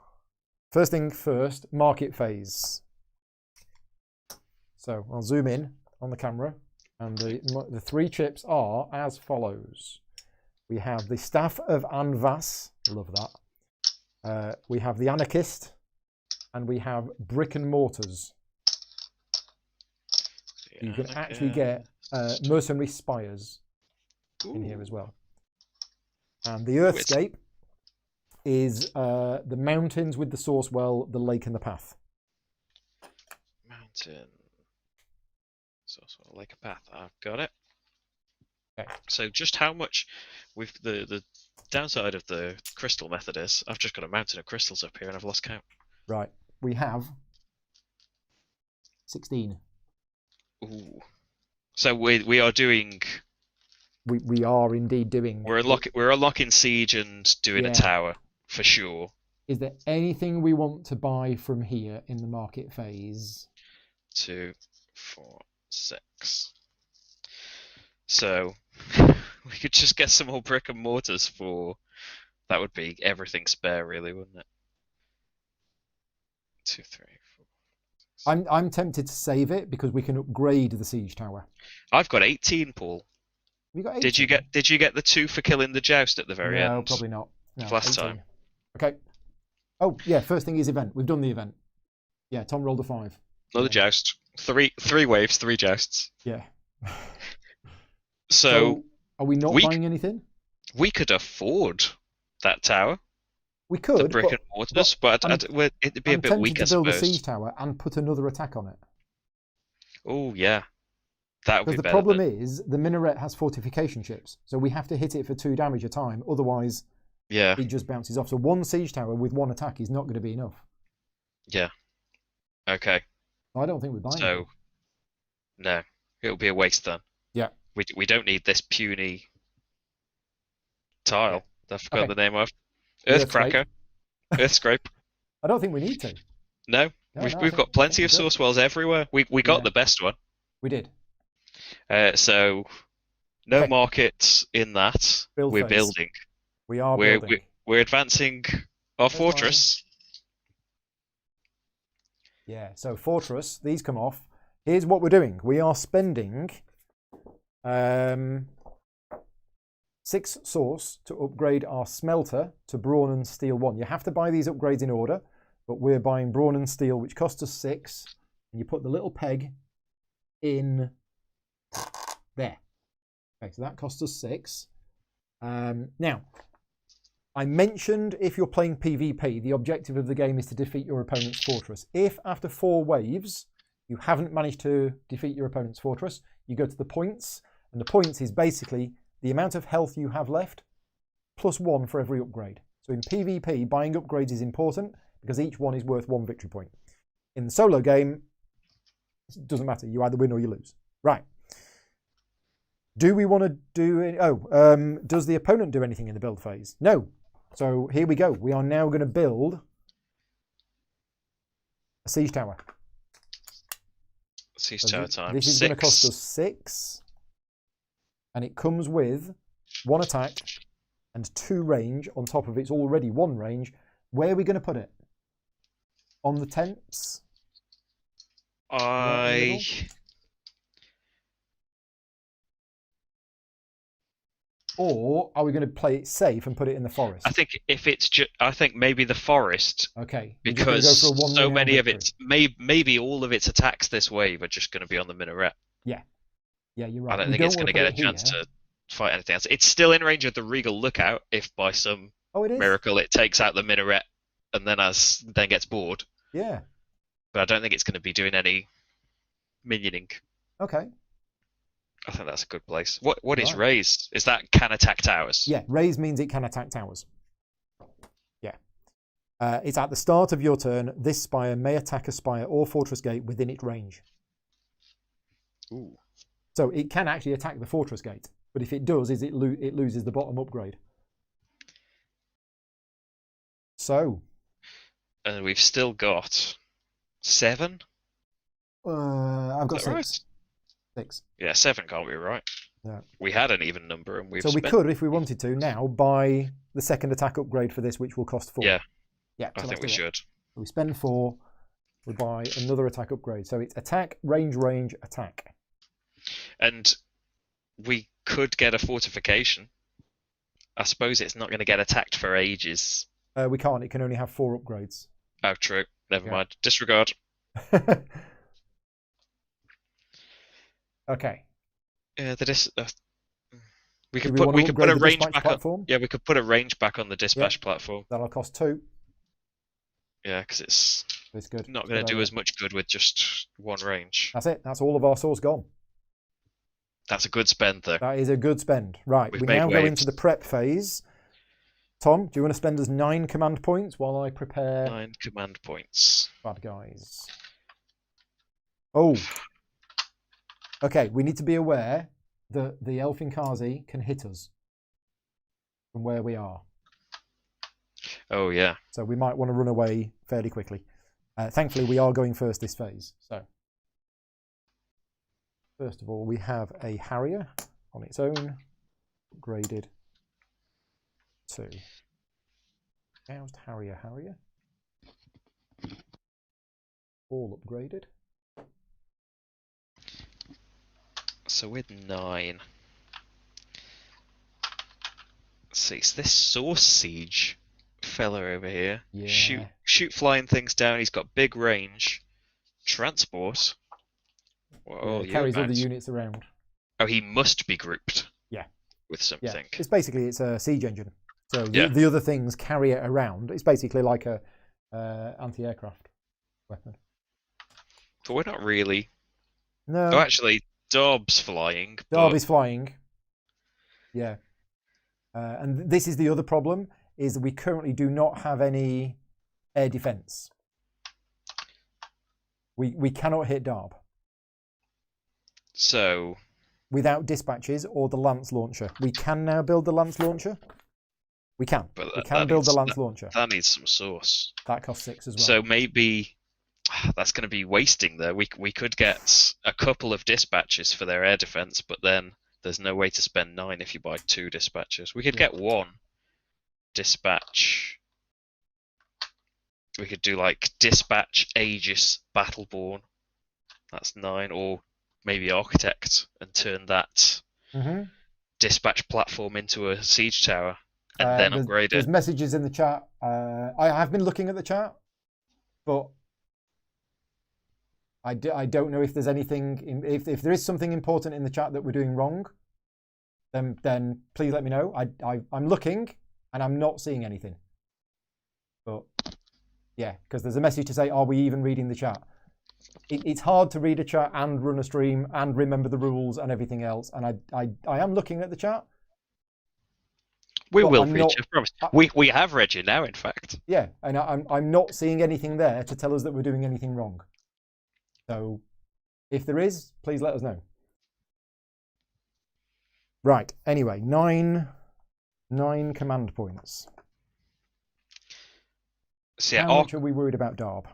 first thing first, market phase. So, I'll zoom in on the camera. And the 3 chips are as follows. We have the Staff of Anvas. Love that. We have the Anarchist. And we have Brick and Mortars. You can actually get Mercenary Spires in here as well. And the Earthscape is the mountains with the source well, the lake and the path. Mountain. Source well, lake and path. I've got it. Okay. So just how much with the downside of the crystal method is I've just got a mountain of crystals up here and I've lost count. Right. We have 16. Ooh. So we are doing. We are indeed doing. We're unlocking siege and doing a tower for sure. Is there anything we want to buy from here in the market phase? 2, 4, 6. So we could just get some more brick and mortars for. That would be everything spare, really, wouldn't it? 2, 3, 4. I'm tempted to save it because we can upgrade the siege tower. I've got 18, Paul. You got 18? Did you get the 2 for killing the joust at the very end? No, probably not. No, last 18. time. Okay. Oh yeah, first thing is event. We've done the event. Yeah, Tom rolled a 5. Another joust. Three waves, 3 jousts. Yeah. So are we not buying anything? We could afford that tower. We could. The brick and mortars, but it'd be a bit weak, I suppose. I'm tempted to build a siege tower and put another attack on it. Oh yeah, that would be better. Because the problem is the minaret has fortification ships, so we have to hit it for 2 damage a time. Otherwise, it just bounces off. So 1 siege tower with 1 attack is not going to be enough. Yeah. Okay. I don't think we're buying it. So, no, it'll be a waste then. Yeah. We don't need this puny tile. I forgot the name of. Earthcracker. Earthscrape. I don't think we need to. No, we've got plenty of source wells everywhere. We got the best one. We did. So, no markets in that. We're building. We are building. We're advancing our fortress. Yeah, so fortress, these come off. Here's what we're doing. We are spending 6 source to upgrade our smelter to brawn and steel 1. You have to buy these upgrades in order, but we're buying brawn and steel, which cost us 6. And you put the little peg in there. Okay, so that cost us 6. Now, I mentioned if you're playing PvP, the objective of the game is to defeat your opponent's fortress. If after 4 waves you haven't managed to defeat your opponent's fortress, you go to the points, and the points is basically the amount of health you have left plus 1 for every upgrade. So in PvP, buying upgrades is important because each one is worth 1 victory point. In the solo game, it doesn't matter. You either win or you lose. Right. Do we want to do it? Does the opponent do anything in the build phase? No. So here we go. We are now going to build a siege tower. Siege tower time. This is going to cost us 6. And it comes with 1 attack and 2 range on top of its already 1 range. Where are we going to put it? On the tents? Or are we going to play it safe and put it in the forest? I think if it's I think maybe the forest. Okay. Because so many of it, maybe all of its attacks this wave are just going to be on the minaret. Yeah. Yeah, you're right. I don't think it's going to get a chance to fight anything else. It's still in range of the Regal Lookout if by some miracle it takes out the minaret and then gets bored. Yeah. But I don't think it's going to be doing any minioning. Okay. I think that's a good place. What is raised? Is that can attack towers? Yeah, raised means it can attack towers. Yeah. It's at the start of your turn. This spire may attack a spire or fortress gate within its range. Ooh. So it can actually attack the fortress gate. But if it does, it loses the bottom upgrade. So. And we've still got 7? I've got 6. Right? 6. Yeah, 7 can't be right. No. We had an even number and we've So we could, if we wanted to, now buy the 2nd attack upgrade for this, which will cost 4. Yeah. Yeah. I think we should. We spend 4, we buy another attack upgrade. So it's attack, range, attack. And we could get a fortification. I suppose it's not going to get attacked for ages. We can't. It can only have 4 upgrades. Oh, true. Never mind. Disregard. Okay. Yeah, we could put a range back on. Yeah, we could put a range back on the dispatch platform. That'll cost 2. Yeah, because it's good. Not going to do as much good with just 1 range. That's it. That's all of our source gone. That's a good spend, though. That is a good spend. Right, we now go into the prep phase. Tom, do you want to spend us 9 command points while I prepare? 9 command points. Bad guys. Oh. Okay, we need to be aware that the Elfinkazi can hit us from where we are. Oh, yeah. So we might want to run away fairly quickly. Thankfully, we are going first this phase. So, first of all, we have a Harrier on its own, upgraded to Housed Harrier. All upgraded. So with 9. See, it's this Source Siege fella over here. Yeah. Shoot flying things down. He's got big range. Transport. Whoa, Yeah, carries other units around. Oh, he must be grouped. Yeah. With something. Yeah. It's a siege engine. So the other things carry it around. It's basically like a anti-aircraft weapon. But we're not really. No. Oh, actually, Dobb's flying. Darby's flying. Yeah. And this is the other problem, is we currently do not have any air defense. We cannot hit Darb. So... without dispatches or the Lance launcher. We can now build the Lance launcher. We can. But we can build the Lance launcher. That needs some source. That costs 6 as well. So maybe that's going to be wasting there. We could get a couple of dispatches for their air defense, but then there's no way to spend 9 if you buy 2 dispatches. We could get 1 dispatch. We could do like dispatch Aegis Battleborn. That's 9, or maybe Architect and turn that dispatch platform into a siege tower and then upgrade it. There's messages in the chat. I have been looking at the chat, but I don't know if there's anything. If there is something important in the chat that we're doing wrong, then please let me know. I'm looking and I'm not seeing anything. But yeah, because there's a message to say, are we even reading the chat? It's hard to read a chat and run a stream and remember the rules and everything else. And I am looking at the chat. We will read you, I promise. We have read you now, in fact. Yeah, and I'm not seeing anything there to tell us that we're doing anything wrong. So if there is, please let us know. Right, anyway, 9 command points. So yeah, how much are we worried about Darb?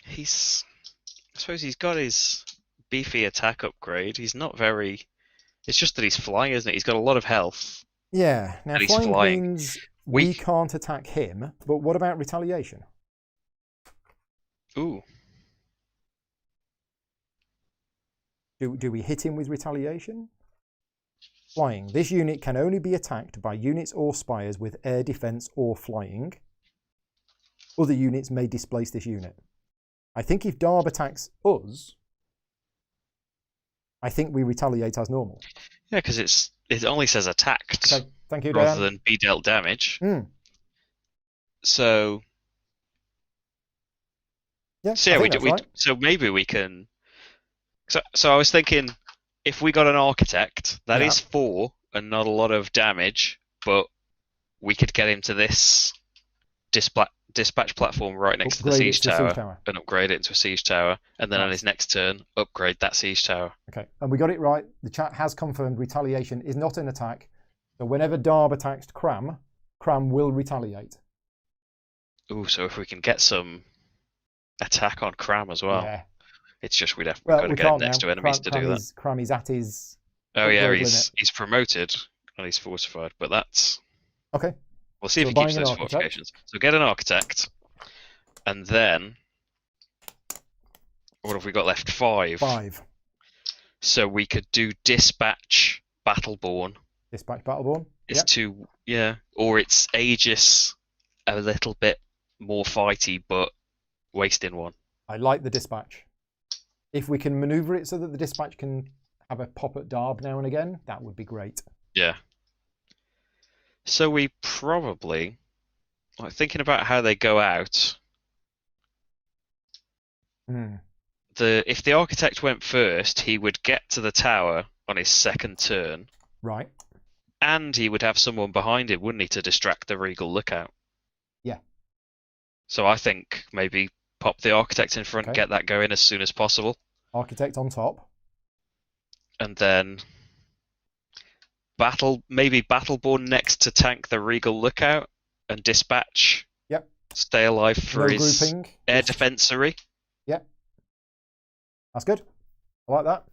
I suppose he's got his beefy attack upgrade. He's not very. It's just that he's flying, isn't it? He's got a lot of health. Yeah. Now flying means we can't attack him. But what about retaliation? Ooh. Do we hit him with retaliation? Flying. This unit can only be attacked by units or spires with air defense or flying. Other units may displace this unit. I think if Darb attacks us, I think we retaliate as normal. Yeah, because it only says attacked. Okay. Thank you, rather than be dealt damage. So. Yeah. So yeah, so maybe we can. So I was thinking, if we got an architect, that is 4 and not a lot of damage, but we could get him to this dispatch platform right next to the siege tower and upgrade it into a siege tower, and then on his next turn, upgrade that siege tower. Okay, and we got it right. The chat has confirmed retaliation is not an attack. So whenever Darb attacks Cram will retaliate. Ooh, so if we can get some attack on Cram as well. Yeah. It's just we've got to get next to enemies to do that. Cram is at his... Oh yeah, he's promoted and he's fortified, but that's... Okay. We'll see if he keeps those fortifications. So get an architect, and then... What have we got left? 5. 5. So we could do Dispatch Battleborn. Dispatch Battleborn? It's or it's Aegis, a little bit more fighty, but wasting 1. I like the Dispatch. If we can maneuver it so that the Dispatch can have a pop at Darb now and again, that would be great. Yeah. So we probably, like, thinking about how they go out, if the architect went first, he would get to the tower on his second turn. Right. And he would have someone behind him, wouldn't he, to distract the Regal Lookout? Yeah. So I think maybe pop the architect in front, get that going as soon as possible. Architect on top. And then maybe Battleborn next to tank the Regal Lookout and dispatch. Yep. Stay alive for his grouping. air defensory. Yep. That's good. I like that.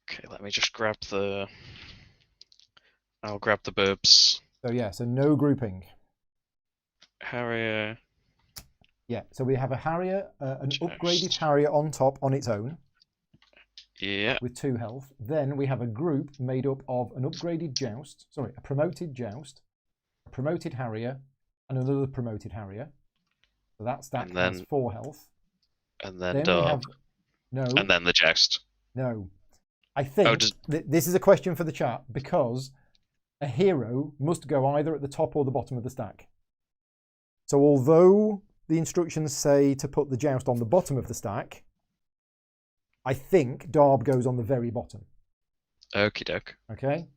Okay, let me just grab the... I'll grab the burbs. So yeah, so no grouping. Harrier. Yeah, so we have a Harrier, an upgraded Harrier on top on its own. Yeah. With 2 health. Then we have a group made up of an upgraded Joust, sorry, a promoted Joust, a promoted Harrier, and another promoted Harrier. So that stack has 4 health. And then Darb. No. And then the Joust. No. I think this is a question for the chat, because a hero must go either at the top or the bottom of the stack. So although the instructions say to put the Joust on the bottom of the stack, I think Darb goes on the very bottom. Okie doke. Okay?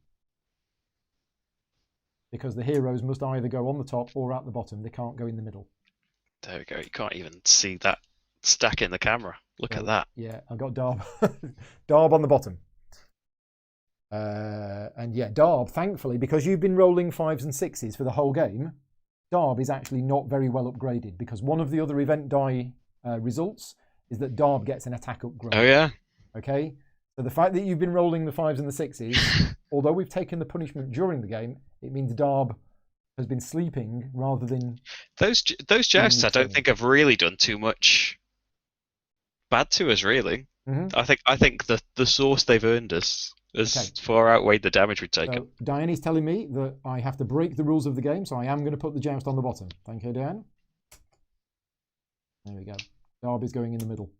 Because the heroes must either go on the top or at the bottom. They can't go in the middle. There we go. You can't even see that stack in the camera. Look at that. Yeah, I've got Darb. Darb on the bottom. And yeah, Darb, thankfully, because you've been rolling 5s and 6s for the whole game, Darb is actually not very well upgraded, because one of the other event die results is that Darb gets an attack upgrade. Oh, yeah? Okay? So the fact that you've been rolling the 5s and the 6s, although we've taken the punishment during the game, it means Darb has been sleeping rather than... Those jousts I don't think have really done too much bad to us, really. Mm-hmm. I think the source they've earned us has far outweighed the damage we've taken. So Diane's telling me that I have to break the rules of the game, so I am going to put the Joust on the bottom. Thank you, Diane. There we go. Darb is going in the middle.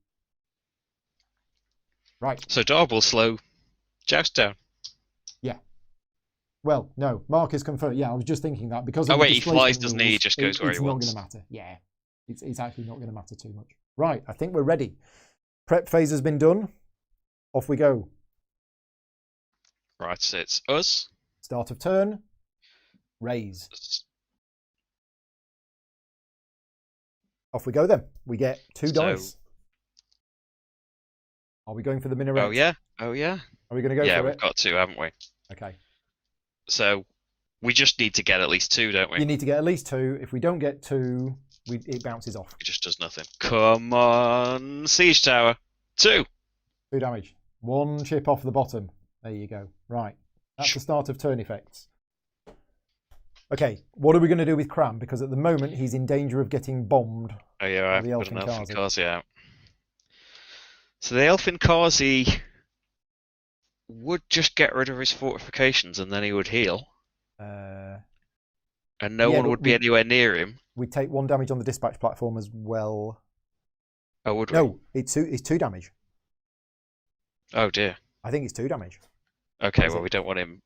Right. So Darb will slow Joust down. Yeah. Well, no. Mark is confirmed. Yeah, I was just thinking that because. Oh wait, he flies, doesn't he? He just goes where he wants. It's not going to matter. Yeah, it's actually not going to matter too much. Right. I think we're ready. Prep phase has been done. Off we go. Right, so it's us. Start of turn. Raise. Off we go then. We get 2 dice. Are we going for the minaret? Oh yeah. Oh yeah. Are we going to go for it? Yeah, we've got 2, haven't we? Okay. So we just need to get at least 2, don't we? You need to get at least 2. If we don't get 2, it bounces off. It just does nothing. Come on, Siege Tower. 2. 2 damage. 1 chip off the bottom. There you go. Right. That's the start of turn effects. Okay, what are we going to do with Cram? Because at the moment, he's in danger of getting bombed. Oh yeah, I've put an Elfin Kazi out. So the Elfin Kazi would just get rid of his fortifications and then he would heal. And no one would be anywhere near him. We'd take 1 damage on the dispatch platform as well. Oh, would we? No, it's 2 damage. Oh dear. I think it's 2 damage. Okay, well we don't want him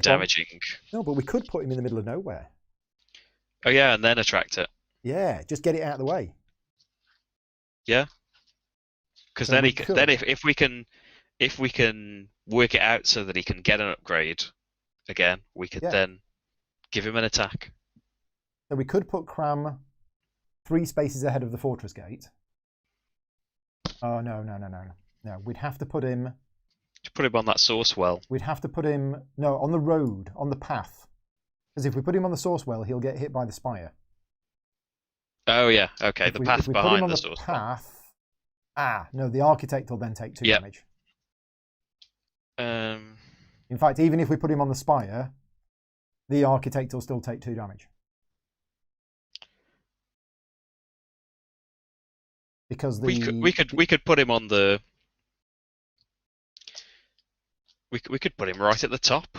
damaging. No, but we could put him in the middle of nowhere. Oh yeah, and then attract it. Yeah, just get it out of the way. Yeah. Because then if we can work it out so that he can get an upgrade again, we could then give him an attack. So we could put Cram 3 spaces ahead of the fortress gate. Oh no. No, we'd have to put him... To put him on that source well. We'd have to put him... No, on the road, on the path. Because if we put him on the source well, he'll get hit by the spire. Oh yeah, okay. The path behind the source well. No, the architect will then take 2 damage. In fact, even if we put him on the spire, the architect will still take 2 damage. Because we could put him on the... We could put him right at the top,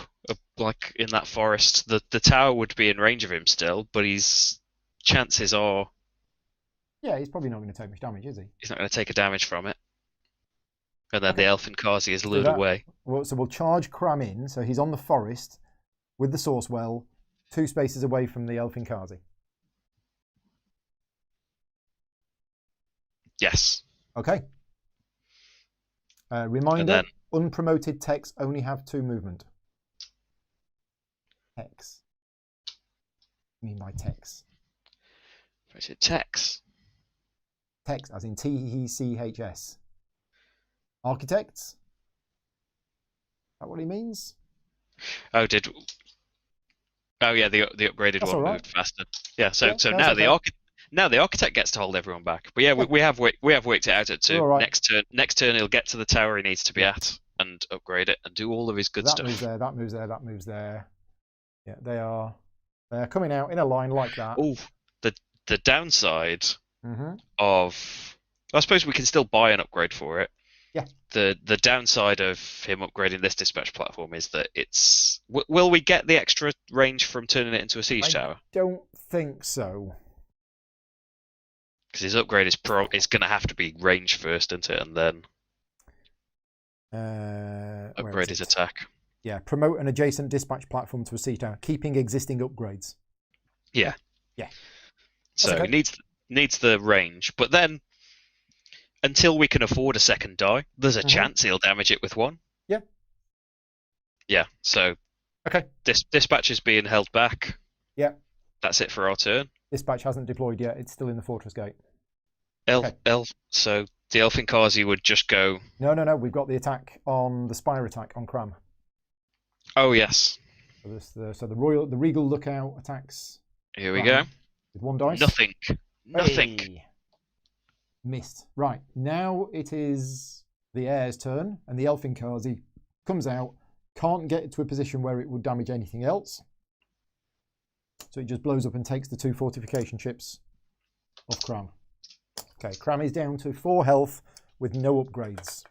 like in that forest. The tower would be in range of him still, but his chances are... Yeah, he's probably not going to take much damage, is he? He's not going to take a damage from it. And then the Elfin Kazi is lured away. So we'll charge Cram in, so he's on the forest with the source well, 2 spaces away from the Elfin Kazi. Yes. Okay. Reminder, unpromoted techs only have 2 movement. Techs. What do you mean by techs? Promoted techs. Text, as in TECHS. Architects? Is that what he means? Oh, yeah, the upgraded That's one right. moved faster. Yeah, so now the architect gets to hold everyone back. But yeah, we have worked it out at 2. Right. Next turn he'll get to the tower he needs to be at and upgrade it and do all of his good stuff. That moves there. Yeah, they're coming out in a line like that. Oh, the downside of, I suppose we can still buy an upgrade for it. Yeah. The downside of him upgrading this dispatch platform is that it's. Will we get the extra range from turning it into a siege tower? I don't think so. Because his upgrade is going to have to be range first, isn't it? And then upgrade his attack. Yeah, promote an adjacent dispatch platform to a siege tower, keeping existing upgrades. Yeah. Yeah. So it needs the range, but then until we can afford a second die, there's a chance he'll damage it with 1. Yeah. Yeah. So. Okay. Dispatch is being held back. Yeah. That's it for our turn. Dispatch hasn't deployed yet. It's still in the fortress gate. So the Elfinkazi would just go. No. We've got the attack on the Spire attack on Cram. Oh yes. So the Regal Lookout attacks. Here we go. With 1 dice. Nothing. Hey. Missed. Right, now it is the heir's turn, and the Elfinkazi comes out, can't get to a position where it would damage anything else. So it just blows up and takes the 2 fortification chips off Cram. Okay, Cram is down to 4 health with no upgrades.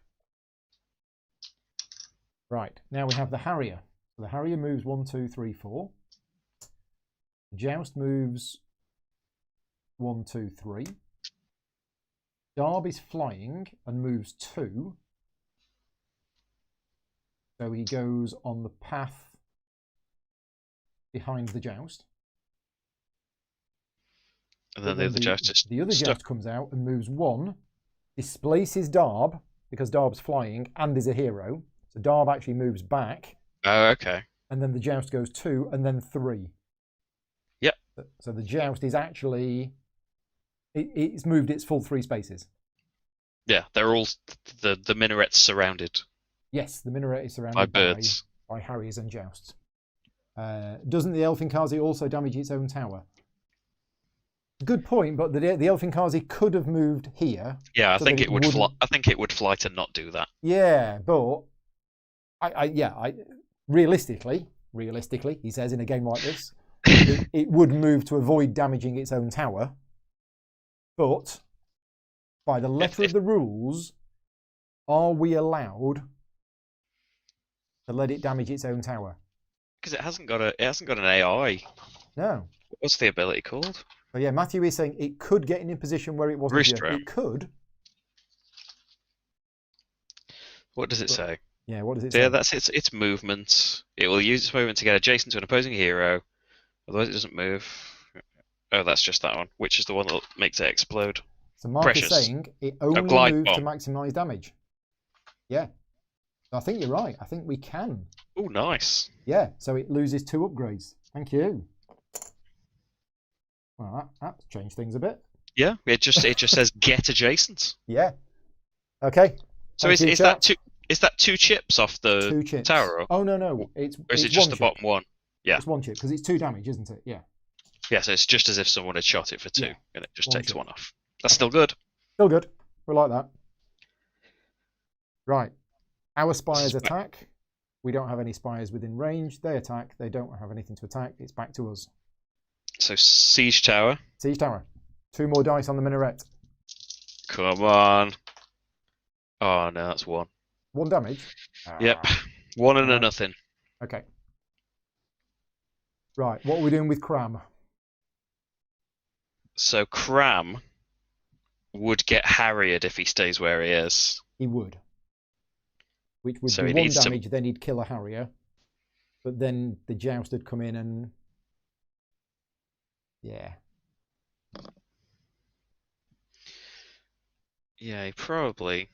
Right, now we have the Harrier. So the Harrier moves 1, 2, 3, 4. The Joust moves 1, 2, 3. Darby's flying and moves 2. So he goes on the path behind the Joust. And then the other Joust comes out and moves 1, displaces Darb, because Darb's flying and is a hero. So Darb actually moves back. Oh, okay. And then the Joust goes 2 and then 3. Yep. So the Joust is actually... It's moved its full 3 spaces. Yeah, they're all... The minaret's surrounded. Yes, the minaret is surrounded by birds. By Harriers and Jousts. Doesn't the Elfinkazi also damage its own tower? Good point, but the Elfinkazi could have moved here. Yeah, I think it would fly. I think it would fly to not do that. Yeah, but realistically, he says in a game like this, it would move to avoid damaging its own tower. But by the letter of the rules, are we allowed to let it damage its own tower? Because it hasn't got an AI. No. What's the ability called? So yeah, Matthew is saying it could get in a position where it wasn't. It could. What does it say? Yeah, what does it say? Yeah, that's its movement. It will use its movement to get adjacent to an opposing hero. Otherwise, it doesn't move. Oh, that's just that one, which is the one that makes it explode. So Mark is saying it only moves to maximise damage. Yeah. I think you're right. I think we can. Oh, nice. Yeah, so it loses 2 upgrades. Thank you. Well, that's changed things a bit. Yeah, it just says get adjacent. Yeah. Okay. So is that 2 chips off the 2 chips. tower? Oh no, or is it just the bottom one? Yeah. It's 1 chip because it's 2 damage, isn't it? Yeah. Yeah, so it's just as if someone had shot it for 2, and it just takes 1 off. That's still good. Still good. We like that. Right. Our spires attack. We don't have any spires within range. They attack. They don't have anything to attack. It's back to us. So siege tower. Siege tower. 2 more dice on the minaret. Come on. Oh no, that's 1. 1 damage? Yep. 1 and a nothing. Okay. Right, what are we doing with Cram? So Cram would get harried if he stays where he is. He would. Which would be 1 damage, then he'd kill a Harrier. But then the Joust would come in and... Yeah. Yeah, he probably...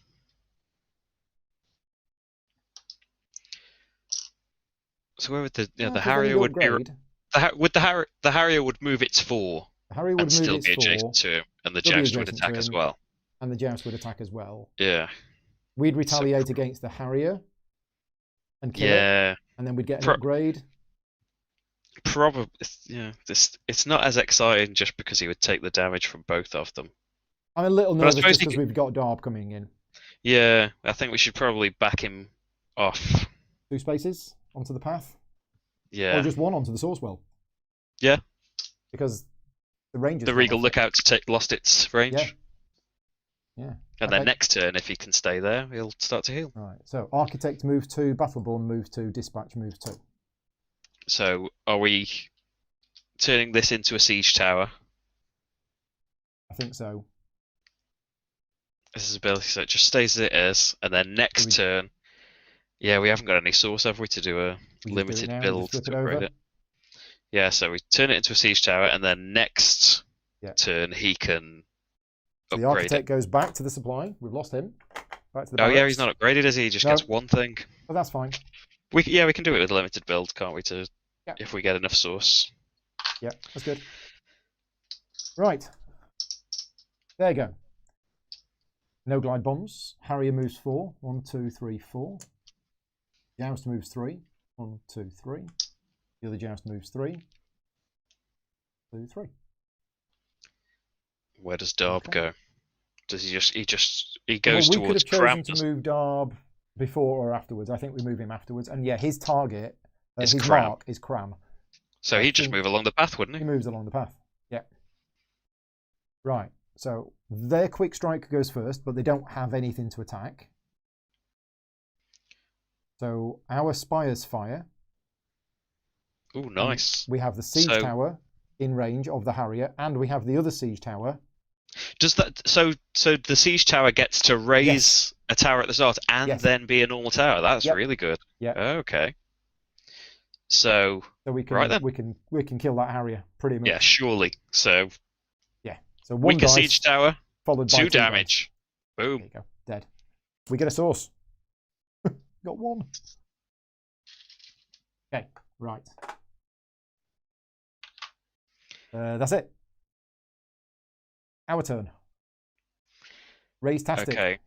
So where would the Harrier would be... The Harrier would move its 4. The Harrier would and move still its be adjacent 4, to him, and the Joust would attack as well. And the Joust would attack as well. Yeah. We'd retaliate against the Harrier and kill it. And then we'd get an upgrade. Probably, yeah. It's not as exciting just because he would take the damage from both of them. I'm a little nervous just because we've got Darb coming in. Yeah, I think we should probably back him off. 2 spaces onto the path? Yeah. Or just 1 onto the source well? Yeah. Because the range is... The Regal Lookout lost its range. Yeah. Yeah. And then next turn, if he can stay there, he'll start to heal. Right, so Architect moves 2, Battleborn moves 2, Dispatch moves 2. So, are we turning this into a siege tower? I think so. This is ability, so it just stays as it is, and then next turn, yeah, we haven't got any source, have we, to do a limited build to upgrade it? Yeah, so we turn it into a siege tower, and then next turn he can upgrade the Architect it. Goes back to the supply. We've lost him. Back to the barracks. Yeah, he's not upgraded, is he? He just gets one thing. But that's fine. We can do it with a limited build, can't we? If we get enough source. Yeah, that's good. Right. There you go. No glide bombs. Harrier moves 4. 1, 2, 3, 4. Joust moves 3. 1, 2, 3. The other Joust moves 3. 2, 3. Where does Darb go? Does he goes we towards could have Cram? chosen to move Darb before or afterwards. I think we move him afterwards. And yeah, his target, his Cram. mark is Cram. So he'd just move along the path, wouldn't he? He moves along the path. Yeah. Right. So their quick strike goes first, but they don't have anything to attack. So our Spires fire. Oh, nice. We have the siege tower in range of the Harrier, and we have the other siege tower. Does that so the siege tower gets to raise a tower at the start and then be a normal tower? That's really good. Yeah. Okay. So we can we can kill that Harrier pretty much. Yeah, surely. So so we can siege tower followed by 2 damage. Boom. There you go. Dead. We get a source. Got 1. Okay. Right. That's it. Our turn. Raise Tastic. Okay.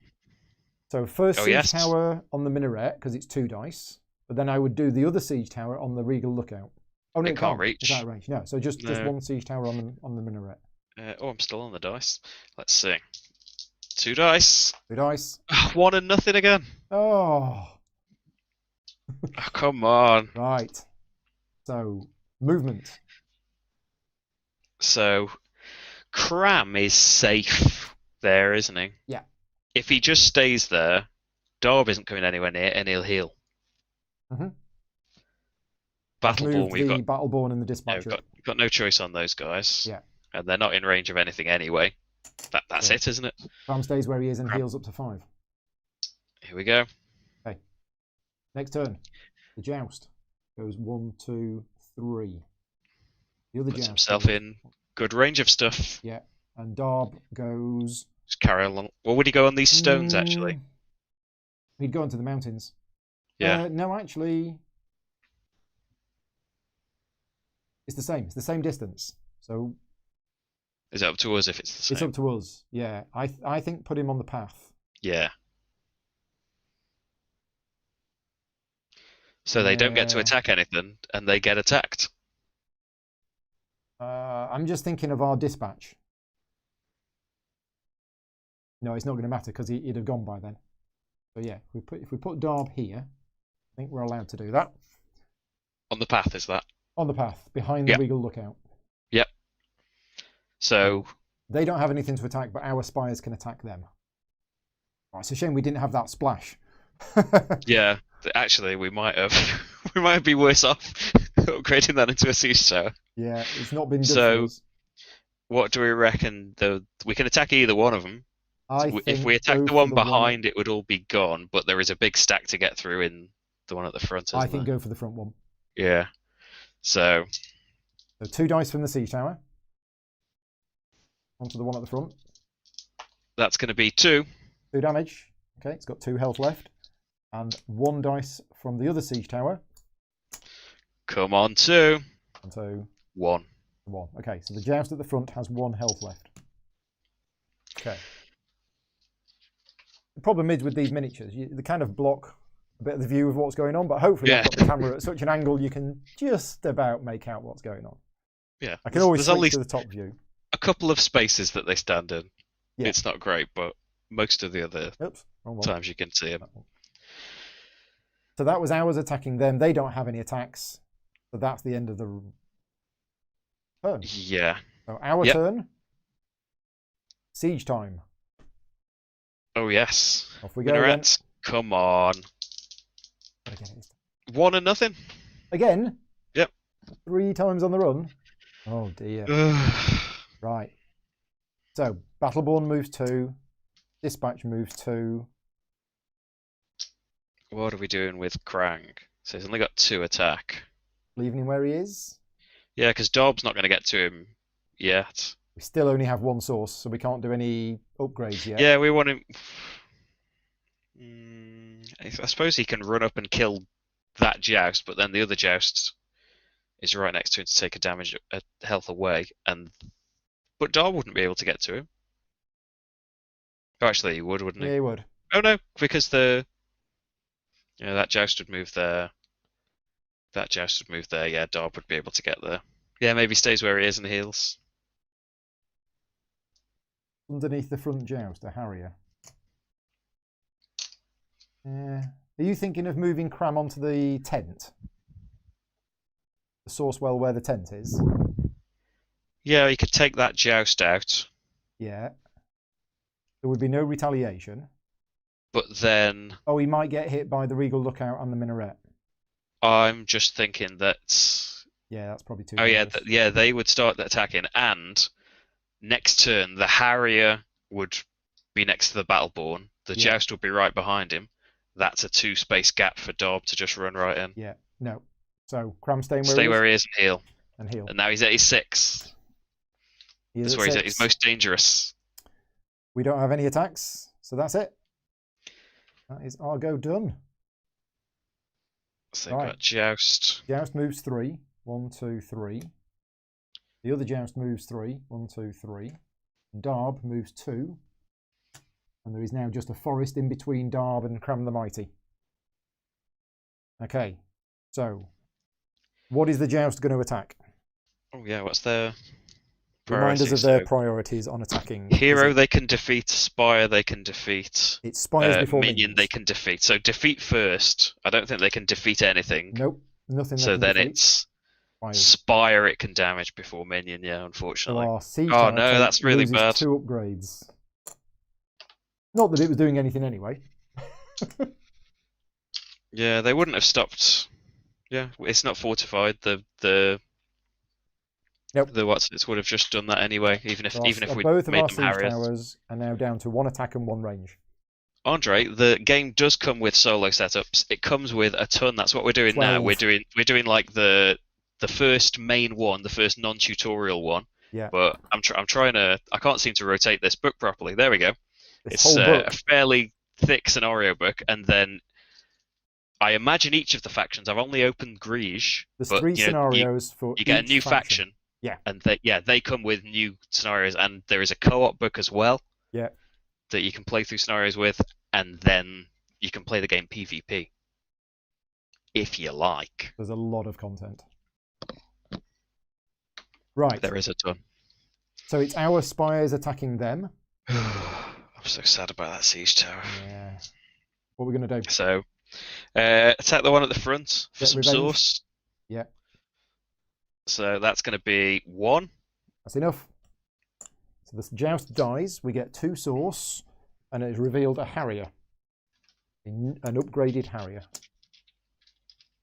So first siege tower on the minaret because it's 2 dice, but then I would do the other siege tower on the Regal Lookout. Oh no, it can't reach. It's out of range. No, so just 1 siege tower on the minaret. I'm still on the dice. Let's see. 2 dice. 2 dice. 1 and nothing again. Oh, come on. Right. So movement. So Cram is safe there, isn't he? Yeah. If he just stays there, Darb isn't coming anywhere near, and he'll heal. Battleborn, we've got Battleborn and the Dispatcher. We've got no choice on those guys. Yeah. And they're not in range of anything anyway. That's it, isn't it? Cram stays where he is and heals up to 5. Here we go. Okay. Next turn. The Joust goes 1, 2, 3. The other Puts Joust himself in good range of stuff. Yeah. And Darb goes... Just carry along. Well, would he go on these stones, actually? He'd go into the mountains. Yeah. No, actually... It's the same. It's the same distance. So... Is it up to us if it's the same? It's up to us, yeah. I think put him on the path. Yeah. So they don't get to attack anything, and they get attacked. I'm just thinking of our Dispatch. No, it's not going to matter because he'd have gone by then. So yeah, if we put Darb here, I think we're allowed to do that. On the path, is that? On the path, behind the Regal Lookout. Yep. So they don't have anything to attack, but our Spires can attack them. Oh, it's a shame we didn't have that splash. Yeah, actually, we might be worse off upgrading that into a siege tower. Yeah, it's not been good for us. What do we reckon? We can attack either one of them. If we attack the one behind, it would all be gone. But there is a big stack to get through in the one at the front. I think go for the front one. Yeah. So 2 dice from the siege tower. Onto the one at the front. That's going to be 2. 2 damage. Okay, it's got 2 health left. And 1 dice from the other siege tower. Come on, 2. And so 1. 1. Okay, so the Joust at the front has 1 health left. Okay. The problem is with these miniatures, they kind of block a bit of the view of what's going on, but hopefully I've got the camera at such an angle you can just about make out what's going on. Yeah. I can always switch to the top view. A couple of spaces that they stand in. Yeah. It's not great, but most of the other times you can see them. So that was ours attacking them. They don't have any attacks. So that's the end of the turn. Yeah. So our turn. Siege time. Oh, yes. Off we go again. Come on. 1-0. Again? Yep. 3 times on the run. Oh, dear. Right. So, Battleborn moves 2. Dispatch moves 2. What are we doing with Krang? So he's only got 2 attack. Leaving him where he is? Yeah, because Dob's not going to get to him yet. We still only have 1 source, so we can't do any upgrades yet. Yeah, we want him... I suppose he can run up and kill that Joust, but then the other Joust is right next to him to take a health away, but Dob wouldn't be able to get to him. Oh, actually, he would, wouldn't he? Yeah, he would. Oh no, because that Joust would move there. That Joust would move there. Yeah, Dob would be able to get there. Yeah, maybe he stays where he is and heals. Underneath the front Joust, a Harrier. Are you thinking of moving Cram onto the tent? The source well where the tent is? Yeah, you could take that Joust out. Yeah. There would be no retaliation. But then... Oh, he might get hit by the Regal Lookout and the Minaret. I'm just thinking that... Yeah, that's probably too... Oh, yeah, they would start attacking, and next turn, the Harrier would be next to the Battleborn. The Joust would be right behind him. That's a 2-space gap for Dob to just run right in. Yeah, no. So, Cram stay where he is and heal. And heal. And now he's at his 6. That's where he's at his most dangerous. We don't have any attacks, so that's it. That is our go done. So you've got Joust. Joust moves 3. 1, 2, 3. The other Joust moves 3. 1, 2, 3. Darb moves 2. And there is now just a forest in between Darb and Cram the Mighty. Okay, so what is the Joust going to attack? Oh yeah, what's their priorities? Remind us of their priorities on attacking. Hero they can defeat, Spire they can defeat. It's Spires before Minion they can defeat. So defeat first. I don't think they can defeat anything. Nope, nothing. So then it's Spire it can damage before Minion, yeah, unfortunately. So oh no, that's really bad. 2 upgrades. Not that it was doing anything anyway. Yeah, they wouldn't have stopped. Yeah, it's not fortified. The What's-its would have just done that anyway, even if we made them Harriers. Both of our siege towers are now down to 1 attack and 1 range. Andre, the game does come with solo setups. It comes with a ton. That's what we're doing 12. now. We're doing like the first main one, the first non-tutorial one. Yeah. But I'm trying to. I can't seem to rotate this book properly. There we go. It's a fairly thick scenario book, and then I imagine each of the factions. I've only opened Grige. There's 3 scenarios for you get a new faction. Yeah. And they come with new scenarios, and there is a co-op book as well. Yeah. That you can play through scenarios with, and then you can play the game PvP. If you like. There's a lot of content. Right. There is a ton. So it's our Spires attacking them. I'm so sad about that siege tower. Yeah. What are we going to do? So, attack the one at the front for some revenge. source. Yeah. So that's going to be 1. That's enough. So this Joust dies. We get 2 source, and it is revealed a Harrier, an upgraded Harrier.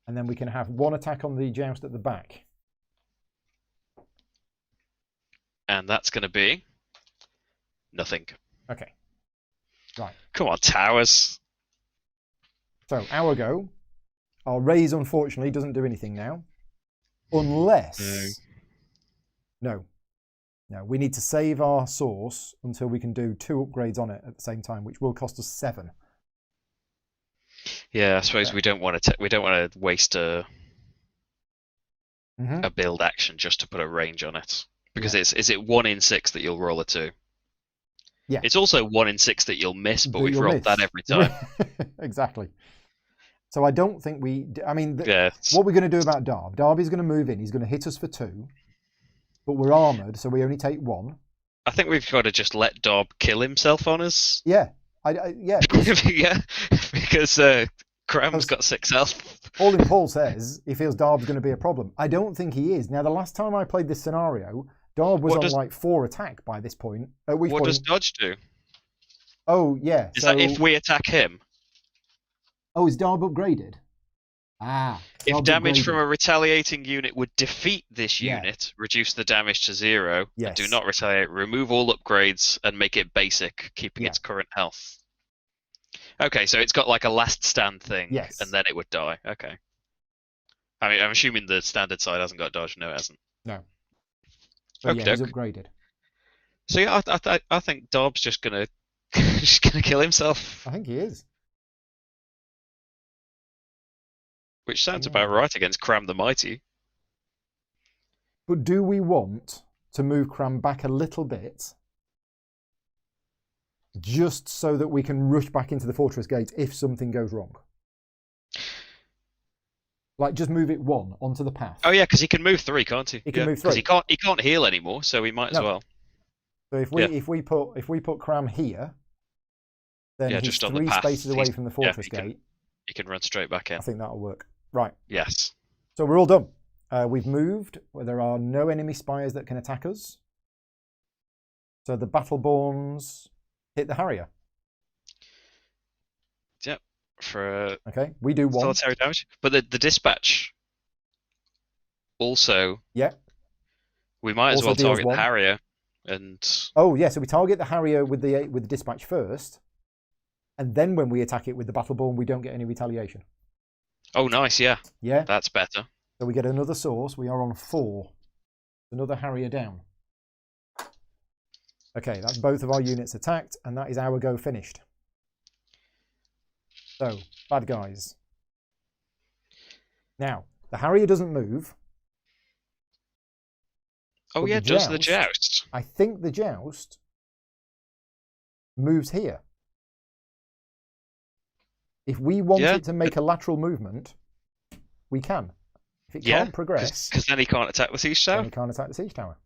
And then we can have 1 attack on the Joust at the back. And that's going to be nothing. Okay. Right. Come on, towers. So, our go. Our raise, unfortunately, doesn't do anything now. Unless... No. No, we need to save our source until we can do 2 upgrades on it at the same time, which will cost us 7. Yeah, I suppose we don't want to waste a build action just to put a range on it, because is it 1 in 6 that you'll roll a 2? Yeah. It's also 1 in 6 that you'll miss, but we've rolled that every time. Exactly. So I don't think we... I mean, Yes. what we're going to do about Darb, Darby's going to move in. He's going to hit us for 2. But we're armoured, so we only take 1. I think we've got to just let Darb kill himself on us. Yeah. Yeah. Yeah, because Cram's got 6 health. All in Paul says he feels Darb's going to be a problem. I don't think he is. Now, the last time I played this scenario, Darb was on like 4 attack by this point. At which what point... does dodge do? Oh, yeah. Is that if we attack him? Oh, is Darb upgraded? Ah. If damage from a retaliating unit would defeat this unit, reduce the damage to 0, and do not retaliate, remove all upgrades and make it basic, keeping its current health. Okay, so it's got like a last stand thing, and then it would die. Okay. I mean, I'm assuming the standard side hasn't got dodge. No, it hasn't. No. But yeah, he's upgraded. So yeah, I think Darb's just gonna kill himself. I think he is. Which sounds about right against Cram the Mighty. But do we want to move Cram back a little bit, just so that we can rush back into the fortress gate if something goes wrong? Like, just move it 1 onto the path. Oh yeah, because he can move 3, can't he? He can move 3. Because he can't heal anymore, so we might as well. So if we put Cram here, then he's just 3 spaces away from the fortress gate. He can run straight back in. I think that'll work. Right. Yes. So we're all done. We've moved. There are no enemy spires that can attack us. So the Battleborns hit the Harrier. Yep. For okay, we do 1 solitary damage, but the dispatch also. Yeah. We might as well target the Harrier and. Oh yeah, so we target the Harrier with the dispatch first, and then when we attack it with the Battleborn, we don't get any retaliation. Oh, nice, yeah. Yeah. That's better. So we get another source. We are on 4. Another Harrier down. Okay, that's both of our units attacked, and that is our go finished. So, bad guys. Now, the Harrier doesn't move. Oh yeah, does the joust? I think the joust moves here. If we want it to make a lateral movement, we can. If it can't progress... Because then he can't attack the siege tower? Then he can't attack the siege tower.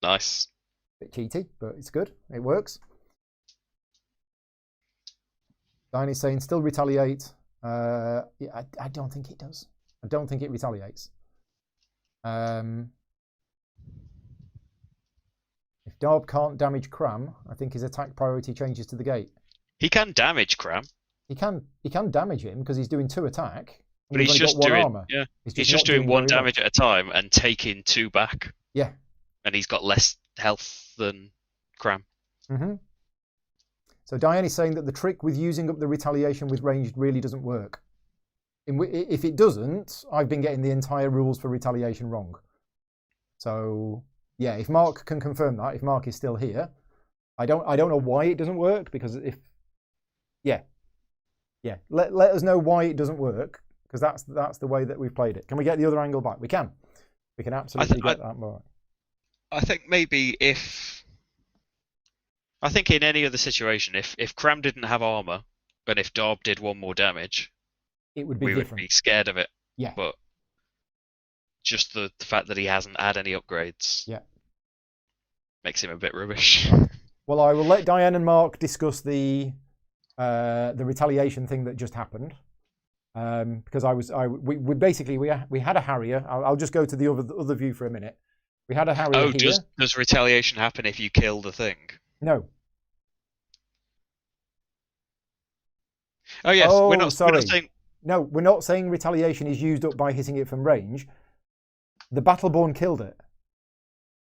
Nice. Bit cheaty, but it's good. It works. Diony's saying, still retaliate. I don't think it does. I don't think it retaliates. If Darb can't damage Cram, I think his attack priority changes to the gate. He can damage Cram. He can damage him because he's doing 2 attack. But he's just doing he's just doing 1 damage at a time and taking 2 back. Yeah. And he's got less health than Cram. Mm-hmm. So Diane is saying that the trick with using up the retaliation with ranged really doesn't work. If it doesn't, I've been getting the entire rules for retaliation wrong. So yeah, if Mark can confirm that, if Mark is still here, I don't know why it doesn't work, because let us know why it doesn't work, because that's the way that we've played it. Can we get the other angle back? We can. We can absolutely get that back. I think maybe I think in any other situation, if Cram didn't have armor, and if Darb did 1 more damage, it would be we different. Would be scared of it. Yeah. But just the fact that he hasn't had any upgrades, makes him a bit rubbish. Well, I will let Diane and Mark discuss the retaliation thing that just happened, because we had a Harrier. I'll just go to the other view for a minute. We had a Harrier here. Does retaliation happen if you kill the thing? No. Oh yes, we're not saying. No, we're not saying retaliation is used up by hitting it from range. The Battleborn killed it.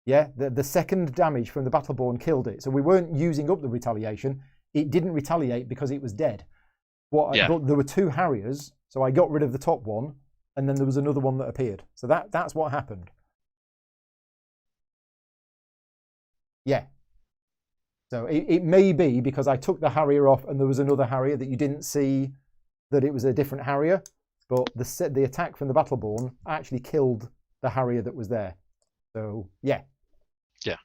Yeah, the second damage from the Battleborn killed it. So we weren't using up the retaliation. It didn't retaliate because it was dead. But there were 2 Harriers, so I got rid of the top one, and then there was another one that appeared. So that's what happened. Yeah. So it may be because I took the Harrier off and there was another Harrier that you didn't see that it was a different Harrier, but the attack from the Battleborn actually killed the Harrier that was there. So, yeah. Yeah.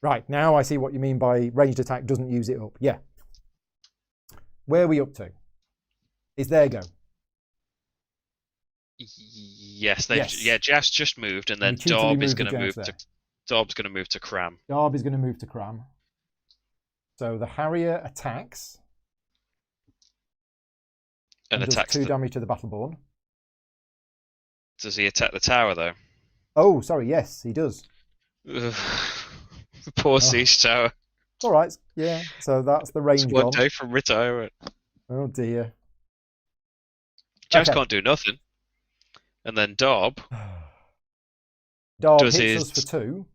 Right, now I see what you mean by ranged attack doesn't use it up. Yeah. Where are we up to? Is their go? Yes, Joust just moved, and then Darb is going to move to Darb's going to move to Cram. Darb is going to move to Cram. So the Harrier attacks. And attacks does 2 damage to the Battleborn. Does he attack the tower, though? Oh, sorry, yes, he does. Poor Siege Tower. It's all right, yeah. So that's the range. It's one day from retirement. Oh dear. Joust can't do nothing. And then Darb. Darb hits us for 2,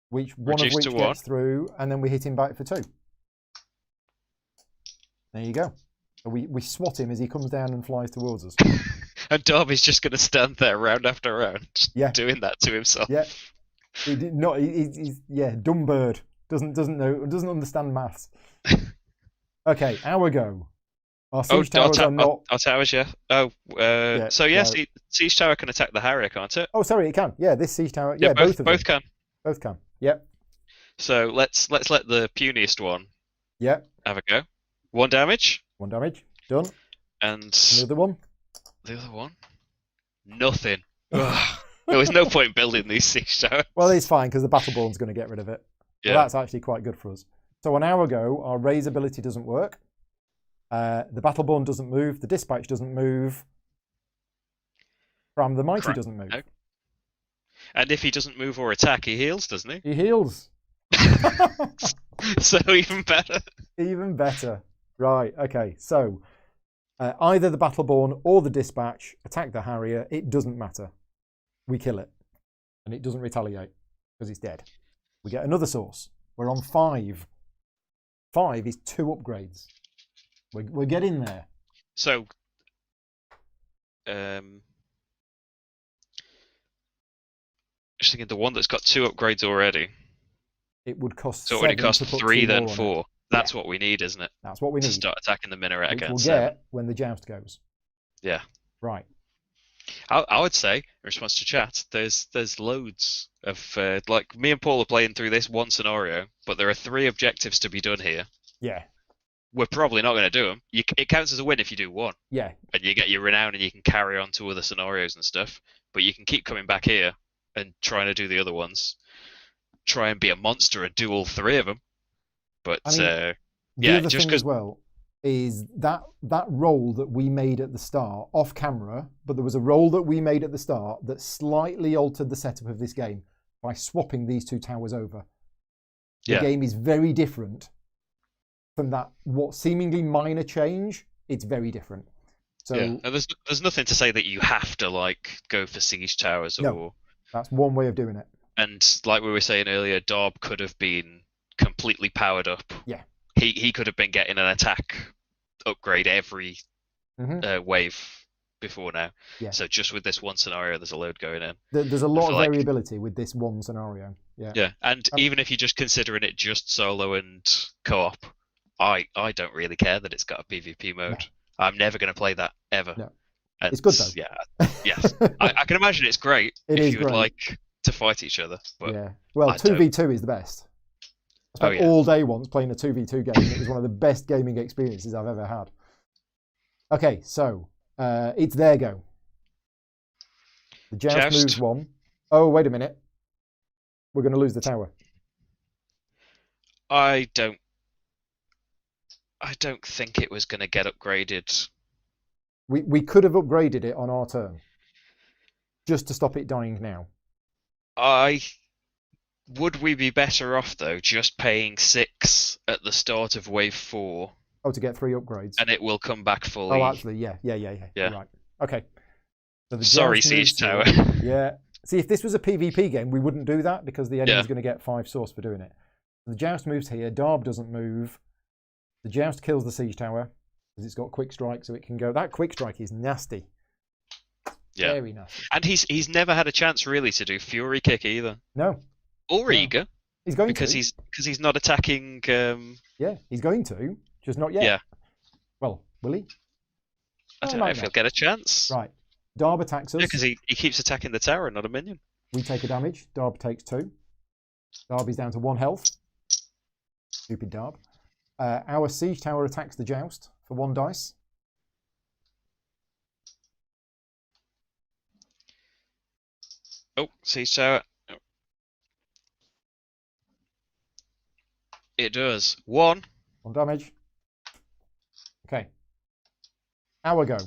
one of which gets through, and then we hit him back for 2. There you go. We swat him as he comes down and flies towards us. And Darby's just going to stand there round after round, doing that to himself. Yeah. He's dumb bird. Doesn't understand maths. Okay, our go. Our siege towers are not. Our towers, yeah. Siege tower can attack the Harrier, can't it? Oh, sorry, it can. Yeah, this siege tower. Yeah, both can. Both can. Yep. So let's let the puniest one. Yep. Have a go. 1 damage. 1 damage. Done. And the other one. The other one. Nothing. There was no point building these siege towers. Well, it's fine because the Battleborn's going to get rid of it. Yeah. So that's actually quite good for us. So on our go, our raise ability doesn't work. The Battleborn doesn't move. The Dispatch doesn't move. The Mighty doesn't move. No. And if he doesn't move or attack, he heals, doesn't he? He heals. So even better. Even better. Right, okay. So either the Battleborn or the Dispatch attack the Harrier. It doesn't matter. We kill it. And it doesn't retaliate because it's dead. We get another source. We're on 5. 5 is 2 upgrades. We're getting there. So, just thinking the one that's got 2 upgrades already. It would cost. So it already cost 3, then 4. That's what we need, isn't it? That's what we need to start attacking the minaret again. We'll get when the joust goes. Yeah. Right. I would say, in response to chat, there's loads of like me and Paul are playing through this one scenario, but there are 3 objectives to be done here. Yeah. We're probably not going to do them. It counts as a win if you do one. Yeah. And you get your renown and you can carry on to other scenarios and stuff. But you can keep coming back here and trying to do the other ones. Try and be a monster and do all 3 of them. But the other thing as well is that roll that we made at the start off camera, but there was a roll that we made at the start that slightly altered the setup of this game by swapping these 2 towers over. The game is very different from that what seemingly minor change. It's very different. So and there's nothing to say that you have to like go for siege towers or. That's one way of doing it. And like we were saying earlier, Darb could have been completely powered up. Yeah. He could have been getting an attack upgrade every wave before now. Yeah. So just with this one scenario, there's a load going in. There's a lot of variability with this one scenario. Yeah. Yeah, and even if you're just considering it just solo and co-op, I don't really care that it's got a PvP mode. No. I'm never going to play that ever. No. And it's good though. Yeah. Yes. I can imagine it's great if you would like to fight each other. But yeah. Well, 2v2 is the best. I spent all day once playing a 2v2 game. It was one of the best gaming experiences I've ever had. Okay, so it's their go. The joust moves 1. Oh, wait a minute. We're going to lose the tower. I don't think it was going to get upgraded. We could have upgraded it on our turn. Just to stop it dying now. Would we be better off, though, just paying 6 at the start of wave 4? Oh, to get 3 upgrades. And it will come back fully. Oh, actually, yeah. Right. Okay. So sorry, Siege Tower. Yeah. See, if this was a PvP game, we wouldn't do that because the enemy's going to get 5 source for doing it. The joust moves here. Darb doesn't move. The joust kills the Siege Tower because it's got quick strike, so it can go. That quick strike is nasty. Yeah. Very nasty. And he's never had a chance really to do Fury Kick either. No. Or Eager. He's going because to. Because he's not attacking. Yeah, he's going to, just not yet. Yeah. Well, will he? I don't know if he'll get a chance. Right. Darb attacks us. Yeah, because he keeps attacking the tower and not a minion. We take a damage. Darb takes 2. Darby's down to 1 health. Stupid Darb. Our siege tower attacks the joust for 1 dice. Oh, siege tower. It does. 1. 1 damage. Okay. Our go.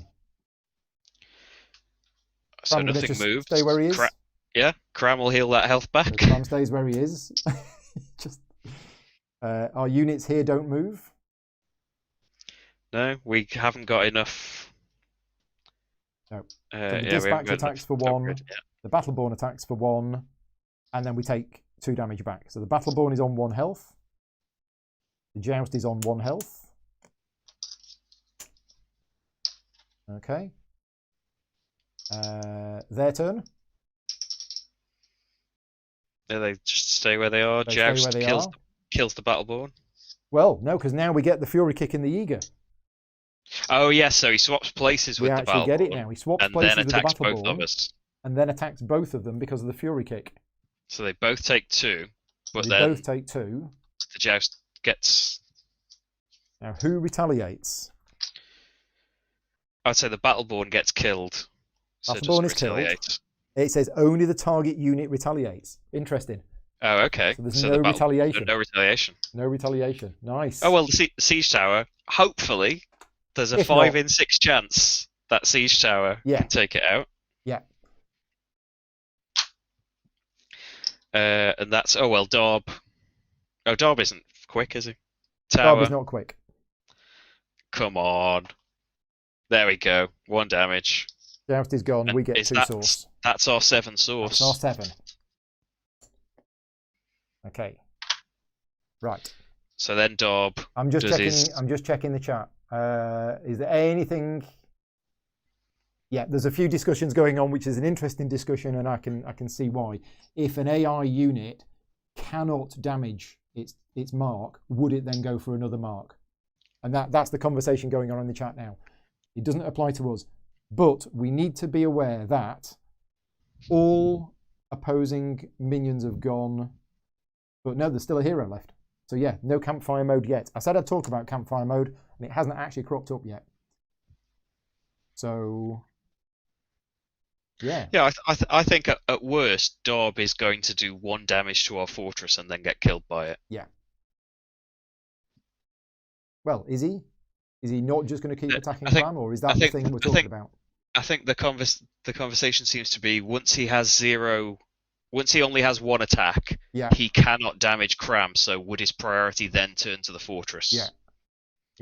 So Cram nothing moves. Stay where he is. Yeah, Cram will heal that health back. So Cram stays where he is. Just our units here don't move. No, we haven't got enough. No. So the dispatch attacks for 1. Yeah. The Battleborn attacks for 1, and then we take 2 damage back. So the Battleborn is on 1 health. The Joust is on 1 health. Okay. Their turn. Yeah, they just stay where they are. Joust kills the Battleborn. Well, no, because now we get the Fury Kick in the Eager. Oh, yes, so he swaps places with the Battleborn. We actually get it now. He swaps places with the Battleborn. Both of us. And then attacks both of them because of the Fury Kick. So they both take 2, but they both take 2. The Joust gets... Now, who retaliates? I'd say the Battleborn gets killed. Battleborn is killed. It says only the target unit retaliates. Interesting. Oh, okay. So there's no retaliation. No retaliation. No retaliation. Nice. Oh, well, the siege tower, hopefully, there's a 5 in 6 chance that siege tower can take it out. Yeah. And that's, oh, well, Darb. Oh, Darb isn't quick, is he? Tower. Darb is not quick. Come on. There we go. 1 damage. Joust is gone. We get 2 source. That's our 7 source. That's our 7. Okay. Right. So then Darb. I'm just checking the chat. Is there anything? Yeah, there's a few discussions going on, which is an interesting discussion, and I can see why. If an AI unit cannot damage its mark, would it then go for another mark? And that's the conversation going on in the chat now. It doesn't apply to us, but we need to be aware that all opposing minions have gone. But no, there's still a hero left. So yeah, no campfire mode yet. I said I'd talk about campfire mode, and it hasn't actually cropped up yet. So yeah. Yeah, I think at worst, Darb is going to do 1 damage to our fortress and then get killed by it. Yeah. Well, is he? Is he not just going to keep attacking Clam, or is that the thing we're talking about? I think the conversation seems to be once he only has 1 attack, he cannot damage Cram, so would his priority then turn to the fortress? Yeah.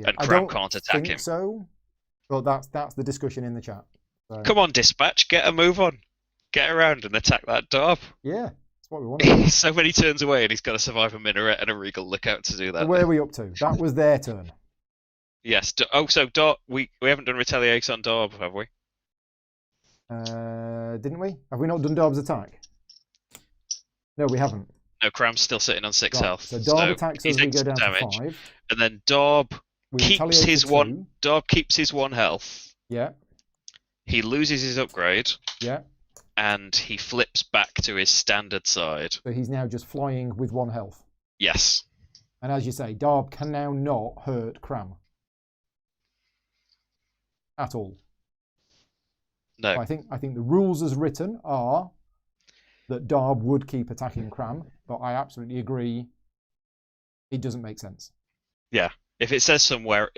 And Cram can't attack him. So, well, that's the discussion in the chat. So. Come on, Dispatch, get a move on. Get around and attack that Darb. Yeah, that's what we want. He's so many turns away and he's got to survive a minaret and a regal lookout to do that. So where are we up to? That was their turn. Yes. Oh, so Darb, we haven't done retaliate on Darb, have we? Didn't we? Have we not done Darb's attack? No, we haven't. No, Cram's still sitting on 6 health. So Darb attacks us, we go down to 5. And then Darb keeps his 1. Darb keeps his 1 health. Yeah. He loses his upgrade. Yeah. And he flips back to his standard side. So he's now just flying with 1 health. Yes. And as you say, Darb can now not hurt Cram. At all. No. So I think the rules as written are that Darb would keep attacking Cram, but I absolutely agree it doesn't make sense. Yeah. If it says somewhere,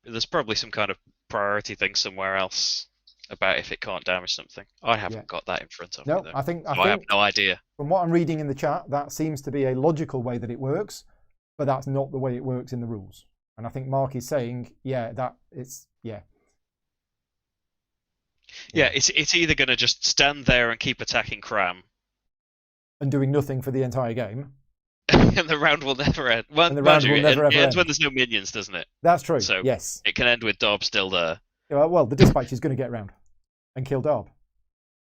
there's probably some kind of priority thing somewhere else about if it can't damage something. I haven't got that in front of me, though. I think I have no idea. From what I'm reading in the chat, that seems to be a logical way that it works, but that's not the way it works in the rules. And I think Mark is saying, yeah, it's. Yeah, it's either going to just stand there and keep attacking Cram. And doing nothing for the entire game. And the round will never end. Well, and the round will never ever it ends end. when there's no minions, doesn't it? That's true, so yes. It can end with Darb still there. Yeah, well, the Dispatch is going to get round and kill Darb.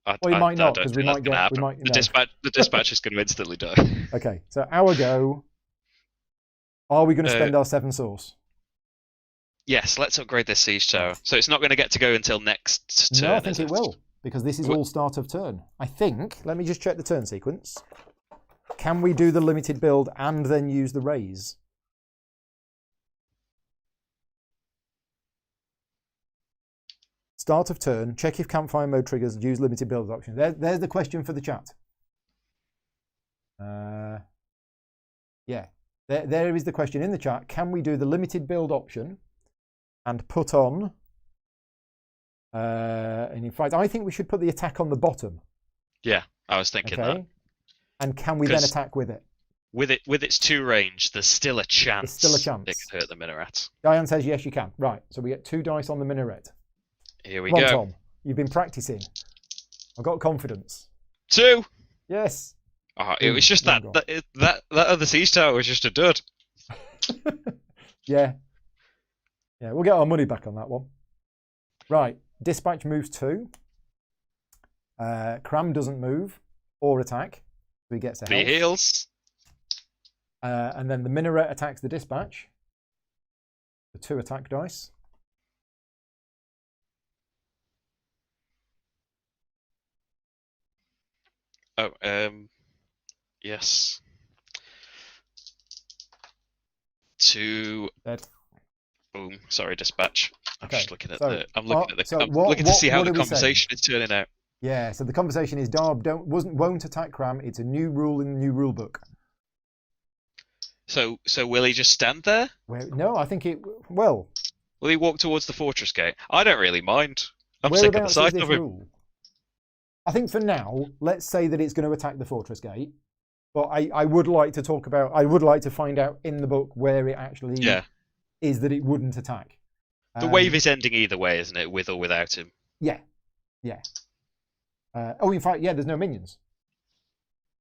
Well, he might not, because we might get... The Dispatch is going to instantly die. Okay, so our go. Are we going to spend our 7 source? Yes, let's upgrade this siege tower. So it's not going to get to go until next turn. No, I think it will, because this is all start of turn. I think. Let me just check the turn sequence. Can we do the limited build and then use the raise? Start of turn, check if campfire mode triggers, use limited build option. There's the question for the chat. Yeah, there is the question in the chat. Can we do the limited build option and put on... and in fact, I think we should put the attack on the bottom. Yeah, I was thinking that. And can we then attack with it? With its 2 range, there's still a chance. There's still a chance. It can hurt the minaret. Diane says yes, you can. Right, so we get 2 dice on the minaret. Here we Come go. on, Tom. You've been practicing. I've got confidence. 2. Yes. Oh, it was just that other siege tower was just a dud. Yeah. Yeah, we'll get our money back on that one. Right, dispatch moves 2. Cram doesn't move or attack, so he gets a health. He heals. And then the minaret attacks the dispatch. The 2 attack dice. Oh, yes. 2. Dead. Boom. Sorry, dispatch. I'm just looking at I'm looking looking to see how the conversation is turning out. Yeah, so the conversation is Darb won't attack Cram. It's a new rule in the new rule book. So will he just stand there? No, I think it will. Will he walk towards the fortress gate? I don't really mind. I'm sick of the sight of him. Rule? I think for now, let's say that it's going to attack the fortress gate. But I would like to talk about. I would like to find out in the book where it actually is that it wouldn't attack. The wave is ending either way, isn't it? With or without him. Yeah, yeah. In fact, yeah. There's no minions.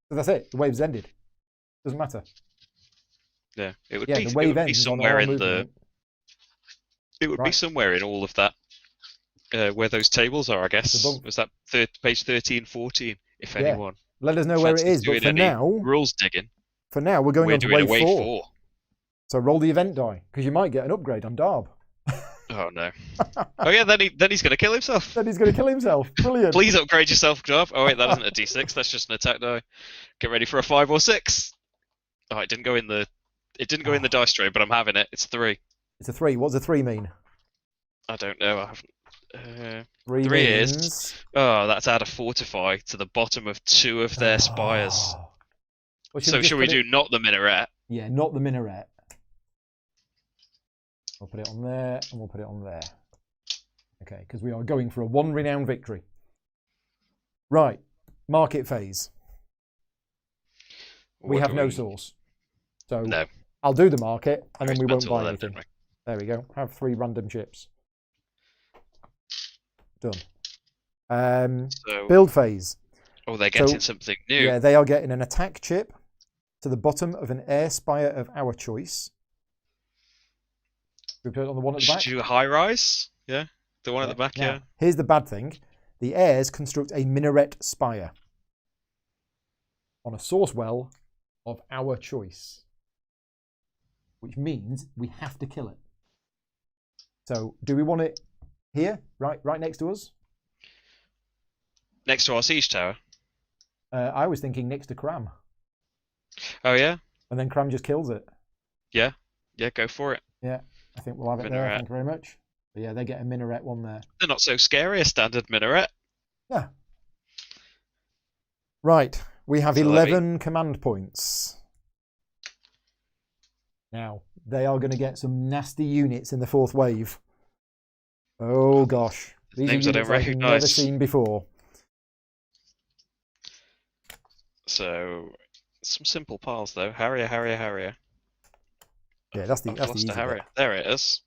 So that's it. The wave's ended. Doesn't matter. Yeah, it would the wave ends somewhere in the. It would be somewhere in all of that, where those tables are. I guess was that page 13, 14. If anyone. Let us know where it is. But for now, rules digging. For now, we're going on to wave 4. 4. So roll the event die because you might get an upgrade on Darb. Oh no! Oh yeah, then he's going to kill himself. Then he's going to kill himself. Brilliant. Please upgrade yourself, Darb. Oh wait, that isn't a D6. That's just an attack die. Get ready for a 5 or 6. Oh, it didn't go in the. It didn't go in the dice tray, but I'm having it. It's 3. It's a 3. What does a 3 mean? I don't know. I haven't. 3 is. Oh, that's add a fortify to the bottom of 2 of their spires. Well, so should we do not the minaret? Yeah, not the minaret. We'll put it on there, and we'll put it on there. Okay, because we are going for a 1 renowned victory. Right, market phase. We have no source. So no. I'll do the market, and then we won't buy anything. There we go. Have 3 random chips. Done. Build phase. Oh, they're getting something new. Yeah, they are getting an attack chip to the bottom of an air spire of our choice. We put it on the one at the back. Should you high rise? Yeah, the one at the back. Now, yeah. Here's the bad thing: the heirs construct a minaret spire on a source well of our choice, which means we have to kill it. So, do we want it here, right next to us? Next to our siege tower. I was thinking next to Cram. Oh yeah. And then Cram just kills it. Yeah. Yeah, go for it. Yeah, I think we'll have it there. Thank you very much. But yeah, they get a minaret one there. They're not so scary, a standard minaret. Yeah. Right, we have 11 command points. Now, they are going to get some nasty units in the 4th wave. Oh gosh. These names are I don't units I've recognise. never seen before. So, some simple piles though. Harrier, Harrier, Harrier. Yeah, that's the easy Harrier. There it is.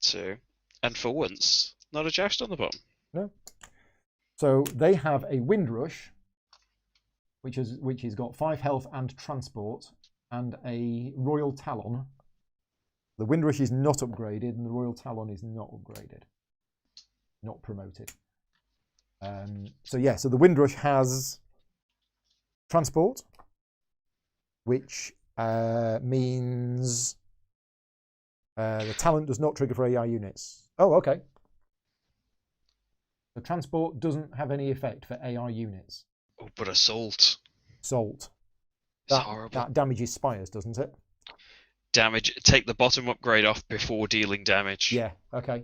2. And for once, not a joust on the bottom. No. So they have a Windrush, which has got 5 health and transport, and a Royal Talon. The Windrush is not upgraded, and the Royal Talon is not upgraded. Not promoted. So the Windrush has transport, which means the talent does not trigger for AI units. Oh, okay. The transport doesn't have any effect for AI units. Oh, but assault. Assault. It's horrible. That damages spires, doesn't it? Take the bottom upgrade off before dealing damage. Yeah, okay.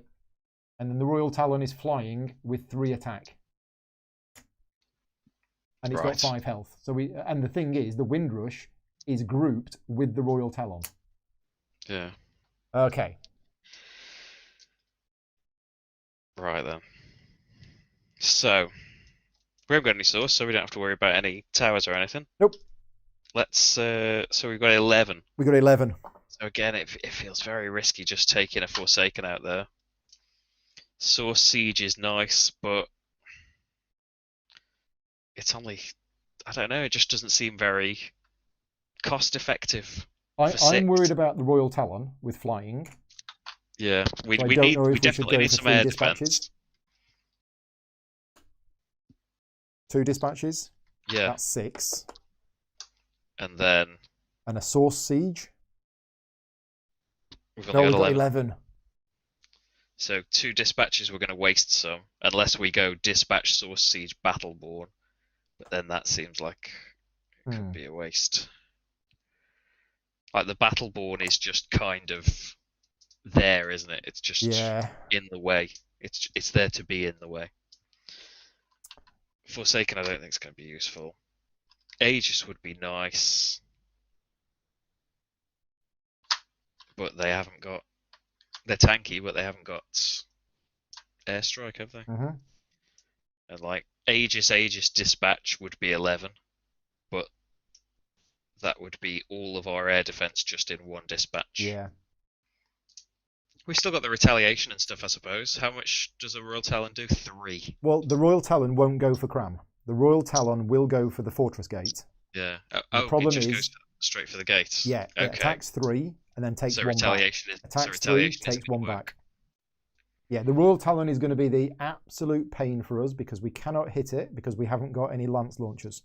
And then the Royal Talon is flying with 3 attack. And it's got 5 health. And the thing is, the Windrush is grouped with the Royal Talon. Yeah. Okay. Right then. So, we haven't got any source, so we don't have to worry about any towers or anything. Nope. Let's. So we've got 11. We got 11. So again, it feels very risky just taking a Forsaken out there. Source Siege is nice, but it's only. I don't know. It just doesn't seem very cost effective. I'm worried about the Royal Talon with flying. Yeah, we definitely need some air defense. 2 dispatches. Yeah. That's 6. And then. And a Source Siege. We've got 11. So 2 dispatches we're going to waste some, unless we go dispatch Source Siege Battleborn. But then that seems like it could be a waste. Like the Battleborn is just kind of there, isn't it? It's just in the way. It's there to be in the way. Forsaken, I don't think it's going to be useful. Aegis would be nice, but they haven't got. They're tanky, but they haven't got airstrike, have they? Mm-hmm. And like Aegis dispatch would be 11, but that would be all of our air defense just in 1 dispatch. Yeah. We still got the retaliation and stuff, I suppose. How much does a Royal Talon do? 3. Well, the Royal Talon won't go for Cram. The Royal Talon will go for the Fortress Gate. Yeah. The problem it just is, goes straight for the gate. Yeah. Okay. It attacks 3 and then takes 1 retaliation back. Attacks 3, takes 1 back. Yeah, the Royal Talon is going to be the absolute pain for us because we cannot hit it because we haven't got any lance launchers.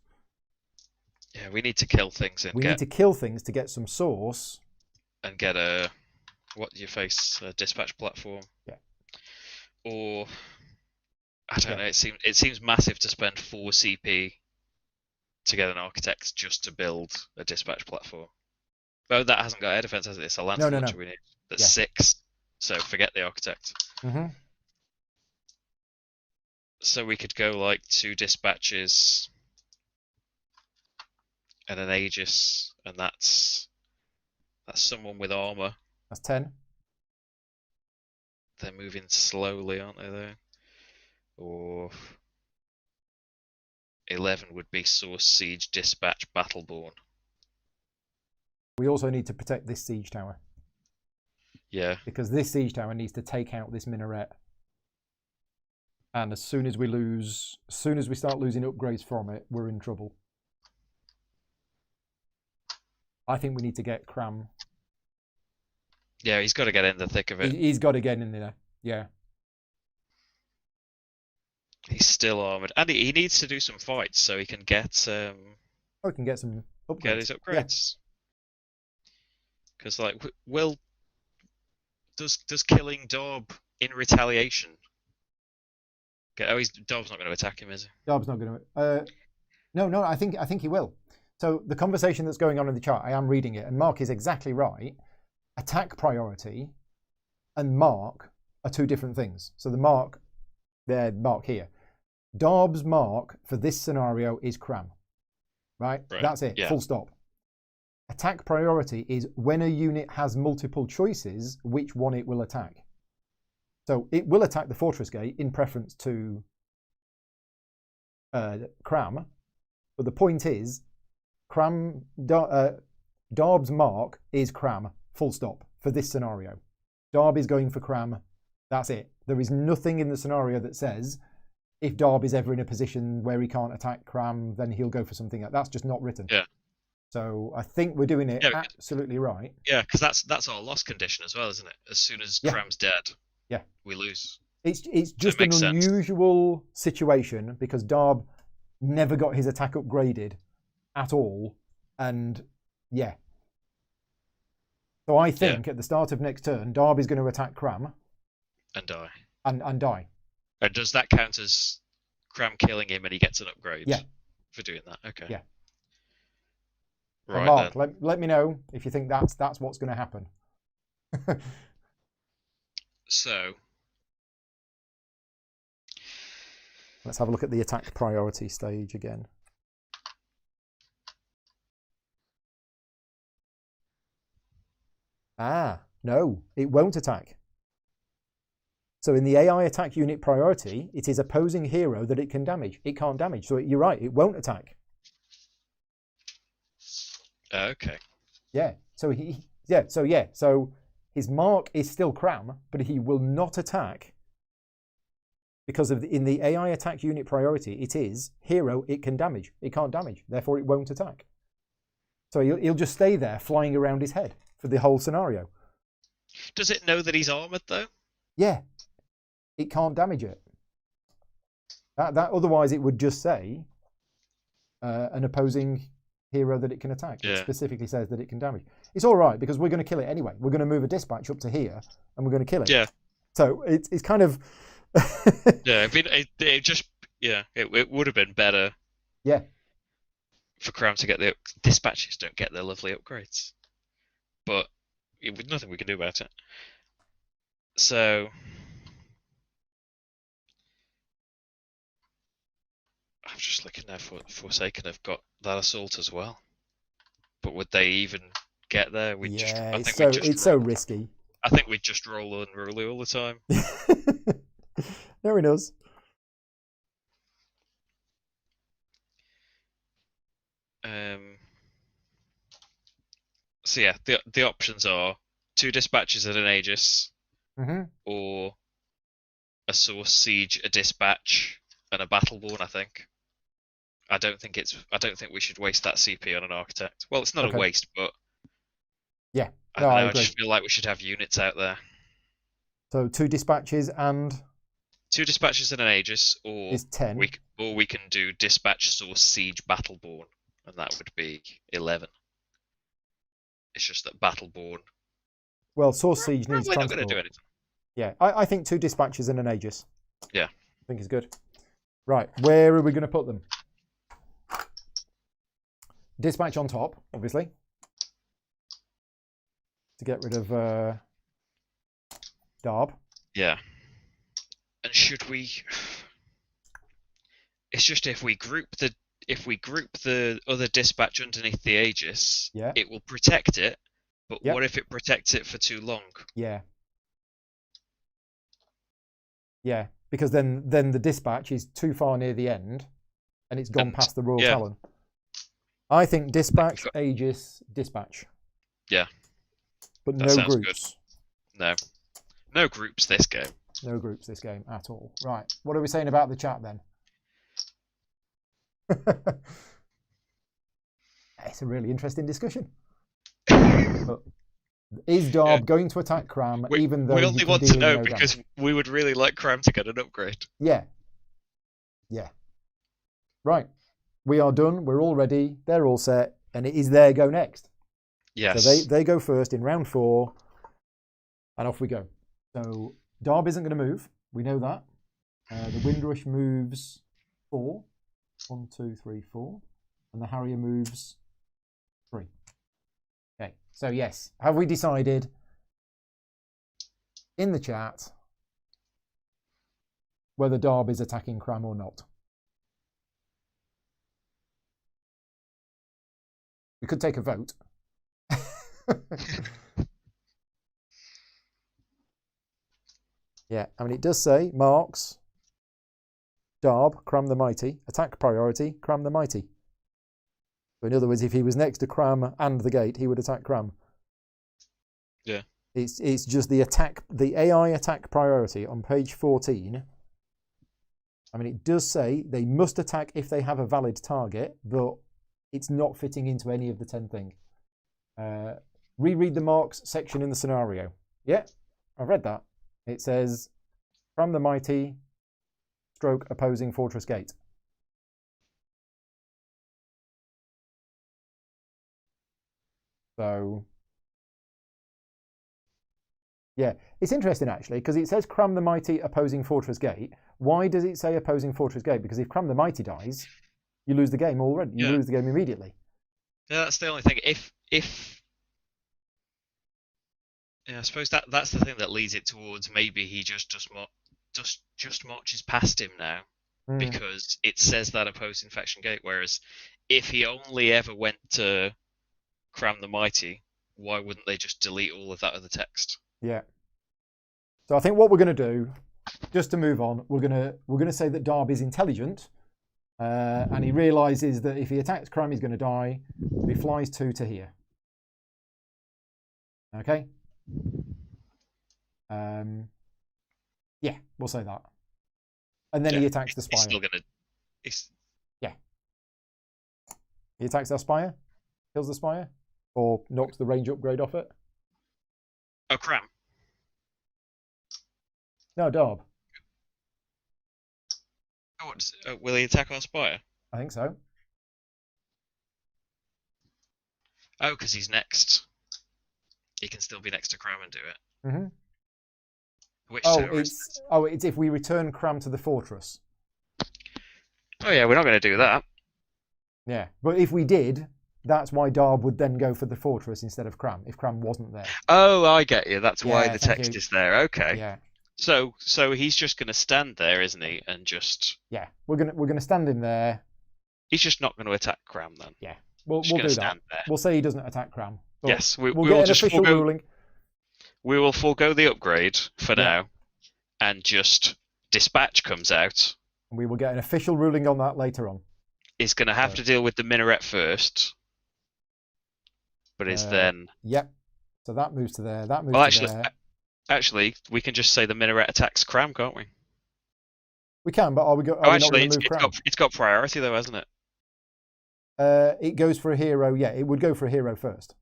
Yeah, we need to kill things and need to kill things to get some source. And get a... What do you face? A dispatch platform? Yeah. Or... I don't know, it seems massive to spend 4 CP to get an architect just to build a dispatch platform. Oh, that hasn't got air defense, has it? It's a lance launcher we need. That's 6, so forget the architect. Mm-hmm. So we could go like 2 dispatches and an Aegis, and that's someone with armor. That's 10. They're moving slowly, aren't they, there? Or 11 would be Source Siege Dispatch Battleborn. We also need to protect this siege tower. Yeah. Because this siege tower needs to take out this minaret. And as soon as we start losing upgrades from it, we're in trouble. I think we need to get Cram. Yeah, he's got to get in the thick of it. He's got to get in there. Yeah. He's still armored, and he needs to do some fights so he can get. He can get some upgrades. Get his upgrades. Because like, does killing Dob in retaliation? Dob's not going to attack him, is he? Dob's not going to. No. I think he will. So the conversation that's going on in the chat, I am reading it, and Mark is exactly right. Attack priority and mark are 2 different things. So the mark here. Dob's mark for this scenario is Cram. Right? That's it. Yeah. Full stop. Attack priority is when a unit has multiple choices, which one it will attack. So it will attack the Fortress Gate in preference to Cram. But the point is, Darb's mark is Cram. Full stop for this scenario. Darb is going for Cram. That's it. There is nothing in the scenario that says if Darb is ever in a position where he can't attack Cram, then he'll go for something else. That's just not written. Yeah. So I think we're doing it absolutely right. Yeah, because that's our loss condition as well, isn't it? As soon as Cram's dead, we lose. It's just an unusual situation because Darb never got his attack upgraded at all, and yeah. So I think at the start of next turn, Darb is going to attack Cram. And die. And die. And does that count as Cram killing him and he gets an upgrade? Yeah. For doing that? Okay. Yeah. Right, Mark, let me know if you think that's what's going to happen. So let's have a look at the attack priority stage again. No, it won't attack. So in the AI attack unit priority, it is opposing hero that it can damage. It can't damage. So you're right, it won't attack. okay. Yeah. So So his mark is still Cram, but he will not attack because in the AI attack unit priority, it is hero it can damage. It can't damage, therefore it won't attack. So he'll just stay there flying around his head for the whole scenario. Does it know that he's armored though? Yeah. It can't damage it. That otherwise it would just say an opposing hero that it can attack. Yeah. It specifically says that it can damage. It's all right because we're going to kill it anyway. We're going to move a dispatch up to here and we're going to kill it. Yeah. So it's kind of. Yeah, I mean, it would have been better. Yeah. For Crown to get the dispatches don't get their lovely upgrades, but with nothing we can do about it. So. I'm just looking now for Forsaken have got that assault as well. But would they even get there? It's so risky. I think we'd just roll unruly all the time. No, he knows. So yeah, the options are 2 dispatches at an Aegis, or a Source Siege, a dispatch, and a Battleborn. I think. I don't think we should waste that CP on an Architect. Well, it's not a waste, but yeah, I just feel like we should have units out there. So 2 dispatches and 2 dispatches and an Aegis, or is 10. We can do dispatch, Source, Siege, Battleborn, and that would be 11. It's just that Battleborn. Well, Source Siege needs transport. Not going to do anything. Yeah, I think 2 dispatches and an Aegis. Yeah, I think it's good. Right, where are we going to put them? Dispatch on top, obviously, to get rid of Darb. Yeah. And should we? It's just if we group the other dispatch underneath the Aegis, it will protect it. But what if it protects it for too long? Yeah. Yeah, because then the dispatch is too far near the end, and it's gone past the Royal Talon. I think dispatch, Aegis, dispatch. Yeah. But no groups. Good. No groups this game. No groups this game at all. Right. What are we saying about the chat then? It's a really interesting discussion. But is Darb going to attack Cram even though we only want to know because we would really like Cram to get an upgrade. Yeah. Yeah. Right. We are done. We're all ready. They're all set. And it is their go next. Yes. So they go first in round 4. And off we go. So Darb isn't going to move. We know that. The Windrush moves 4. 1, 2, 3, 4. And the Harrier moves 3. Okay. So yes. Have we decided in the chat whether Darb is attacking Cram or not? We could take a vote. Yeah, I mean, it does say marks, Darb, Cram the Mighty, attack priority, Cram the Mighty. So in other words, if he was next to Cram and the gate, he would attack Cram. Yeah. It's just the AI attack priority on page 14. I mean, it does say they must attack if they have a valid target, but it's not fitting into any of the 10 things. Reread the marks section in the scenario. Yeah, I've read that. It says, Cram the Mighty, stroke opposing fortress gate. So, yeah, it's interesting actually, because it says Cram the Mighty opposing fortress gate. Why does it say opposing fortress gate? Because if Cram the Mighty dies, you lose the game already. You lose the game immediately. Yeah, that's the only thing. If yeah, I suppose that's the thing that leads it towards maybe he just marches past him now because it says that a post-infection gate. Whereas if he only ever went to Cram the Mighty, why wouldn't they just delete all of that other text? Yeah. So I think what we're going to do, just to move on, we're going to say that Darby's intelligent, and he realizes that if he attacks Cram, he's going to die. He flies 2 to here. Okay. Yeah, we'll say that. And then he attacks the Spire. He's still gonna. Yeah. He attacks our Spire, kills the Spire, or knocks the range upgrade off it. Oh, Cram. No, Darb. Oh, will he attack our Spire? I think so. Oh, because he's next. He can still be next to Cram and do it. Mm-hmm. Which tower it's if we return Cram to the fortress. Oh yeah, we're not going to do that. Yeah, but if we did, that's why Darb would then go for the fortress instead of Cram, if Cram wasn't there. Oh, I get you. That's why the text is there. Okay. Yeah. So he's just going to stand there, isn't he? And just. Yeah, we're gonna stand him there. He's just not going to attack Cram then. Yeah, we'll do that. There. We'll say he doesn't attack Cram. Yes, we'll get an official ruling. We will forego the upgrade for now, and just Dispatch comes out. We will get an official ruling on that later on. He's going to have to deal with the minaret first, but is then. Yep. So that moves to there. That moves to there. Actually, we can just say the minaret attacks Cram, can't we? We can, but are we not going to move Cram? It's got priority though, hasn't it? It goes for a hero. Yeah, it would go for a hero first.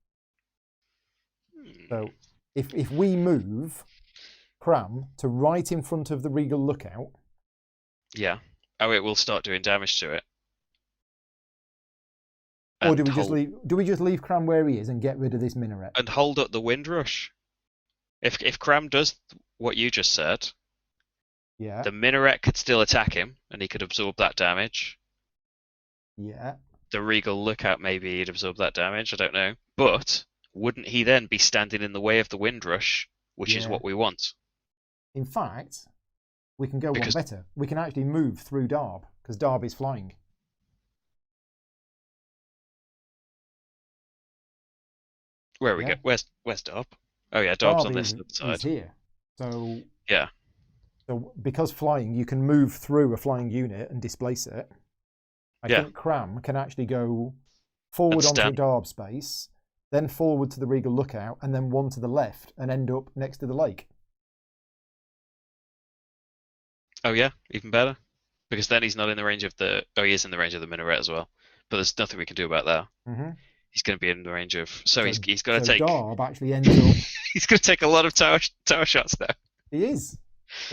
So if we move Cram to right in front of the Regal Lookout. Yeah. Oh, it will start doing damage to it. Or do we just leave Cram where he is and get rid of this minaret? And hold up the Windrush. If Cram does what you just said, yeah, the minaret could still attack him and he could absorb that damage. Yeah. The Regal Lookout, maybe he'd absorb that damage, I don't know. But wouldn't he then be standing in the way of the Windrush, which is what we want? In fact, we can go one better. We can actually move through Darb, because Darb is flying. Where are we go? Where's Darb? Oh yeah, Darb's on this side. He's here. So yeah. So because flying, you can move through a flying unit and displace it. I think Cram can actually go forward onto Darb space, then forward to the Regal Lookout, and then one to the left, and end up next to the lake. Oh yeah, even better. Because then he's not in the range of the... Oh, he is in the range of the minaret as well. But there's nothing we can do about that. Mm-hmm. He's going to be in the range of... So he's going to take... Darb actually ends up... He's going to take a lot of tower shots now. He is.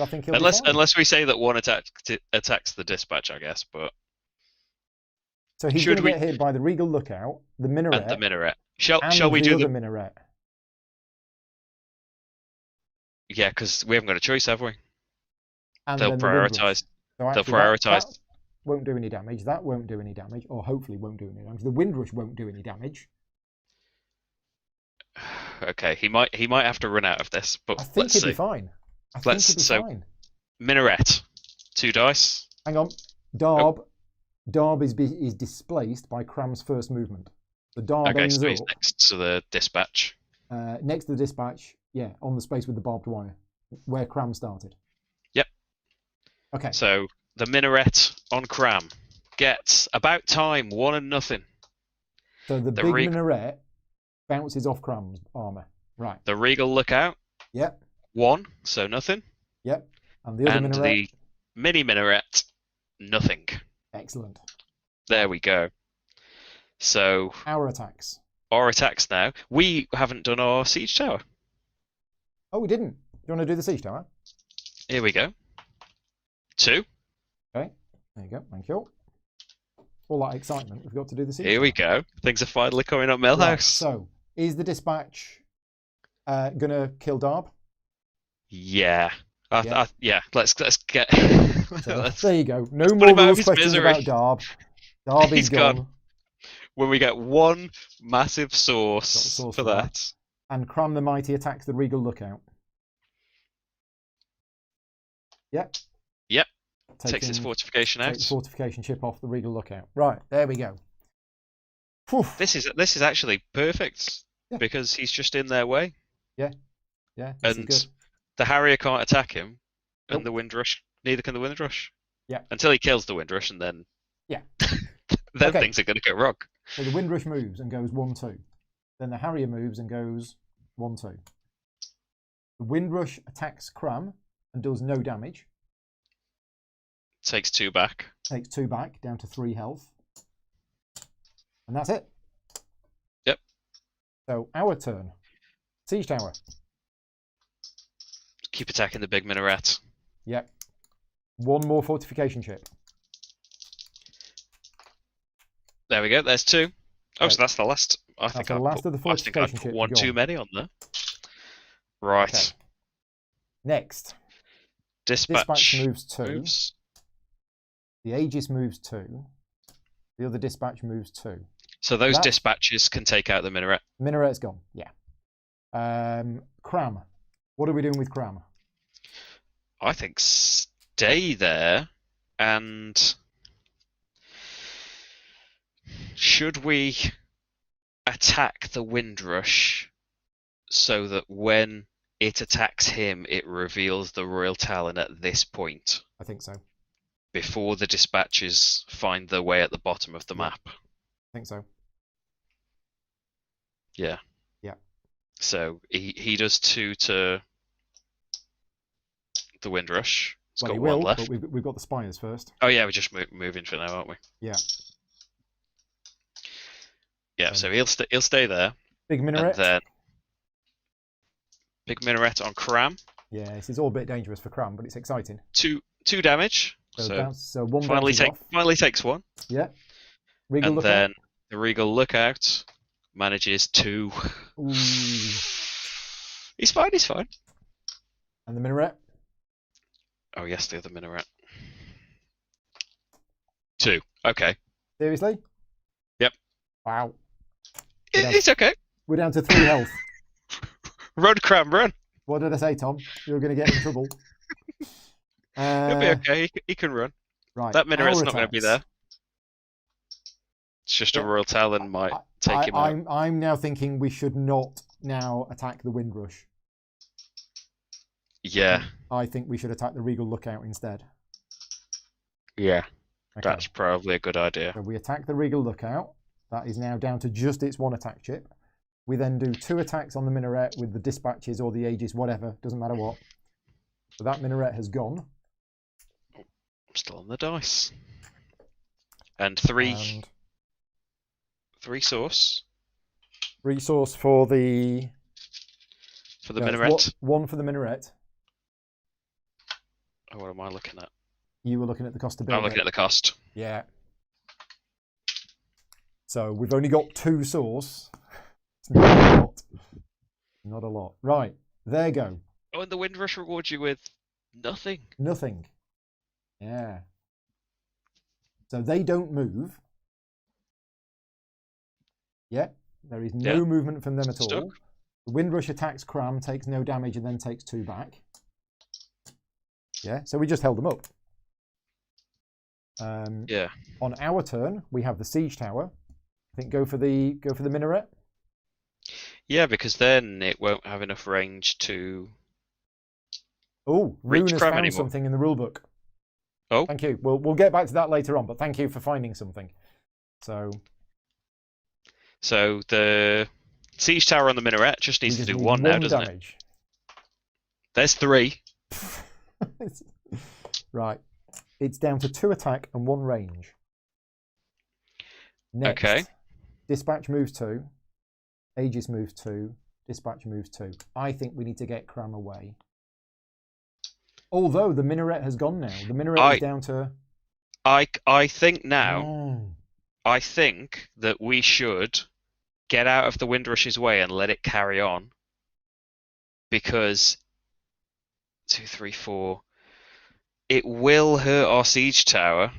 I think he'll unless we say that one attacks the Dispatch, I guess, but... So he's going to get hit by the Regal Lookout, the minaret... And the minaret. Shall we do the minaret? Yeah, because we haven't got a choice, have we? And they'll prioritise. They'll prioritise. That won't do any damage. That won't do any damage, or hopefully won't do any damage. The Windrush won't do any damage. Okay, he might have to run out of this, but I think he'll be fine. Fine. Minaret, 2 dice. Hang on, Darb. Darb is displaced by Cram's first movement. The Darb ends so he's up next to the Dispatch. Next to the Dispatch, yeah, on the space with the barbed wire, where Cram started. Yep. Okay. So the minaret on Cram gets about time 1 and nothing. So the big minaret bounces off Cram's armor. Right. The Regal Lookout. Yep. 1, so nothing. Yep. And the other minaret. And the mini minaret, nothing. Excellent. There we go. So our attacks. Our attacks now. We haven't done our siege tower. Oh, we didn't. Do you want to do the siege tower? Here we go. 2. Okay. There you go. Thank you. All that excitement. We've got to do the siege tower. Here we go. Things are finally coming up, Millhouse. Right, so, is the Dispatch gonna kill Darb? Yeah. Yeah. Let's get. There you go. No more rules questions about Darb. Darb is gone. when we get one massive source for that. And Cram the Mighty attacks the Regal Lookout. Yep. Yep. Takes its fortification out. Takes the fortification chip off the Regal Lookout. Right, there we go. Whew. This is actually perfect because he's just in their way. Yeah. And the Harrier can't attack him, and the Windrush, neither can the Windrush. Yeah. Until he kills the Windrush, and then then things are going to go wrong. So the Windrush moves and goes 1-2. Then the Harrier moves and goes 1-2. The Windrush attacks Cram and does no damage. Takes 2 back. Takes 2 back, down to 3 health. And that's it. Yep. So our turn. Siege Tower. Keep attacking the big minaret. Yep. 1 more fortification chip. There we go. There's 2. Oh, so that's the last. I think I put one too many on there. Right. Okay. Next. Dispatch moves 2. The Aegis moves 2. The other dispatch moves 2. So those dispatches can take out the minaret. Minaret's gone. Yeah. Cram. What are we doing with Cram? I think stay there, and should we attack the Windrush so that when it attacks him, it reveals the Royal Talon at this point? I think so. Before the dispatches find their way at the bottom of the map. I think so. Yeah. Yeah. So he does 2 to the Windrush. It's got 1 left. But we've got the spires first. Oh yeah, we're just moving for now, aren't we? Yeah. Yeah. So he'll stay there. Big minaret. And then big minaret on Cram. Yeah, this is all a bit dangerous for Cram, but it's exciting. 2 damage. So 1 finally takes 1. Yeah. Regal and Lookout. Then the Regal Lookout manages 2. Ooh. He's fine. And the minaret. Oh yes, the other minaret. 2. Okay. Seriously? Yep. Wow. It's okay. We're down to 3 health. Run, Cram, run. What did I say, Tom? You're going to get in trouble. He'll be okay. He can run. Right. That minaret's not going to be there. It's just a Royal Talon might take him out. I'm now thinking we should not now attack the Windrush. Yeah. I think we should attack the Regal Lookout instead. Yeah. Okay. That's probably a good idea. So we attack the Regal Lookout. That is now down to just its 1 attack chip. We then do 2 attacks on the minaret with the dispatches or the Aegis, whatever. Doesn't matter what. So that minaret has gone. I'm still on the dice. And 3 source. Resource for the minaret. 1 for the minaret. Oh, what am I looking at? You were looking at the cost of building. I'm looking at the cost. Yeah. So we've only got 2 source. It's not a lot. Not a lot. Right. There you go. Oh, and the Windrush rewards you with nothing. Nothing. Yeah. So they don't move. Yeah. There is no movement from them at all. The Windrush attacks Cram, takes no damage, and then takes 2 back. Yeah. So we just held them up. Yeah. On our turn, we have the Siege Tower. I think go for the minaret. Yeah, because then it won't have enough range to. Oh, Rune has found something in the rulebook. Oh, thank you. We'll get back to that later on, but thank you for finding something. So the Siege Tower on the minaret just needs to do 1 now, doesn't it? There's 3. Right. It's down to 2 attack and 1 range. Next, okay. Dispatch moves 2. Aegis moves 2. Dispatch moves 2. I think we need to get Cram away. Although the minaret has gone now. The minaret is down to... I think now, I think that we should get out of the Windrush's way and let it carry on. Because 2, 3, 4... It will hurt our Siege Tower.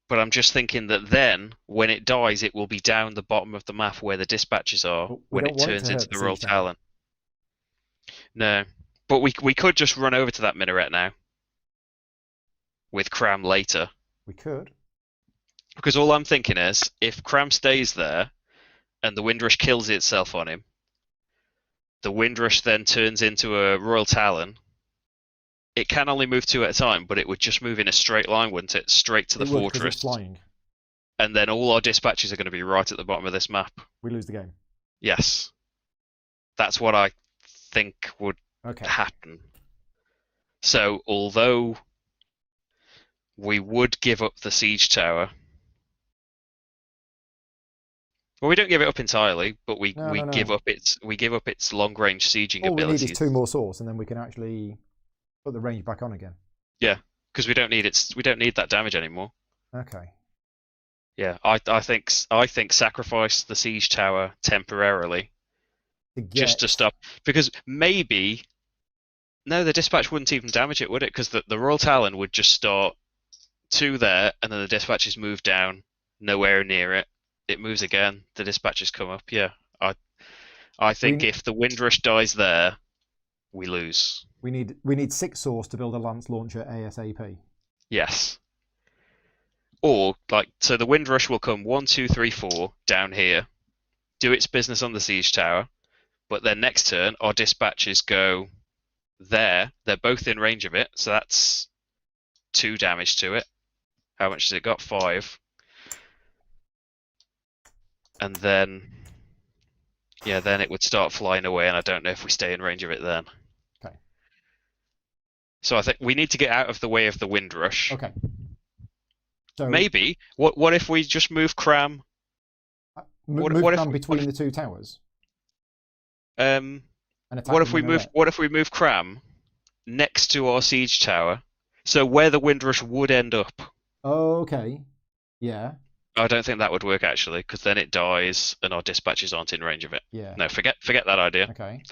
But I'm just thinking that then, when it dies, it will be down the bottom of the map where the dispatches are when it turns into the Royal Talon. No. But we could just run over to that minaret now. With Cram later. We could. Because all I'm thinking is, if Cram stays there, and the Windrush kills itself on him, the Windrush then turns into a Royal Talon. It can only move 2 at a time, but it would just move in a straight line, wouldn't it? Straight to the fortress. It's flying. And then all our dispatches are going to be right at the bottom of this map. We lose the game. Yes. That's what I think would happen. So, although we would give up the siege tower. Well, we don't give it up entirely, but we give up its long range sieging abilities. All we need is 2 more source, and then we can actually put the range back on again. Yeah, because we don't need that damage anymore. Okay. Yeah, I think sacrifice the siege tower temporarily, just to stop, because maybe the dispatch wouldn't even damage it, would it? Because the Royal Talon would just start 2 there, and then the dispatches move down, nowhere near it. It moves again. The dispatches come up. Yeah, I think if the Windrush dies there, we lose. We need 6 source to build a lance launcher ASAP. Yes. Or so the Windrush will come 1, 2, 3, 4 down here, do its business on the siege tower, but then next turn our dispatches go there. They're both in range of it, so that's 2 damage to it. How much has it got? 5. And then, then it would start flying away, and I don't know if we stay in range of it then. Okay. So I think we need to get out of the way of the Windrush. Okay. So maybe what if we just move Cram? Move Cram between the 2 towers. What if we move Cram next to our siege tower, so where the Windrush would end up? Oh, okay. Yeah. I don't think that would work actually, because then it dies and our dispatches aren't in range of it. Yeah. No, forget that idea. Okay.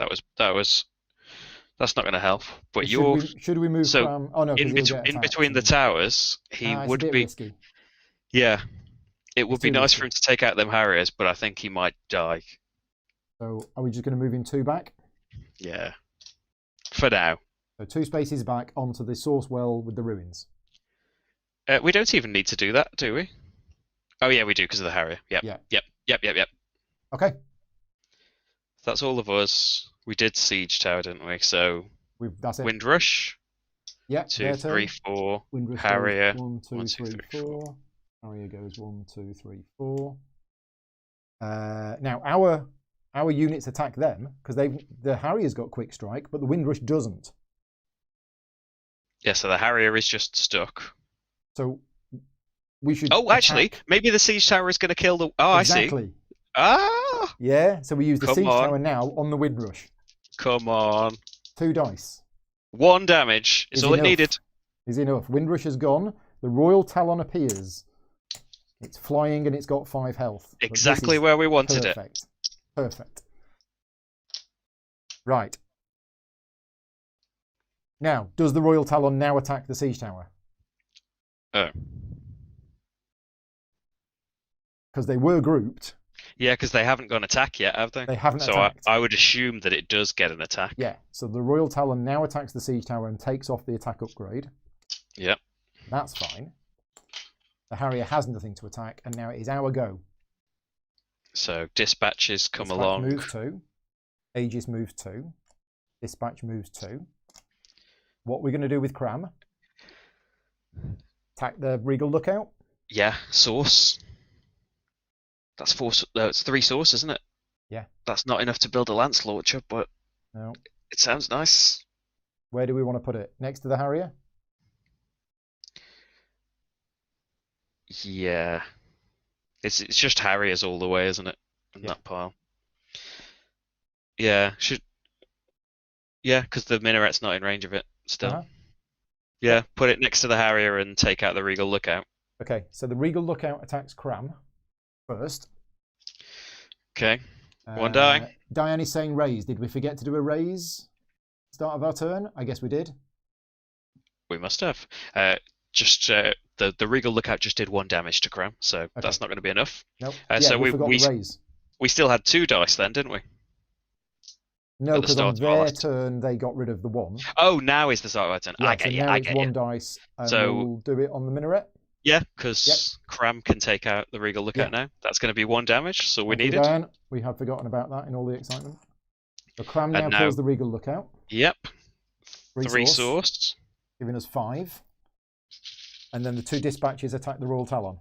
That's not going to help. But should we move Cram? Oh no, in between the towers, he would be risky. Yeah, it would be nice for him to take out them Harriers, but I think he might die. So are we just going to move in 2 back? Yeah. For now. So 2 spaces back onto the source well with the ruins. We don't even need to do that, do we? Oh yeah, we do because of the Harrier. Yep. Yeah. Yep. Okay. That's all of us. We did siege tower, didn't we? So that's it. Windrush. Yeah. 2, 3, 4. Windrush Harrier. 1, 2, 3, 4. Harrier goes 1, 2, 3, 4. Now our units attack them because the Harrier's got quick strike, but the Windrush doesn't. Yeah, so the Harrier is just stuck. So we should. Oh, actually, maybe the siege tower is going to kill the. Oh, exactly. I see. Ah. Yeah, so we use the siege tower now on the Windrush. Come on. 2 dice. 1 damage is all it needed. Is enough. Windrush has gone. The Royal Talon appears. It's flying and it's got 5 health. Exactly where we wanted it. Perfect. Right. Now, does the Royal Talon now attack the siege tower? Oh. Because they were grouped. Yeah, because they haven't gone attack yet, have they? They haven't attacked. So I would assume that it does get an attack. Yeah, so the Royal Talon now attacks the siege tower and takes off the attack upgrade. Yep. That's fine. The Harrier has nothing to attack, and now it is our go. So dispatches come along. Moves 2. Aegis moves 2. Dispatch moves 2. What are we going to do with Cram? Attack the Regal Lookout? Yeah, source. That's 4. It's 3 source, isn't it? Yeah. That's not enough to build a lance launcher, but no. It sounds nice. Where do we want to put it? Next to the Harrier? Yeah. It's just Harriers all the way, isn't it? In that pile. Yeah, because the minaret's not in range of it still. Yeah, put it next to the Harrier and take out the Regal Lookout. Okay, so the Regal Lookout attacks Cram first. Okay, 1 die. Diane is saying raise. Did we forget to do a raise? Start of our turn? I guess we did. We must have. Just the Regal Lookout just did 1 damage to Cram, so that's not going to be enough. Nope. So we forgot the raise. We still had 2 dice then, didn't we? No, because on their turn they got rid of the 1. Oh, now is the start of our turn. Yeah, I get you. Now I it's get 1 you. dice, and So we'll do it on the minaret. Yeah, because Cram can take out the Regal Lookout now. That's going to be 1 damage, so we need it. Diane. We have forgotten about that in all the excitement. So Cram now kills the Regal Lookout. Yep. 3 source. Giving us 5. And then the 2 dispatches attack the Royal Talon.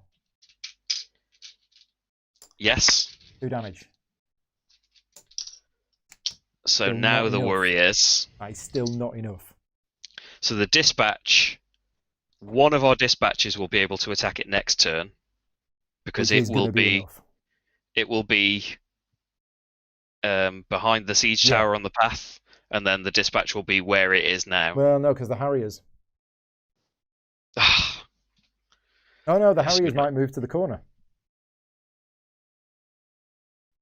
Yes. 2 damage. So still now the worry is... It's still not enough. So the dispatch... One of our dispatches will be able to attack it next turn. Because it will be... It will be... behind the siege tower on the path. And then the dispatch will be where it is now. Well, no, because the Harriers. Oh no, the Harriers might move to the corner.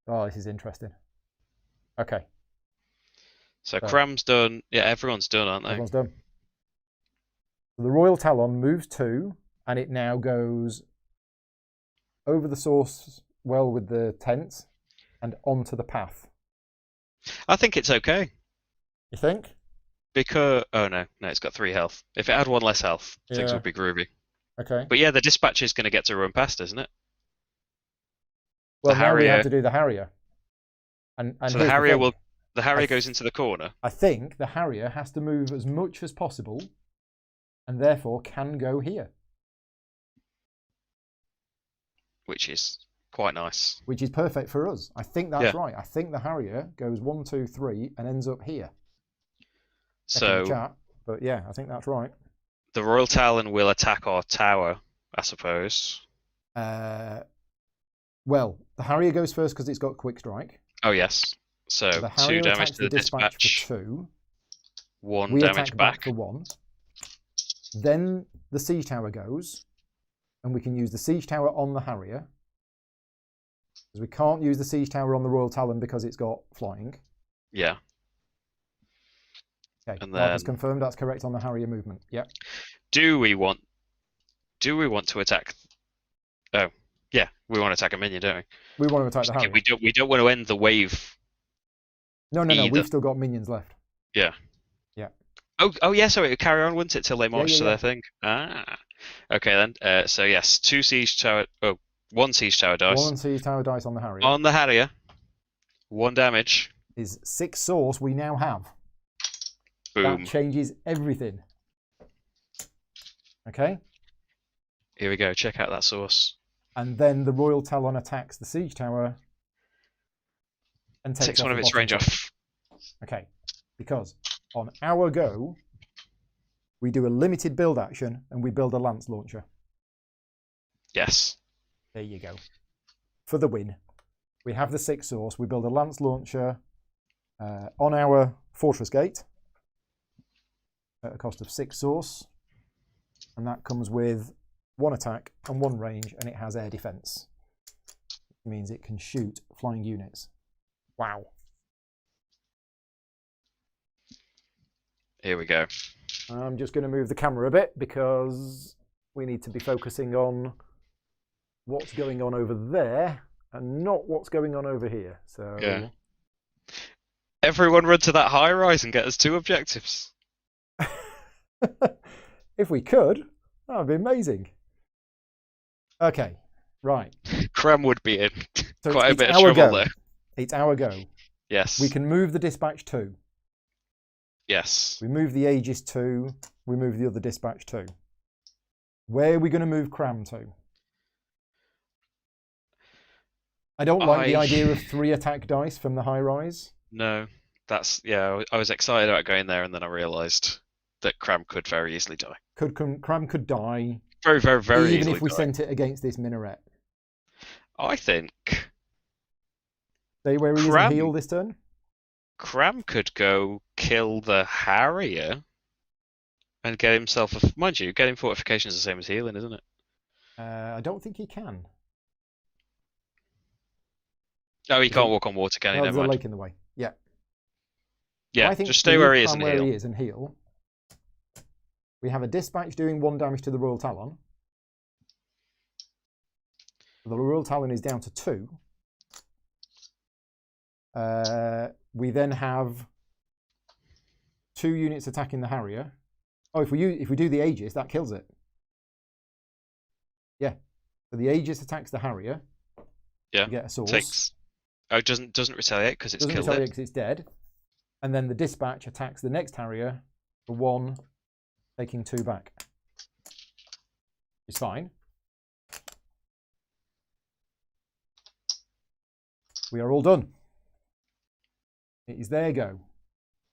Oh, this is interesting. Okay. So Cram's done. Yeah, everyone's done, aren't they? Everyone's done. So the Royal Talon moves 2, and it now goes over the source well with the tents and onto the path. I think it's okay. You think? Because no, it's got 3 health. If it had 1 less health, things would be groovy. Okay. But yeah, the dispatch is going to get to run past, isn't it? Well, now we have to do the Harrier. And so the Harrier will. The Harrier goes into the corner. I think the Harrier has to move as much as possible, and therefore can go here. Which is quite nice. Which is perfect for us. I think that's right. I think the Harrier goes 1, 2, 3 and ends up here. So, chat, but yeah, I think that's right. The Royal Talon will attack our tower, I suppose. Well, the Harrier goes first because it's got quick strike. Oh yes. So 2 damage to the dispatch. For 2. 1 damage back. For 1. Then the siege tower goes, and we can use the siege tower on the Harrier. Because we can't use the siege tower on the Royal Talon because it's got flying. Yeah. Okay, and then confirmed that's correct on the Harrier movement. Yep. Do we want to attack? Oh, yeah, we want to attack a minion, don't we? We want to attack the Harrier. We don't want to end the wave. No, we've still got minions left. Yeah. Yeah. Oh yeah, so it would carry on, wouldn't it, till they march to their thing? Ah. Okay then. So yes, 2 siege tower. Oh, 1 siege tower dice. 1 siege tower dice on the Harrier. On the Harrier. 1 damage. Is 6 source we now have. Boom. That changes everything. Okay. Here we go. Check out that source. And then the Royal Talon attacks the siege tower and takes 1 of its range off. Okay. Because on our go, we do a limited build action and we build a lance launcher. Yes. There you go. For the win. We have the 6 source. We build a lance launcher on our fortress gate at a cost of 6 source. And that comes with 1 attack and 1 range, and it has air defense. It means it can shoot flying units. Wow. Here we go. I'm just going to move the camera a bit because we need to be focusing on what's going on over there and not what's going on over here. So yeah. Everyone run to that high rise and get us 2 objectives. If we could, that would be amazing. Okay, right. Cram would be in. So quite a bit of trouble there. It's our go. Yes. We can move the dispatch 2. Yes. We move the Aegis 2. We move the other dispatch 2. Where are we going to move Cram to? I don't like the idea of 3 attack dice from the high rise. No, that's I was excited about going there, and then I realised that Cram could very easily die. Cram could die. Very, very, very easily. Even if we sent it against this minaret. I think. Stay where he is and heal this turn. Cram could go kill the Harrier and get himself mind you, getting fortifications is the same as healing, isn't it? I don't think he can. Oh, he can't walk on water, can he? There's a lake in the way. Yeah. Yeah, I think just stay where he is and heal. We have a dispatch doing 1 damage to the Royal Talon. The Royal Talon is down to 2. We then have 2 units attacking the Harrier. Oh, if we do the Aegis, that kills it. Yeah. So the Aegis attacks the Harrier. Yeah. We get a source. Oh, it doesn't retaliate because it's killed it. Doesn't retaliate because it's dead. And then the Dispatch attacks the next Harrier for 1, taking 2 back. It's fine. We are all done. It is their go.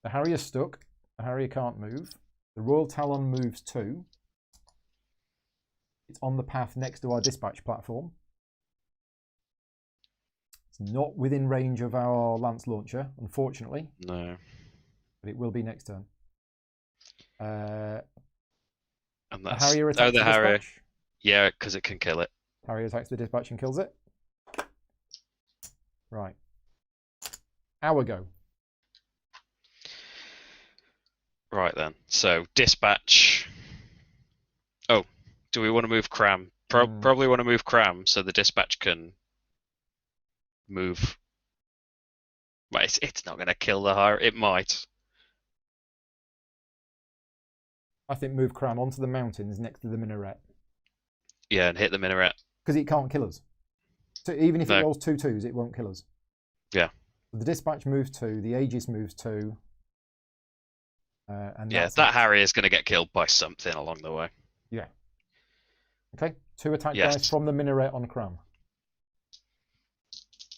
The Harrier's stuck. The Harrier can't move. The Royal Talon moves 2. It's on the path next to our dispatch platform. It's not within range of our Lance Launcher, unfortunately. No. But it will be next turn. And the Harrier attacks the dispatch. Yeah, because it can kill it. Harrier attacks the dispatch and kills it. Right. Our go. Right then. So dispatch. Oh, do we want to move Cram? Probably want to move Cram so the dispatch can move. Well, it's not going to kill the Harrier. It might. I think move Cram onto the mountains next to the minaret. Yeah, and hit the minaret. Because it can't kill us. So even if it rolls 2 2s, it won't kill us. Yeah. The dispatch moves 2, the Aegis moves 2. And yeah, that Harrier is going to get killed by something along the way. Yeah. Okay, 2 attack dice from the minaret on Cram.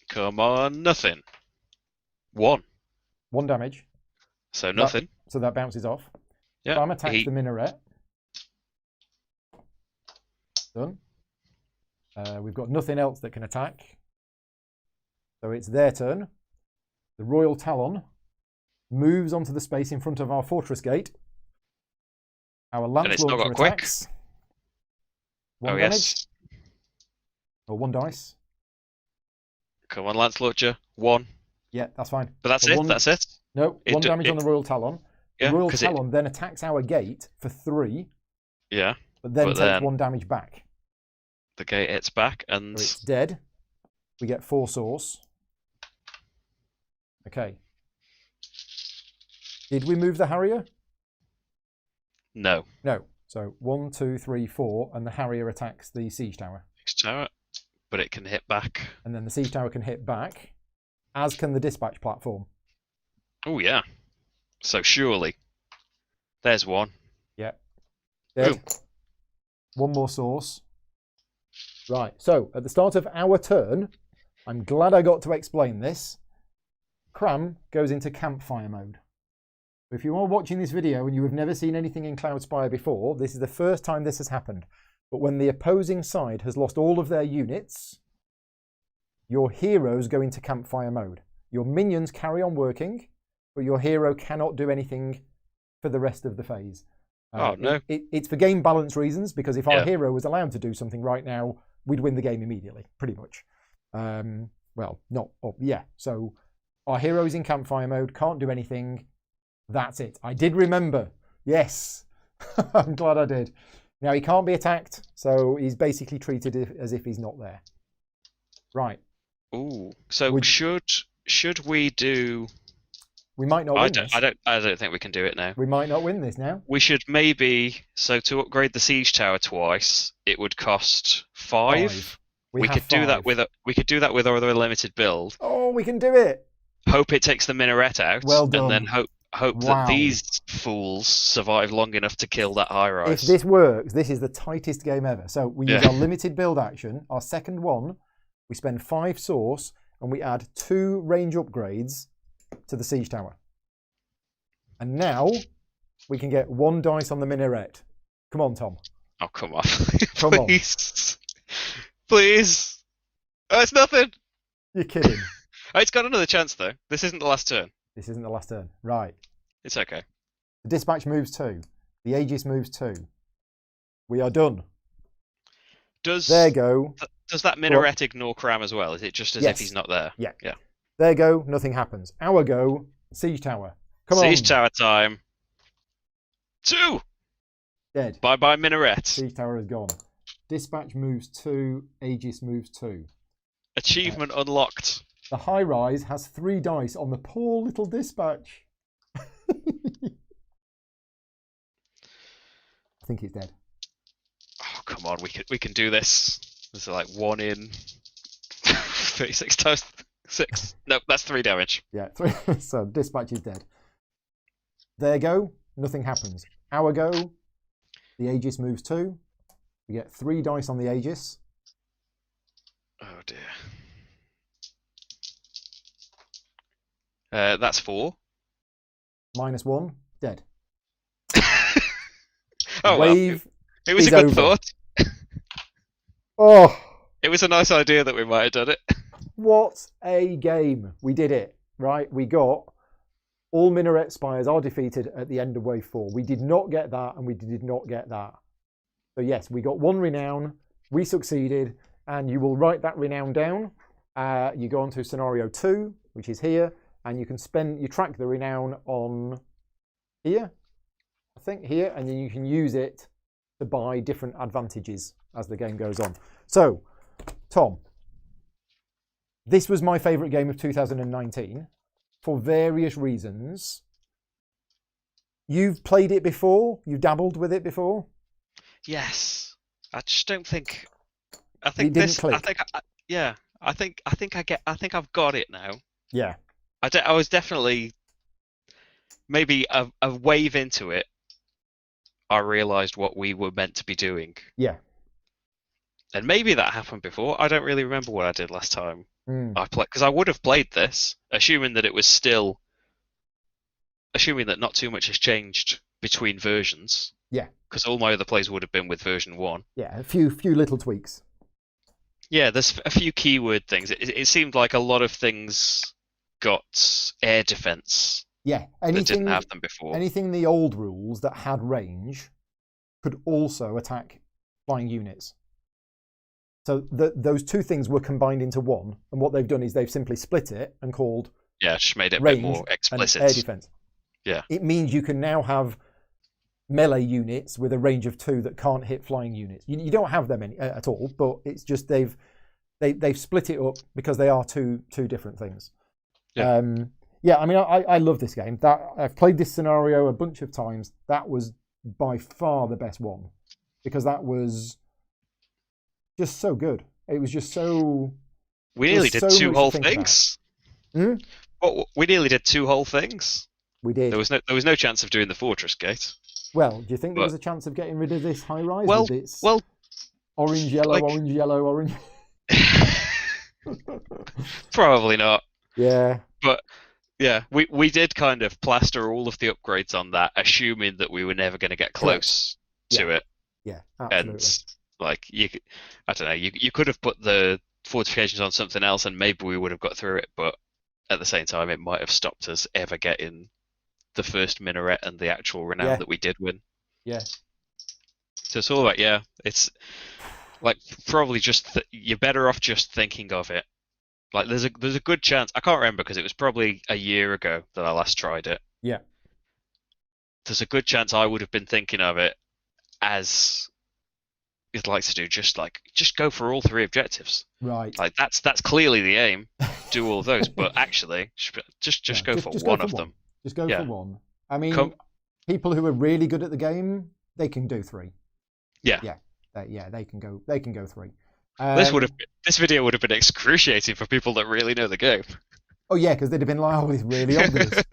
Come on, nothing. 1. 1 damage. So nothing. So that bounces off. Yeah. Cram attacks the minaret. Done. We've got nothing else that can attack. So it's their turn. The Royal Talon moves onto the space in front of our fortress gate. Our Lance Launcher attacks. 1 damage. Yes. Or 1 dice. Come on, Lance Launcher. 1. Yeah, that's fine. But that's it? That's it? No, 1 damage on the Royal Talon. Yeah, the Royal Talon then attacks our gate for 3. Yeah. But then takes 1 damage back. The gate hits back and... So it's dead. We get 4 source. Okay. Did we move the Harrier? No. No. So 1, 2, 3, 4, and the Harrier attacks the siege tower. Siege tower, but it can hit back. And then the siege tower can hit back, as can the dispatch platform. Oh yeah. So surely. There's 1. Yeah. Dead. 1 more source. Right. So at the start of our turn, I'm glad I got to explain this. Cram goes into campfire mode. If you are watching this video and you have never seen anything in Cloudspire before, this is the first time this has happened. But when the opposing side has lost all of their units, your heroes go into campfire mode. Your minions carry on working, but your hero cannot do anything for the rest of the phase. Oh, no. It's for game balance reasons, because if our hero was allowed to do something right now, we'd win the game immediately, pretty much. Well, not... Oh, yeah, so our hero is in campfire mode, can't do anything. That's it. I did remember. Yes. I'm glad I did. Now, he can't be attacked, so he's basically treated as if he's not there. Right. Ooh. So should we do... We might not win this. I don't think we can do it now. We might not win this now. We should maybe... So to upgrade the siege tower twice, it would cost 5. We could do that with our other limited build. Oh, we can do it. Hope it takes the minaret out. Well done. And then hope that these fools survive long enough to kill that high rise. If this works, this is the tightest game ever. So we use our limited build action. Our second one, we spend 5 source, and we add 2 range upgrades to the siege tower. And now we can get 1 dice on the minaret. Come on, Tom. Oh, come on. Come on. Please. Oh, it's nothing. You're kidding. Oh, it's got another chance, though. This isn't the last turn. This isn't the last turn. Right. It's okay. The dispatch moves 2. The Aegis moves 2. We are done. There go. Does that minaret ignore Cram as well? Is it just as if he's not there? Yeah. There go. Nothing happens. Our go. Siege tower. Come on. Siege tower time. 2. Dead. Bye-bye minaret. Siege tower is gone. Dispatch moves 2. Aegis moves 2. Achievement unlocked. The high rise has 3 dice on the poor little Dispatch. I think he's dead. Oh, come on, we can do this. This is like 1 in 36 times 6. No, that's 3 damage. Yeah, 3. So Dispatch is dead. There go. Nothing happens. Hour go. The Aegis moves 2. We get 3 dice on the Aegis. Oh dear. That's 4. -1. Dead. Oh, Wave. Well. It was a good over. thought. Oh. It was a nice idea that we might have done it. What a game. We did it, right? We got all Minaret Spires are defeated at the end of Wave 4. We did not get that, and we did not get that. So yes, we got 1 renown. We succeeded, and you will write that renown down. You go on to scenario 2, which is here, and you track the renown on here, I think here, and then you can use it to buy different advantages as the game goes on. So, Tom, this was my favourite game of 2019 for various reasons. You've played it before? You've dabbled with it before? Yes. I just don't think. I think this. Click. I think. Yeah. I think I've got it now. Yeah. I was definitely maybe a wave into it. I realised what we were meant to be doing. Yeah. And maybe that happened before. I don't really remember what I did last time I played, because I would have played this, assuming that not too much has changed between versions. Yeah. Because all my other plays would have been with version 1. Yeah, a few little tweaks. Yeah, there's a few keyword things. It seemed like a lot of things got air defense. Yeah, that didn't have them before. Anything in the old rules that had range could also attack flying units. So those 2 things were combined into 1, and what they've done is they've simply split it and called just made it a bit more explicit. And air defense. Yeah, it means you can now have melee units with a range of 2 that can't hit flying units. You don't have them at all, but it's just they've split it up because they are two different things. Yeah. I mean, I love this game. I've played this scenario a bunch of times. That was by far the best one because that was just so good. It was just so. We nearly did 2 whole things. Well, we nearly did 2 whole things. We did. There was no chance of doing the fortress gate. Well, do you think there was a chance of getting rid of this high rise? Well, orange, yellow, orange, yellow, orange. Probably not. Yeah. But yeah, we did kind of plaster all of the upgrades on that, assuming that we were never going to get close to it. Yeah, absolutely. And like I don't know, you could have put the fortifications on something else, and maybe we would have got through it. But at the same time, it might have stopped us ever getting the first minaret and the actual renown that we did win. Yeah. So it's all about it's like probably just you're better off just thinking of it. Like there's a good chance. I can't remember because it was probably a year ago that I last tried it. Yeah. There's a good chance I would have been thinking of it as it likes to do, just go for all 3 objectives. Right. Like that's clearly the aim. Do all of those, but actually just go for one of them. Just go for one. I mean, people who are really good at the game, they can do 3. Yeah. Yeah. They can go 3. This video would have been excruciating for people that really know the game. Oh yeah, because they'd have been like, "Oh, it's really obvious."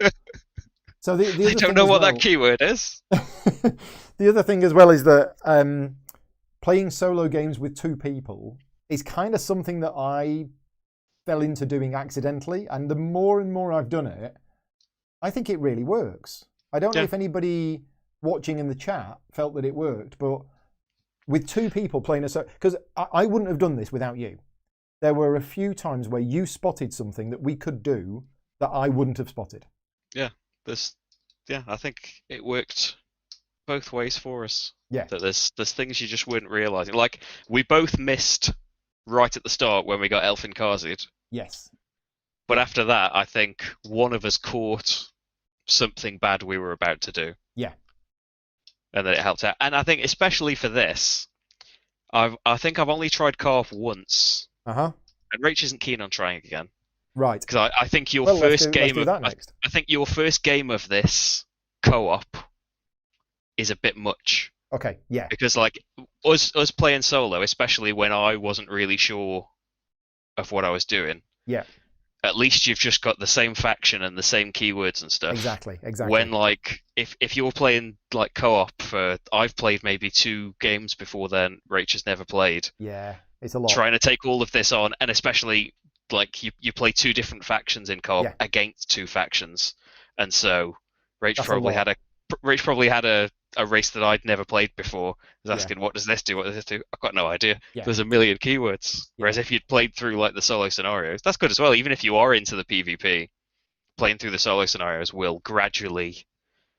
So the other I don't know what that keyword is. The other thing as well is that playing solo games with 2 people is kind of something that I fell into doing accidentally, and the more and more I've done it, I think it really works. I don't know if anybody watching in the chat felt that it worked, but with 2 people playing because I wouldn't have done this without you. There were a few times where you spotted something that we could do that I wouldn't have spotted. Yeah, I think it worked both ways for us. Yeah. That there's things you just weren't realising. Like we both missed right at the start when we got Elfin Khazid. Yes. But after that, I think one of us caught something bad we were about to do. Yeah. And then it helped out. And I think especially for this, I think I've only tried co-op once, Uh-huh. and Rach isn't keen on trying again. Right. Because I think your Well, first game let's do of that next. I think your first game of this co-op is a bit much. Okay, yeah. Because like us playing solo, especially when I wasn't really sure of what I was doing. Yeah. At least you've just got the same faction and the same keywords and stuff. Exactly. When like if you're playing like co-op for, I've played maybe 2 games before then, Rach has never played. Yeah, it's a lot. Trying to take all of this on, and especially like you play 2 different factions in co-op against 2 factions, and so Rach probably had a race that I'd never played before. Was asking, what does this do? What does this do? I've got no idea. Yeah. There's a million keywords. Whereas if you'd played through like the solo scenarios, that's good as well. Even if you are into the PvP, playing through the solo scenarios will gradually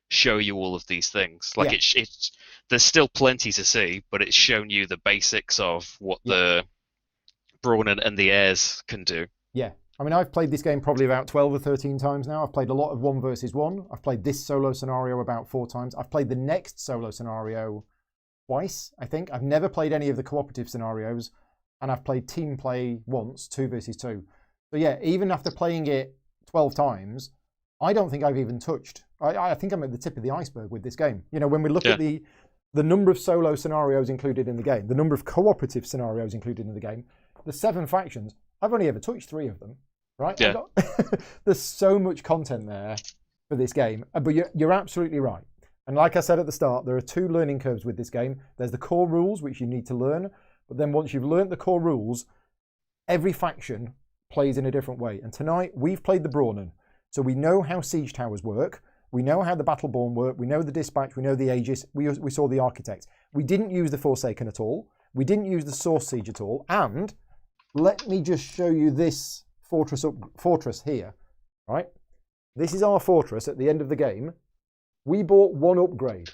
show you all of these things. Like it's there's still plenty to see, but it's shown you the basics of what the brawn and the heirs can do. Yeah. I mean, I've played this game probably about 12 or 13 times now. I've played a lot of 1 versus 1. I've played this solo scenario about 4 times. I've played the next solo scenario twice, I think. I've never played any of the cooperative scenarios, and I've played team play once, 2 versus 2. So yeah, even after playing it 12 times, I don't think I've even touched. I think I'm at the tip of the iceberg with this game. You know, when we look at the number of solo scenarios included in the game, the number of cooperative scenarios included in the game, the 7 factions, I've only ever touched 3 of them. Right? Yeah. There's so much content there for this game, but you're absolutely right. And like I said at the start, there are 2 learning curves with this game. There's the core rules, which you need to learn, but then once you've learned the core rules, every faction plays in a different way. And tonight, we've played the Brawnen, so we know how siege towers work, we know how the Battleborn work, we know the Dispatch, we know the Aegis, we saw the Architect. We didn't use the Forsaken at all, we didn't use the Source Siege at all, and let me just show you this fortress here, right? This is our fortress at the end of the game. We bought 1 upgrade.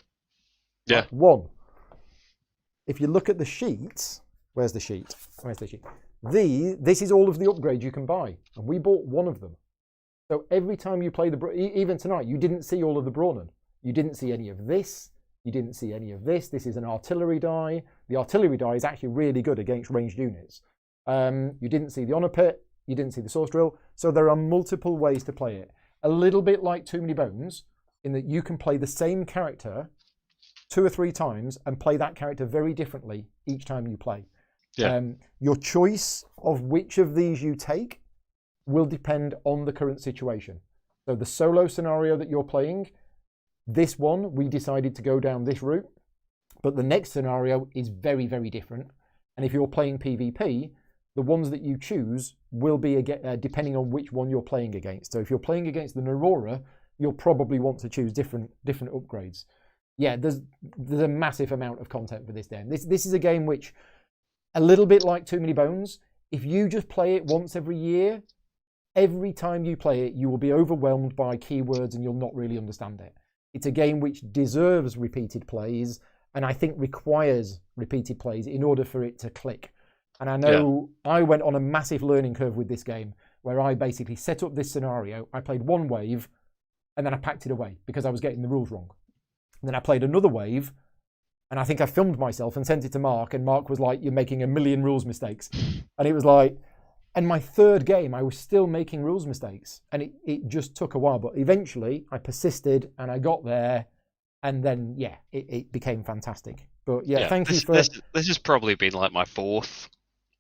Yeah. Right? 1. If you look at the sheet, where's the sheet? Where's the sheet? This is all of the upgrades you can buy, and we bought 1 of them. So every time you play even tonight, you didn't see all of the Brawnen. You didn't see any of this. You didn't see any of this. This is an artillery die. The artillery die is actually really good against ranged units. You didn't see the honor pit. You didn't see the source drill. So there are multiple ways to play it. A little bit like Too Many Bones, in that you can play the same character 2 or 3 times and play that character very differently each time you play. Yeah. Your choice of which of these you take will depend on the current situation. So the solo scenario that you're playing, this one, we decided to go down this route, but the next scenario is very, very different. And if you're playing PvP, the ones that you choose will be depending on which one you're playing against. So if you're playing against the Aurora, you'll probably want to choose different upgrades. Yeah, there's a massive amount of content for this game. This is a game which, a little bit like Too Many Bones, if you just play it once every year, every time you play it, you will be overwhelmed by keywords and you'll not really understand it. It's a game which deserves repeated plays, and I think requires repeated plays in order for it to click. And I know I went on a massive learning curve with this game where I basically set up this scenario. I played 1 wave and then I packed it away because I was getting the rules wrong. And then I played another wave and I think I filmed myself and sent it to Mark, and Mark was like, "You're making a million rules mistakes." And it was like, and my 3rd game, I was still making rules mistakes, and it just took a while. But eventually I persisted and I got there, and then, it became fantastic. But thank you for... This has probably been like my 4th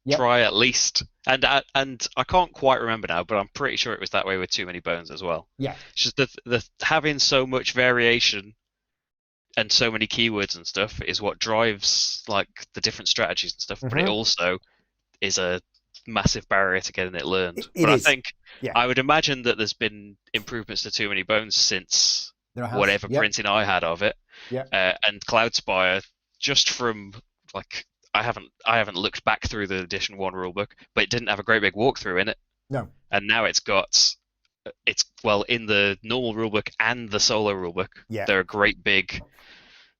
try at least, and I can't quite remember now, but I'm pretty sure it was that way with Too Many Bones as well. Yeah, it's just the having so much variation and so many keywords and stuff is what drives like the different strategies and stuff. But it also is a massive barrier to getting it learned. I think I would imagine that there's been improvements to Too Many Bones since whatever printing I had of it. And Cloudspire, just from like. I haven't looked back through the edition 1 rulebook, but it didn't have a great big walkthrough in it. No. And now it's in the normal rulebook and the solo rulebook. Yeah. There are great big,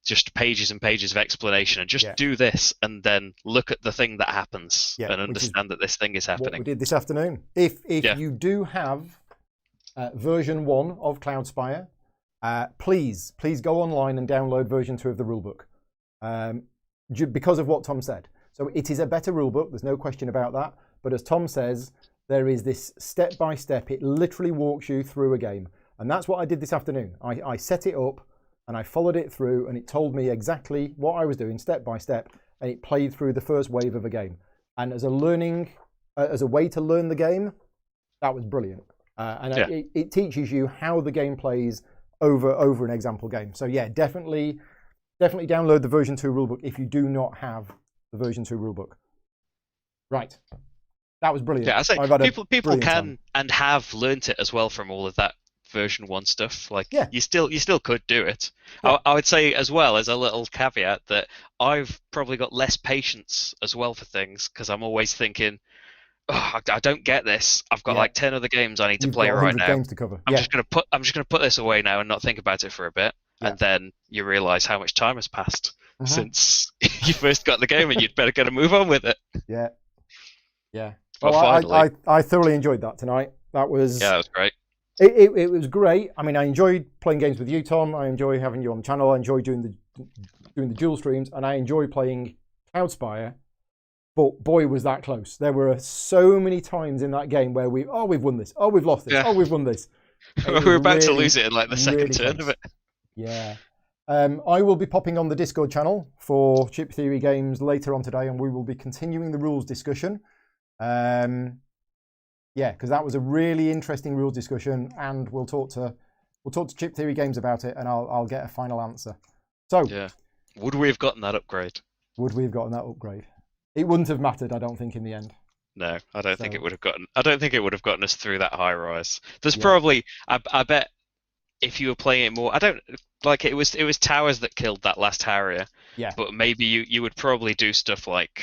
just pages and pages of explanation, and just do this, and then look at the thing that happens and understand that this thing is happening. What we did this afternoon. If you do have version 1 of Cloudspire, please go online and download version 2 of the rulebook. Because of what Tom said. So it is a better rulebook. There's no question about that. But as Tom says, there is this step-by-step. It literally walks you through a game. And that's what I did this afternoon. I set it up and I followed it through, and it told me exactly what I was doing step by step, and it played through the first wave of a game. And as a way to learn the game, that was brilliant. It teaches you how the game plays over an example game. So yeah, definitely download the version 2 rulebook if you do not have the version 2 rulebook. Right. That was brilliant. Yeah, I say people can and have learnt it as well from all of that version 1 stuff. Like, you still could do it. Yeah. I would say as well, as a little caveat, that I've probably got less patience as well for things, because I'm always thinking, oh, I don't get this. I've got like 10 other games I need to play right now. Games to cover. I'm just gonna put this away now and not think about it for a bit. Yeah. And then you realise how much time has passed since you first got the game, and you'd better get a move on with it. Yeah. Yeah. Well, I thoroughly enjoyed that tonight. That was great. It was great. I mean, I enjoyed playing games with you, Tom. I enjoy having you on the channel. I enjoy doing the dual streams, and I enjoy playing Cloudspire. But boy, was that close. There were so many times in that game where we've won this. Oh, we've lost this. Oh, we've won this. We were about to lose it in like the second turn of it. Yeah. I will be popping on the Discord channel for Chip Theory Games later on today, and we will be continuing the rules discussion. Because that was a really interesting rules discussion, and we'll talk to Chip Theory Games about it, and I'll get a final answer. So, would we have gotten that upgrade? Would we have gotten that upgrade? It wouldn't have mattered, I don't think, in the end. No, I don't think it would have gotten. I don't think it would have gotten us through that high rise. There's probably, I bet, if you were playing it more, I don't like it was towers that killed that last Harrier. Yeah. But maybe you would probably do stuff like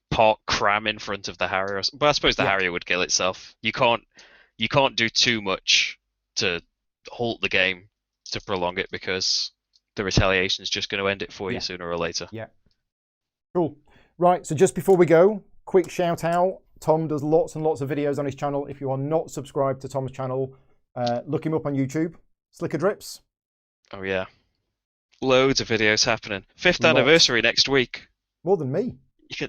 park cram in front of the Harrier. But I suppose the Harrier would kill itself. You can't do too much to halt the game to prolong it, because the retaliation is just going to end it for you sooner or later. Yeah. Cool. Right. So just before we go, quick shout out. Tom does lots and lots of videos on his channel. If you are not subscribed to Tom's channel, look him up on YouTube. Slicker Drips. Oh yeah. Loads of videos happening. 5th anniversary next week. More than me.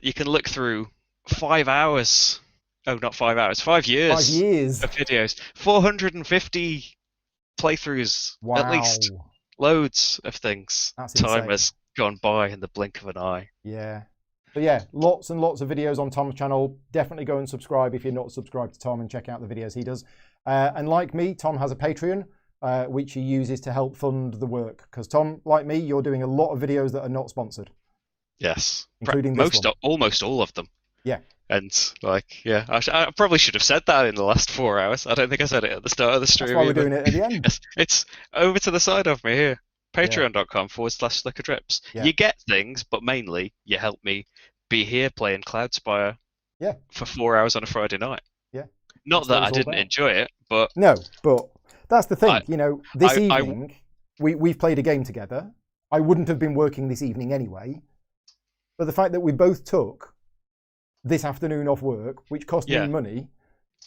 You can look through 5 hours. Oh, not 5 hours. 5 years. 5 years of videos. 450 playthroughs at least. Loads of things. That's Time insane. has gone by in the blink of an eye. Yeah. But yeah, lots and lots of videos on Tom's channel. Definitely go and subscribe if you're not subscribed to Tom, and check out the videos he does. And like me, Tom has a Patreon, which he uses to help fund the work. Because Tom, like me, you're doing a lot of videos that are not sponsored. Yes, including almost all of them. Yeah. And I probably should have said that in the last 4 hours. I don't think I said it at the start of the stream. That's why we're doing it at the end. It's over to the side of me here. Patreon.com/SlickerDrips. Yeah. You get things, but mainly you help me be here playing Cloudspire for 4 hours on a Friday night. Yeah. Not that I didn't enjoy it, but... No, but that's the thing. This evening, we've played a game together. I wouldn't have been working this evening anyway. But the fact that we both took this afternoon off work, which cost me money,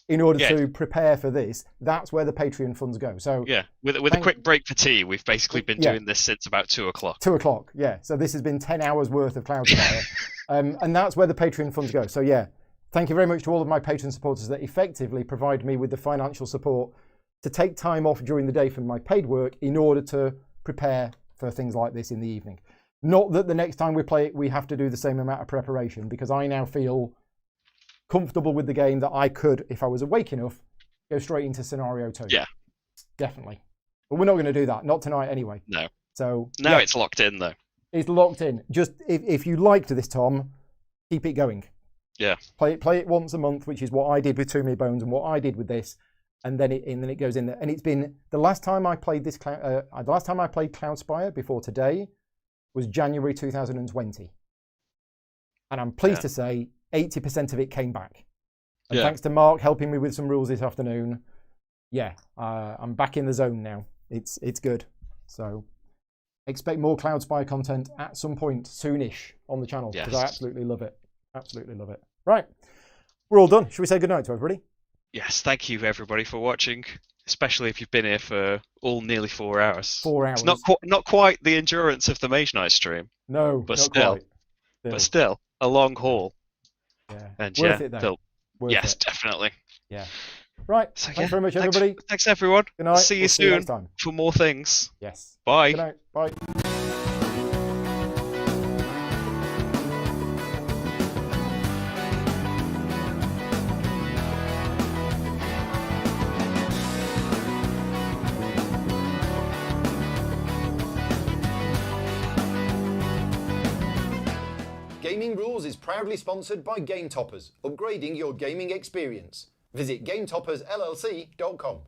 in order to prepare for this, that's where the Patreon funds go. So with a quick break for tea, we've basically been doing this since about 2 o'clock. 2 o'clock, yeah. So this has been 10 hours worth of Cloudspire. And that's where the Patreon funds go. So yeah, thank you very much to all of my Patreon supporters that effectively provide me with the financial support to take time off during the day from my paid work in order to prepare for things like this in the evening. Not that the next time we play it, we have to do the same amount of preparation, because I now feel comfortable with the game that I could, if I was awake enough, go straight into scenario 2. Yeah. Definitely. But we're not going to do that. Not tonight anyway. No. So now it's locked in, though. It's locked in. Just if you liked this, Tom, keep it going. Yeah. Play it once a month, which is what I did with Too Many Bones and what I did with this, and then it goes in there. And it's been the last time I played this. The last time I played Cloudspire before today was January 2020, and I'm pleased to say 80% of it came back. And thanks to Mark helping me with some rules this afternoon, I'm back in the zone now. It's good. So expect more Cloudspire content at some point soonish on the channel, because I absolutely love it. Absolutely love it. Right, we're all done. Should we say goodnight to everybody? Yes, thank you everybody for watching, especially if you've been here for nearly 4 hours. 4 hours. It's not quite the endurance of the Mage Knight stream. No, but not still, quite. but still, a long haul. Yeah. And Worth it though. Yes, definitely. Yeah. Right. So, thanks very much, everybody. Thanks everyone. Good night. See you See you soon next time. for more things. Yes. Bye. Good night. Bye. Gaming Rules is proudly sponsored by Game Toppers, upgrading your gaming experience. Visit GameToppersLLC.com.